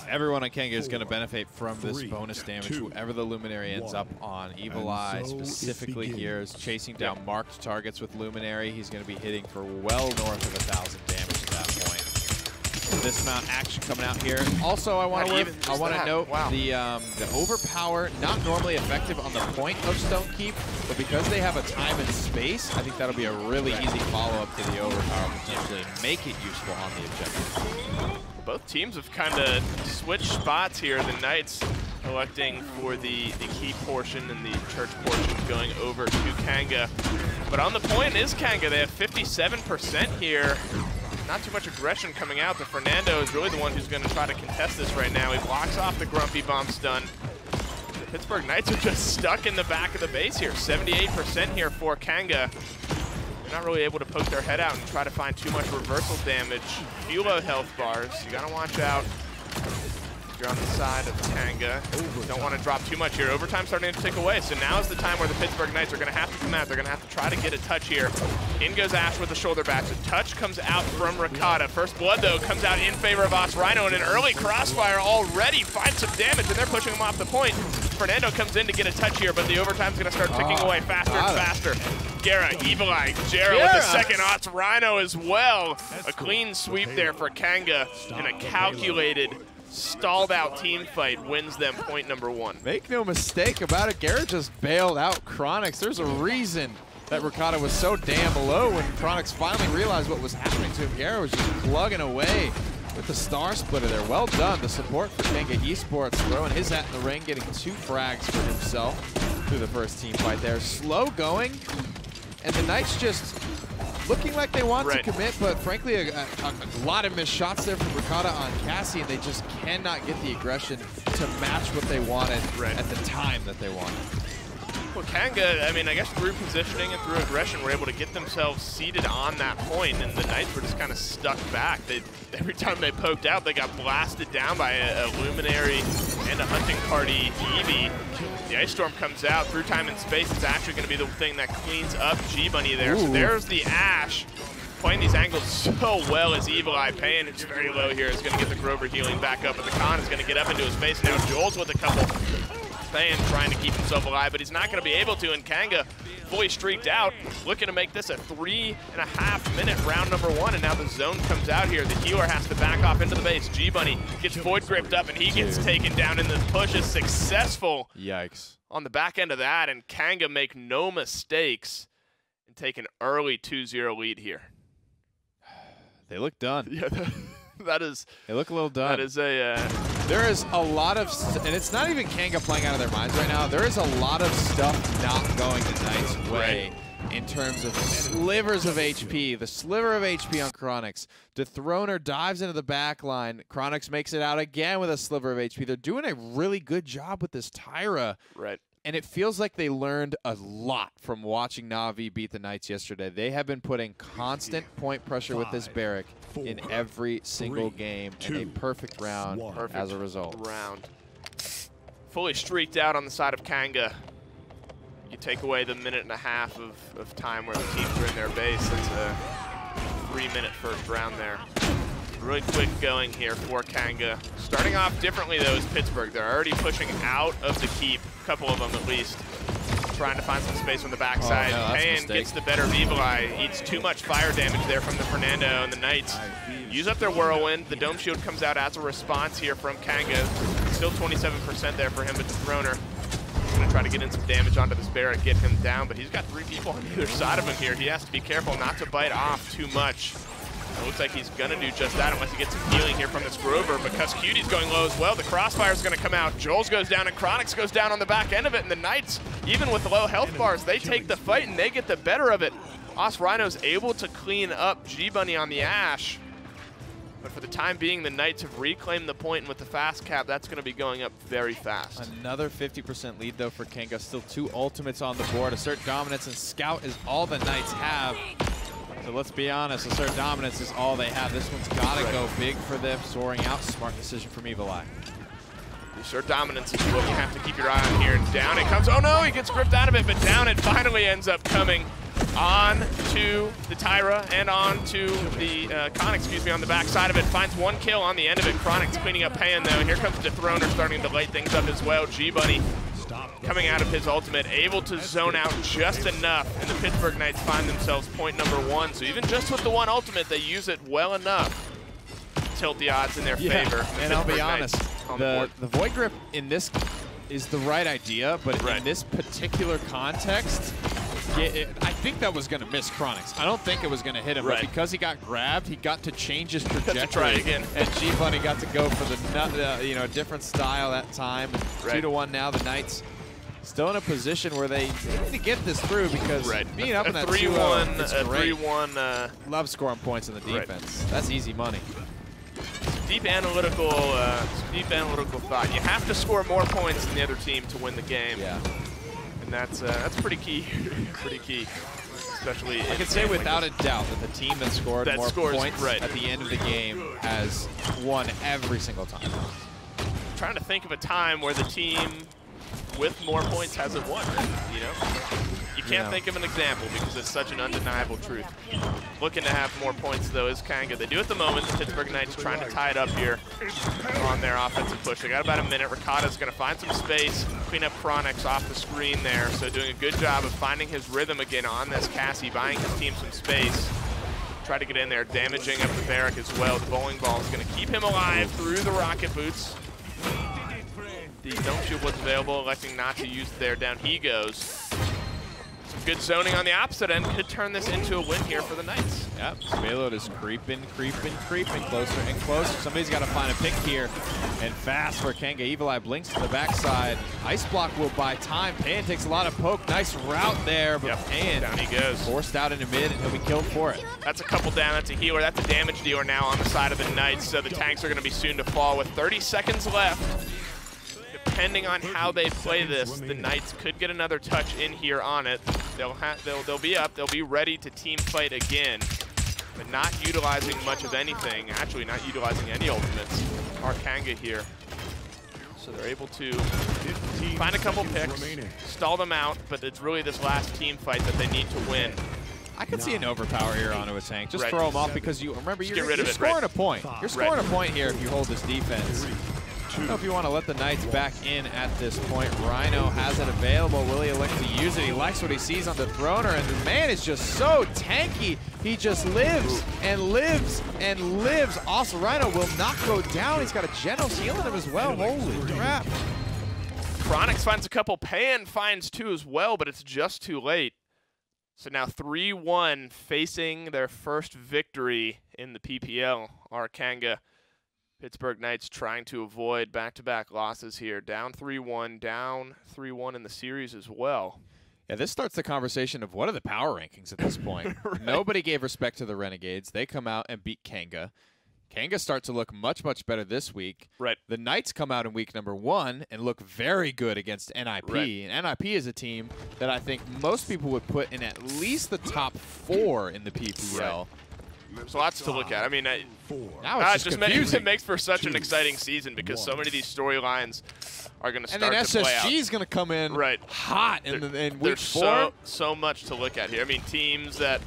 Everyone on Kanga is going to benefit from this bonus damage, whoever the Luminary ends up on. Evil Eye specifically here is chasing down marked targets with Luminary. He's going to be hitting for well north of 1,000 damage at that point. This amount action coming out here. Also, I want to note the overpower, not normally effective on the point of Stone Keep, but because they have a time and space, I think that'll be a really easy follow-up to the overpower, potentially make it useful on the objective. Both teams have kind of switched spots here. The Knights electing for the key portion and the church portion going over to Kanga. But on the point is Kanga. They have 57% here. Not too much aggression coming out. The Fernando is really the one who's going to try to contest this right now. He blocks off the Grumpy Bomb stun. The Pittsburgh Knights are just stuck in the back of the base here. 78% here for Kanga. They're not really able to poke their head out and try to find too much reversal damage. Few low health bars. You got to watch out if you're on the side of Kanga. Don't want to drop too much here. Overtime starting to tick away, so now is the time where the Pittsburgh Knights are going to have to come out. They're going to have to try to get a touch here. In goes Ash with the shoulder bash. A touch comes out from Ricotta. First blood, though, comes out in favor of Rhino, and an early crossfire already finds some damage, and they're pushing him off the point. Fernando comes in to get a touch here, but the overtime's going to start ticking away faster and faster. Gera, Evil Eye, Jera with the second Rhino as well. A clean sweep there for Kanga, and a calculated, stalled out team fight wins them point number 1. Make no mistake about it, Garrett just bailed out Chronix. There's a reason that Ricotta was so damn low when Chronix finally realized what was happening to him. Garrett was just plugging away with the Star Splitter there. Well done. The support for Kanga Esports throwing his hat in the ring, getting 2 frags for himself through the first team fight there. Slow going, and the Knights just looking like they want to commit, but frankly, a lot of missed shots there from Ricotta on Cassie, and they just cannot get the aggression to match what they wanted at the time that they wanted. Well, Kanga, I mean, I guess through positioning and through aggression, were able to get themselves seated on that point, and the Knights were just kind of stuck back. Every time they poked out, they got blasted down by a Luminary and a Hunting Party Eevee. The Ice Storm comes out through time and space. It's actually going to be the thing that cleans up G-Bunny there. So there's the Ash. Playing these angles so well as Evil Eye. Payne, who's very low here, is going to get the Grover healing back up, and the Khan is going to get up into his face. Now Joel's with a couple. Payne trying to keep himself alive, but he's not going to be able to, and Kanga fully streaked out, looking to make this a 3.5-minute round number 1, and now the zone comes out here. The healer has to back off into the base. G-Bunny gets Void gripped up, and he gets taken down, and the push is successful. Yikes. On the back end of that, and Kanga make no mistakes and take an early 2-0 lead here. They look done. Yeah, that is. They look a little done. That is a. There is a lot of, and it's not even Kanga playing out of their minds right now. There is a lot of stuff not going the Knights' way in terms of slivers of HP. The sliver of HP on Chronix. Dethroner dives into the back line. Chronix makes it out again with a sliver of HP. They're doing a really good job with this Tyra. Right. And it feels like they learned a lot from watching Na'Vi beat the Knights yesterday. They have been putting constant point pressure with this Barrack in every single game, and a perfect round as a result. Fully streaked out on the side of Kanga. You take away the 1.5 minutes of time where the teams are in their base. It's a 3-minute first round there. Really quick going here for Kanga. Starting off differently, though, is Pittsburgh. They're already pushing out of the keep, a couple of them at least. Trying to find some space on the backside. Payne gets the better of Evil Eye. Eats too much fire damage there from the Fernando, and the Knights use up their Whirlwind. The Dome Shield comes out as a response here from Kanga. Still 27% there for him, but Dethroner going to try to get in some damage onto this Barrack, get him down, but he's got 3 people on either side of him here. He has to be careful not to bite off too much. It looks like he's going to do just that unless he gets some healing here from this Grover, because Cutie's going low as well. The Crossfire's going to come out. Joel's goes down, and Chronix goes down on the back end of it, and the Knights, even with the low health bars, they take the fight, and they get the better of it. Rhino's able to clean up G-Bunny on the Ash, but for the time being, the Knights have reclaimed the point, and with the fast cap, that's going to be going up very fast. Another 50% lead, though, for Kanga. Still 2 ultimates on the board. Assert dominance and Scout is all the Knights have. So let's be honest, assert dominance is all they have. This one's got to go big for them, soaring out. Smart decision from Evil Eye. Assert dominance is what you have to keep your eye on here. And down it comes. Oh no, he gets gripped out of it, but down it finally ends up coming on to the Tyra and on to the Con, on the back side of it. Finds one kill on the end of it. Chronic's cleaning up Pan though. Here comes Dethroner starting to light things up as well. G-Bunny coming out of his ultimate, able to zone out just enough, and the Pittsburgh Knights find themselves point number 1. So even just with the one ultimate, they use it well enough to tilt the odds in their favor. And I'll be honest, the Void Grip in this is the right idea, but in this particular context, I think that was going to miss Chronix. I don't think it was going to hit him, but because he got grabbed, he got to change his trajectory. Try again. And G-Bunny got to go for the different style that time. 2-1 now. The Knights still in a position where they need to get this through because being up in that 3-1, it's great. 3-1. Love scoring points in the defense. That's easy money. Deep analytical thought. You have to score more points than the other team to win the game. Yeah. And that's pretty key. Pretty key. Especially I can say without a doubt that the team that scored more points at the end of the game has won every single time. I'm trying to think of a time where the team with more points hasn't won. You know? You can't think of an example because it's such an undeniable truth. Looking to have more points, though, is Kanga. They do at the moment. The Pittsburgh Knights trying to tie it up here on their offensive push. They got about a minute. Ricotta's going to find some space, clean up Chronix off the screen there. So doing a good job of finding his rhythm again on this Cassie, buying his team some space. Try to get in there, damaging up the Barrack as well. The bowling ball is going to keep him alive through the rocket boots. The dome shield was available, electing not to use it there. Down he goes. Good zoning on the opposite end could turn this into a win here for the Knights. Yep, Payload is creeping closer and closer. Somebody's got to find a pick here. And fast for Kanga. Evil Eye blinks to the backside. Ice Block will buy time. Pan takes a lot of poke. Nice route there, but Pan down he goes. Forced out into mid, and he'll be killed for it. That's a couple down. That's a healer. That's a damage dealer now on the side of the Knights. So the tanks are going to be soon to fall with 30 seconds left. Depending on how they play this, the Knights could get another touch in here on it. They'll be up. They'll be ready to team fight again, but not utilizing much of anything. Actually, not utilizing any ultimates. Are Kanga here, so they're able to find a couple picks, stall them out. But it's really this last team fight that they need to win. I could see an overpower here onto a tank. Just throw them off because you remember you're scoring a point. You're scoring a point here if you hold this defense. I don't know if you want to let the Knights back in at this point. Rhino has it available. Will he elect to use it? He likes what he sees on the Throner, and the man is just so tanky. He just lives and lives and lives. Also, Rhino will not go down. He's got a Genos healing him as well. Holy crap. Chronix finds a couple. Pan finds 2 as well, but it's just too late. So now 3-1 facing their first victory in the PPL. Are Kanga. Pittsburgh Knights trying to avoid back-to-back losses here. Down 3-1, down 3-1 in the series as well. Yeah, this starts the conversation of what are the power rankings at this point. Nobody gave respect to the Renegades. They come out and beat Kanga. Kanga starts to look much, much better this week. The Knights come out in week number 1 and look very good against NIP. And NIP is a team that I think most people would put in at least the top 4 in the PPL. There's lots to look at. I mean, now it's just confusing. It makes for such an exciting season because so many of these storylines are going to start to play out. And then SSG is going to come in hot in week 4. So much to look at here. I mean, teams that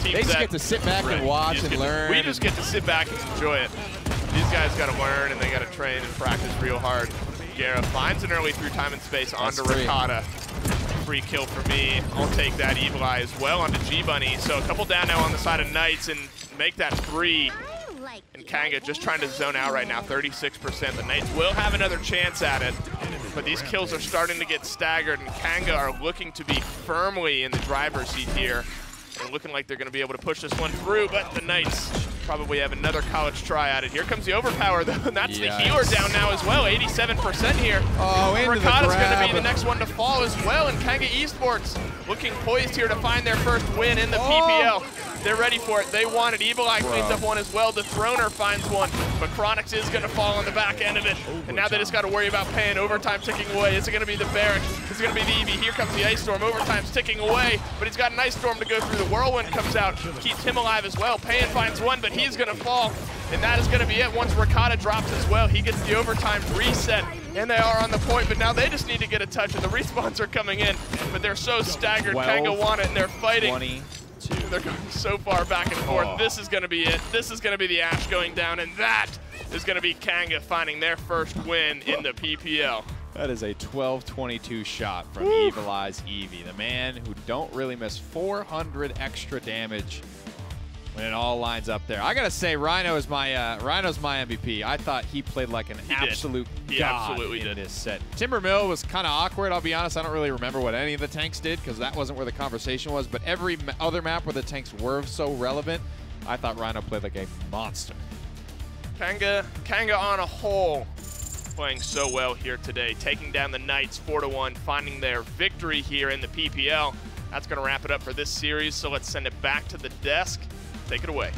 just get to sit back and watch and learn. We just get to sit back and enjoy it. These guys got to learn and they got to train and practice real hard. Guerra finds an early through time and space onto Ricotta. Free kill for me. I'll take that. Evil Eye as well onto G-Bunny. So a couple down now on the side of Knights and make that 3. And Kanga just trying to zone out right now, 36%. The Knights will have another chance at it, but these kills are starting to get staggered, and Kanga are looking to be firmly in the driver's seat here. And looking like they're going to be able to push this one through, but the Knights probably have another college try at it. Here comes the overpower, though, and that's the healer down now as well, 87% here. Ricotta's going to be the next one to fall as well, and Kanga Esports looking poised here to find their first win in the PPL. They're ready for it. They want it. Evil Eye cleans up one as well. The Throner finds one, but Chronix is going to fall on the back end of it. And now they just got to worry about Payne. Overtime ticking away. Is it going to be the Barrack? Is it going to be the Eevee? Here comes the Ice Storm. Overtime's ticking away, but he's got an Ice Storm to go through. The Whirlwind comes out, keeps him alive as well. Payne finds one, but he's going to fall. And that is going to be it. Once Ricotta drops as well, he gets the overtime reset. And they are on the point, but now they just need to get a touch, and the respawns are coming in. But they're so staggered. Kanga want it, and they're fighting. 22. They're going so far back and forth. This is going to be it. This is going to be the Ash going down, and that is going to be Kanga finding their first win in the PPL. That is a 12-22 shot from Evil Eye's Eevee, the man who don't really miss 400 extra damage when it all lines up there. I gotta say, Rhino is my MVP. I thought he played like an absolute god in this set. Timbermill was kind of awkward, I'll be honest. I don't really remember what any of the tanks did because that wasn't where the conversation was, but every other map where the tanks were so relevant, I thought Rhino played like a monster. Kanga on a whole playing so well here today, taking down the Knights 4-1, finding their victory here in the PPL. That's going to wrap it up for this series, so let's send it back to the desk. Take it away.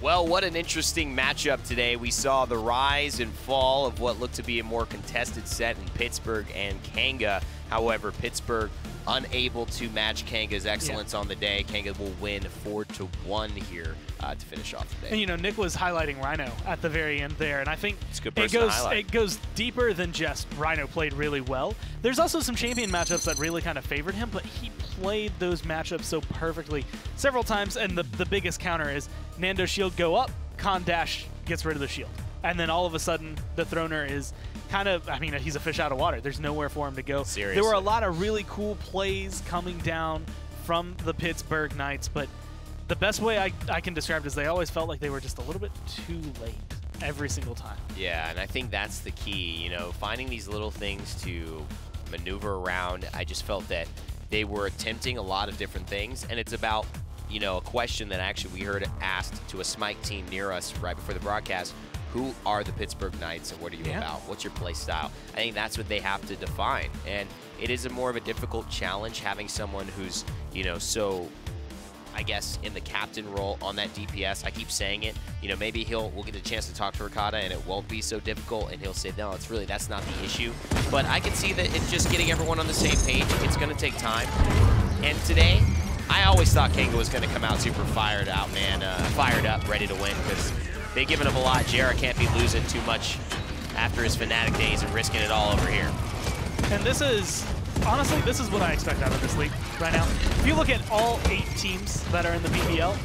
Well, what an interesting matchup today. We saw the rise and fall of what looked to be a more contested set in Pittsburgh and Kanga. However, Pittsburgh unable to match Kanga's excellence on the day. Kanga will win 4-1 here to finish off the day. And you know, Nick was highlighting Rhino at the very end there, and I think it goes deeper than just Rhino played really well. There's also some champion matchups that really kind of favored him, but he played those matchups so perfectly several times, and the biggest counter is Nando's shield go up, Con dash gets rid of the shield. And then all of a sudden, the Throner is kind of, I mean, he's a fish out of water. There's nowhere for him to go. Seriously. There were a lot of really cool plays coming down from the Pittsburgh Knights, but the best way I can describe it is they always felt like they were just a little bit too late every single time. Yeah, and I think that's the key, you know, finding these little things to maneuver around. I just felt that they were attempting a lot of different things, and it's about, you know, a question that actually we heard asked to a Smite team near us right before the broadcast. Who are the Pittsburgh Knights and what are you about? What's your play style? I think that's what they have to define. And it is a more of a difficult challenge having someone who's, you know, so, I guess, in the captain role on that DPS. I keep saying it. You know, maybe we'll get a chance to talk to Ricotta and it won't be so difficult and he'll say, no, that's not the issue. But I can see that it's just getting everyone on the same page. It's going to take time. And today, I always thought Kanga was going to come out super fired up, ready to win, because they've given him a lot. JR can't be losing too much after his Fnatic days and risking it all over here. And this is, honestly, this is what I expect out of this league right now. If you look at all 8 teams that are in the PPL,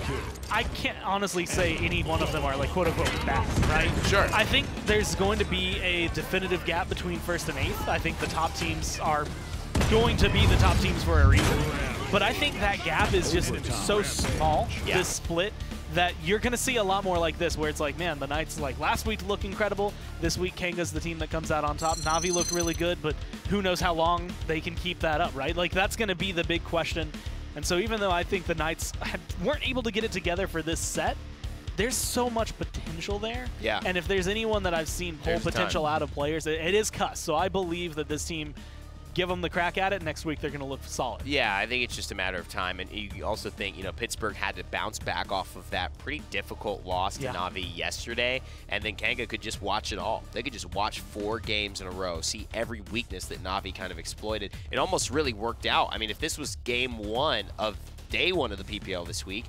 I can't honestly say any one of them are like quote-unquote bad, right? Sure. I think there's going to be a definitive gap between 1st and 8th. I think the top teams are going to be the top teams for a reason. But I think that gap is just so small, this split, that you're going to see a lot more like this, where it's like, man, the Knights, like, last week look incredible. This week, Kanga's the team that comes out on top. Na'Vi looked really good, but who knows how long they can keep that up, right? Like, that's going to be the big question. And so even though I think the Knights weren't able to get it together for this set, there's so much potential there. Yeah. And if there's anyone that I've seen pull potential out of players, it is Cuss. So I believe that this team, give them the crack at it, next week they're going to look solid. Yeah, I think it's just a matter of time. And you also think, you know, Pittsburgh had to bounce back off of that pretty difficult loss to Na'Vi yesterday, and then Kanga could just watch it all. They could just watch 4 games in a row, see every weakness that Na'Vi kind of exploited. It almost really worked out. I mean, if this was game 1 of day 1 of the PPL this week,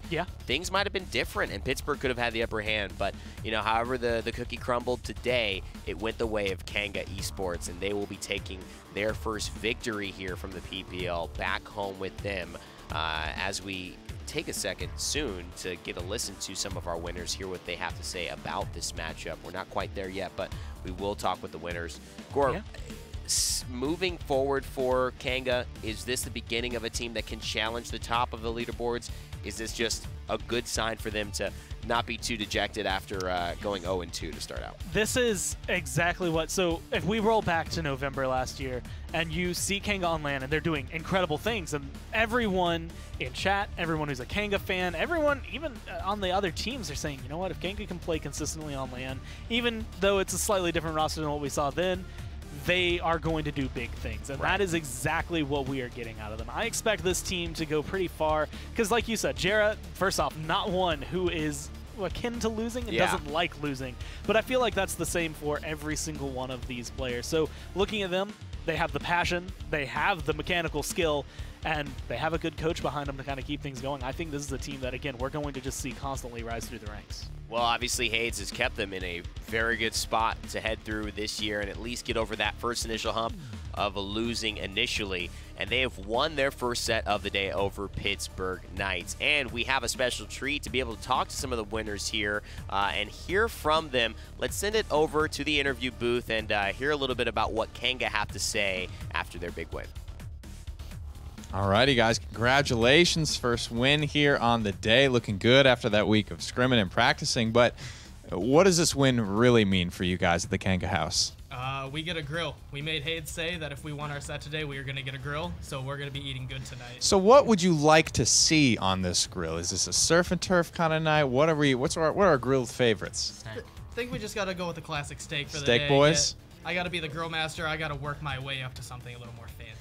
things might have been different, and Pittsburgh could have had the upper hand. But, you know, however the cookie crumbled today, it went the way of Kanga Esports, and they will be taking their first victory here from the PPL back home with them as we take a second soon to get a listen to some of our winners, hear what they have to say about this matchup. We're not quite there yet, but we will talk with the winners. Gore, moving forward for Kanga, is this the beginning of a team that can challenge the top of the leaderboards? Is this just a good sign for them to not be too dejected after going 0-2 to start out? This is exactly what, so if we roll back to November last year and you see Kanga on LAN and they're doing incredible things, and everyone in chat, everyone who's a Kanga fan, everyone even on the other teams are saying, you know what, if Kanga can play consistently on LAN, even though it's a slightly different roster than what we saw then, they are going to do big things. And that is exactly what we are getting out of them. I expect this team to go pretty far because, like you said, Jera, first off, not one who is akin to losing and doesn't like losing. But I feel like that's the same for every single one of these players. So looking at them, they have the passion, they have the mechanical skill, and they have a good coach behind them to kind of keep things going. I think this is a team that, again, we're going to just see constantly rise through the ranks. Well, obviously, Hayes has kept them in a very good spot to head through this year and at least get over that first initial hump of losing initially. And they have won their first set of the day over Pittsburgh Knights. And we have a special treat to be able to talk to some of the winners here and hear from them. Let's send it over to the interview booth and hear a little bit about what Kanga have to say after their big win. Alrighty, guys, congratulations. First win here on the day. Looking good after that week of scrimming and practicing. But what does this win really mean for you guys at the Kanga house? We get a grill. We made Hayes say that if we won our set today, we were going to get a grill. So we're going to be eating good tonight. So what would you like to see on this grill? Is this a surf and turf kind of night? What are our grilled favorites? I think we just got to go with the classic steak for the steak day. Boys? I got to be the grill master. I got to work my way up to something a little more fancy.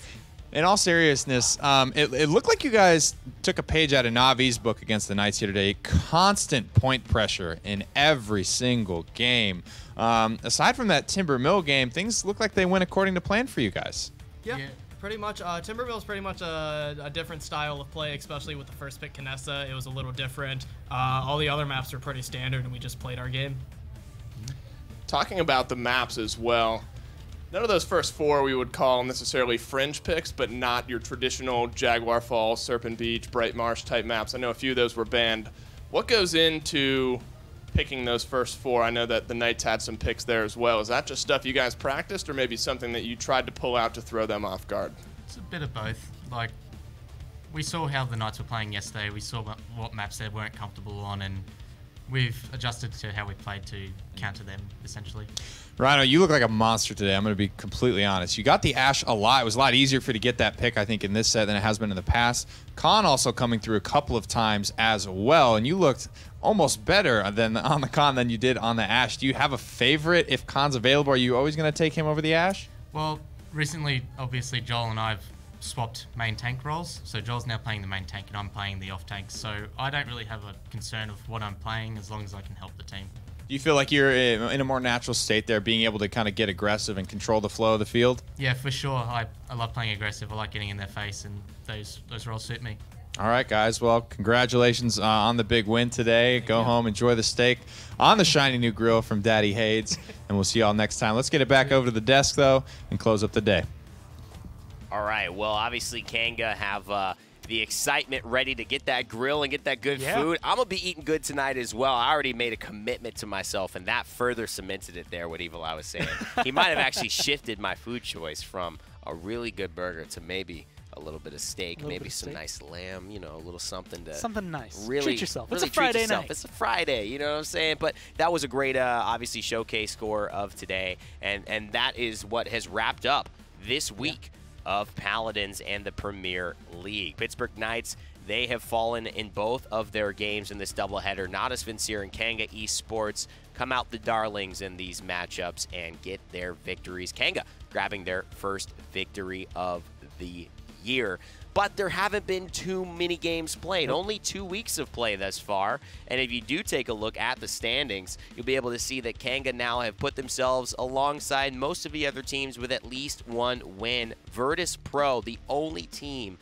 In all seriousness, it looked like you guys took a page out of Navi's book against the Knights here today. Constant point pressure in every single game. Aside from that Timber Mill game, things look like they went according to plan for you guys. Yeah. Pretty much. Timber Mill is pretty much a different style of play, especially with the first pick Canessa. It was a little different. All the other maps are pretty standard, and we just played our game. Talking about the maps as well, none of those first four we would call necessarily fringe picks, but not your traditional Jaguar Falls, Serpent Beach, Bright Marsh type maps. I know a few of those were banned. What goes into picking those first four? I know that the Knights had some picks there as well. Is that just stuff you guys practiced or maybe something that you tried to pull out to throw them off guard? It's a bit of both. Like, we saw how the Knights were playing yesterday. We saw what maps they weren't comfortable on, and we've adjusted to how we played to counter them, essentially. Rhino, you look like a monster today. I'm going to be completely honest. You got the Ash a lot. It was a lot easier for you to get that pick, I think, in this set than it has been in the past. Khan also coming through a couple of times as well, and you looked almost better than on the Khan than you did on the Ash. Do you have a favorite if Khan's available? Are you always going to take him over the Ash? Well, recently, obviously, Joel and I have swapped main tank roles. So Joel's now playing the main tank and I'm playing the off tank. So I don't really have a concern of what I'm playing as long as I can help the team. Do you feel like you're in a more natural state there, being able to kind of get aggressive and control the flow of the field? Yeah, for sure. I love playing aggressive. I like getting in their face, and those roles suit me. All right, guys. Well, congratulations on the big win today. Go home, enjoy the steak on the shiny new grill from Daddy Hayes, and we'll see y'all next time. Let's get it back over to the desk, though, and close up the day. All right. Well, obviously, Kanga have the excitement ready to get that grill and get that good food. I'm going to be eating good tonight as well. I already made a commitment to myself, and that further cemented it there, what Evil I was saying. He might have actually shifted my food choice from a really good burger to maybe a little bit of steak, maybe some nice lamb, you know, a little something to nice. Really treat yourself. Really it's a Friday night. It's a Friday, you know what I'm saying? But that was a great, obviously, showcase score of today, and that is what has wrapped up this week of Paladins and the Premier League. Pittsburgh Knights, they have fallen in both of their games in this doubleheader. Natas Vincere and Kanga Esports come out the darlings in these matchups and get their victories. Kanga grabbing their first victory of the year. But there haven't been too many games played. Only 2 weeks of play thus far. And if you do take a look at the standings, you'll be able to see that Kanga now have put themselves alongside most of the other teams with at least one win. Virtus Pro, the only team,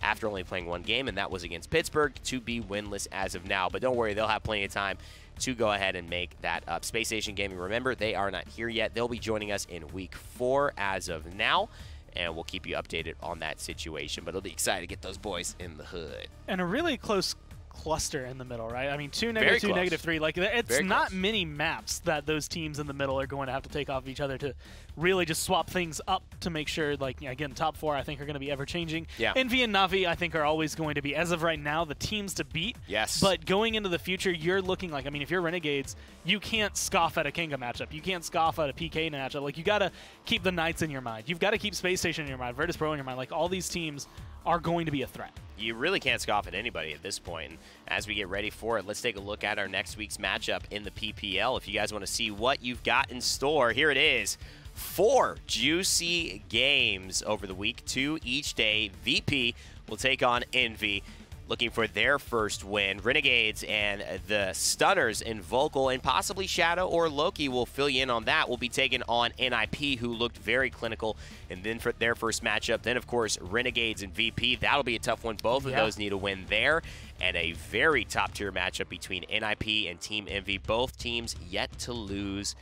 after only playing one game, and that was against Pittsburgh, to be winless as of now. But don't worry, they'll have plenty of time to go ahead and make that up. Space Station Gaming, remember, they are not here yet. They'll be joining us in week 4 as of now. And we'll keep you updated on that situation. But it'll be exciting to get those boys in the hood. And a really close cluster in the middle, right? I mean, 2, -2, -3. Like, it's not many maps that those teams in the middle are going to have to take off each other to really just swap things up to make sure, like, again, top 4 I think are going to be ever-changing. Yeah. Envy and Navi I think are always going to be, as of right now, the teams to beat. Yes. But going into the future, you're looking like, I mean, if you're Renegades, you can't scoff at a Kanga matchup. You can't scoff at a PK matchup. Like, you got to keep the Knights in your mind. You've got to keep Space Station in your mind, Virtus Pro in your mind. Like, all these teams are going to be a threat. You really can't scoff at anybody at this point. And as we get ready for it, let's take a look at our next week's matchup in the PPL. If you guys want to see what you've got in store, here it is. 4 juicy games over the week, 2 each day. VP will take on Envy, looking for their first win. Renegades and the Stunners in Vocal, and possibly Shadow or Loki will fill you in on that. Will be taking on NIP, who looked very clinical, and then for their first matchup. Then, of course, Renegades and VP. That'll be a tough one. Both of those need a win there. And a very top-tier matchup between NIP and Team Envy. Both teams yet to lose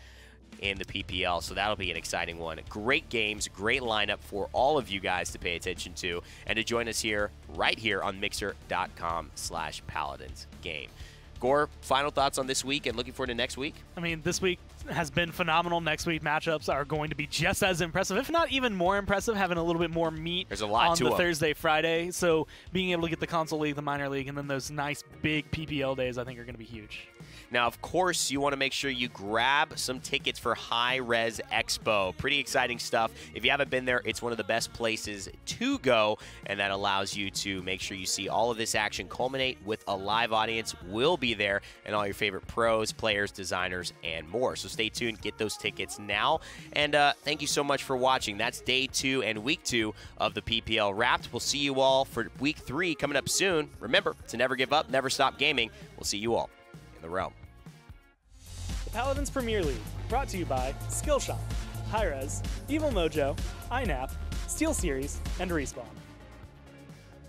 in the PPL, so that'll be an exciting one. Great games, great lineup for all of you guys to pay attention to, and to join us here, right here on Mixer.com/Paladins game. Gore, final thoughts on this week and looking forward to next week? I mean, this week has been phenomenal. Next week matchups are going to be just as impressive, if not even more impressive, having a little bit more meat There's a lot on to the them. Thursday, Friday. So being able to get the console league, the minor league, and then those nice big PPL days, I think are going to be huge. Now, of course, you want to make sure you grab some tickets for High Res Expo. Pretty exciting stuff. If you haven't been there, it's one of the best places to go, and that allows you to make sure you see all of this action culminate with a live audience. We'll be there, and all your favorite pros, players, designers, and more. So stay tuned. Get those tickets now. And thank you so much for watching. That's day 2 and week 2 of the PPL wrapped. We'll see you all for week 3 coming up soon. Remember to never give up, never stop gaming. We'll see you all in the realm. The Paladins Premier League, brought to you by Skillshop, Hi-Rez, Evil Mojo, INAP, Steel Series, and Respawn.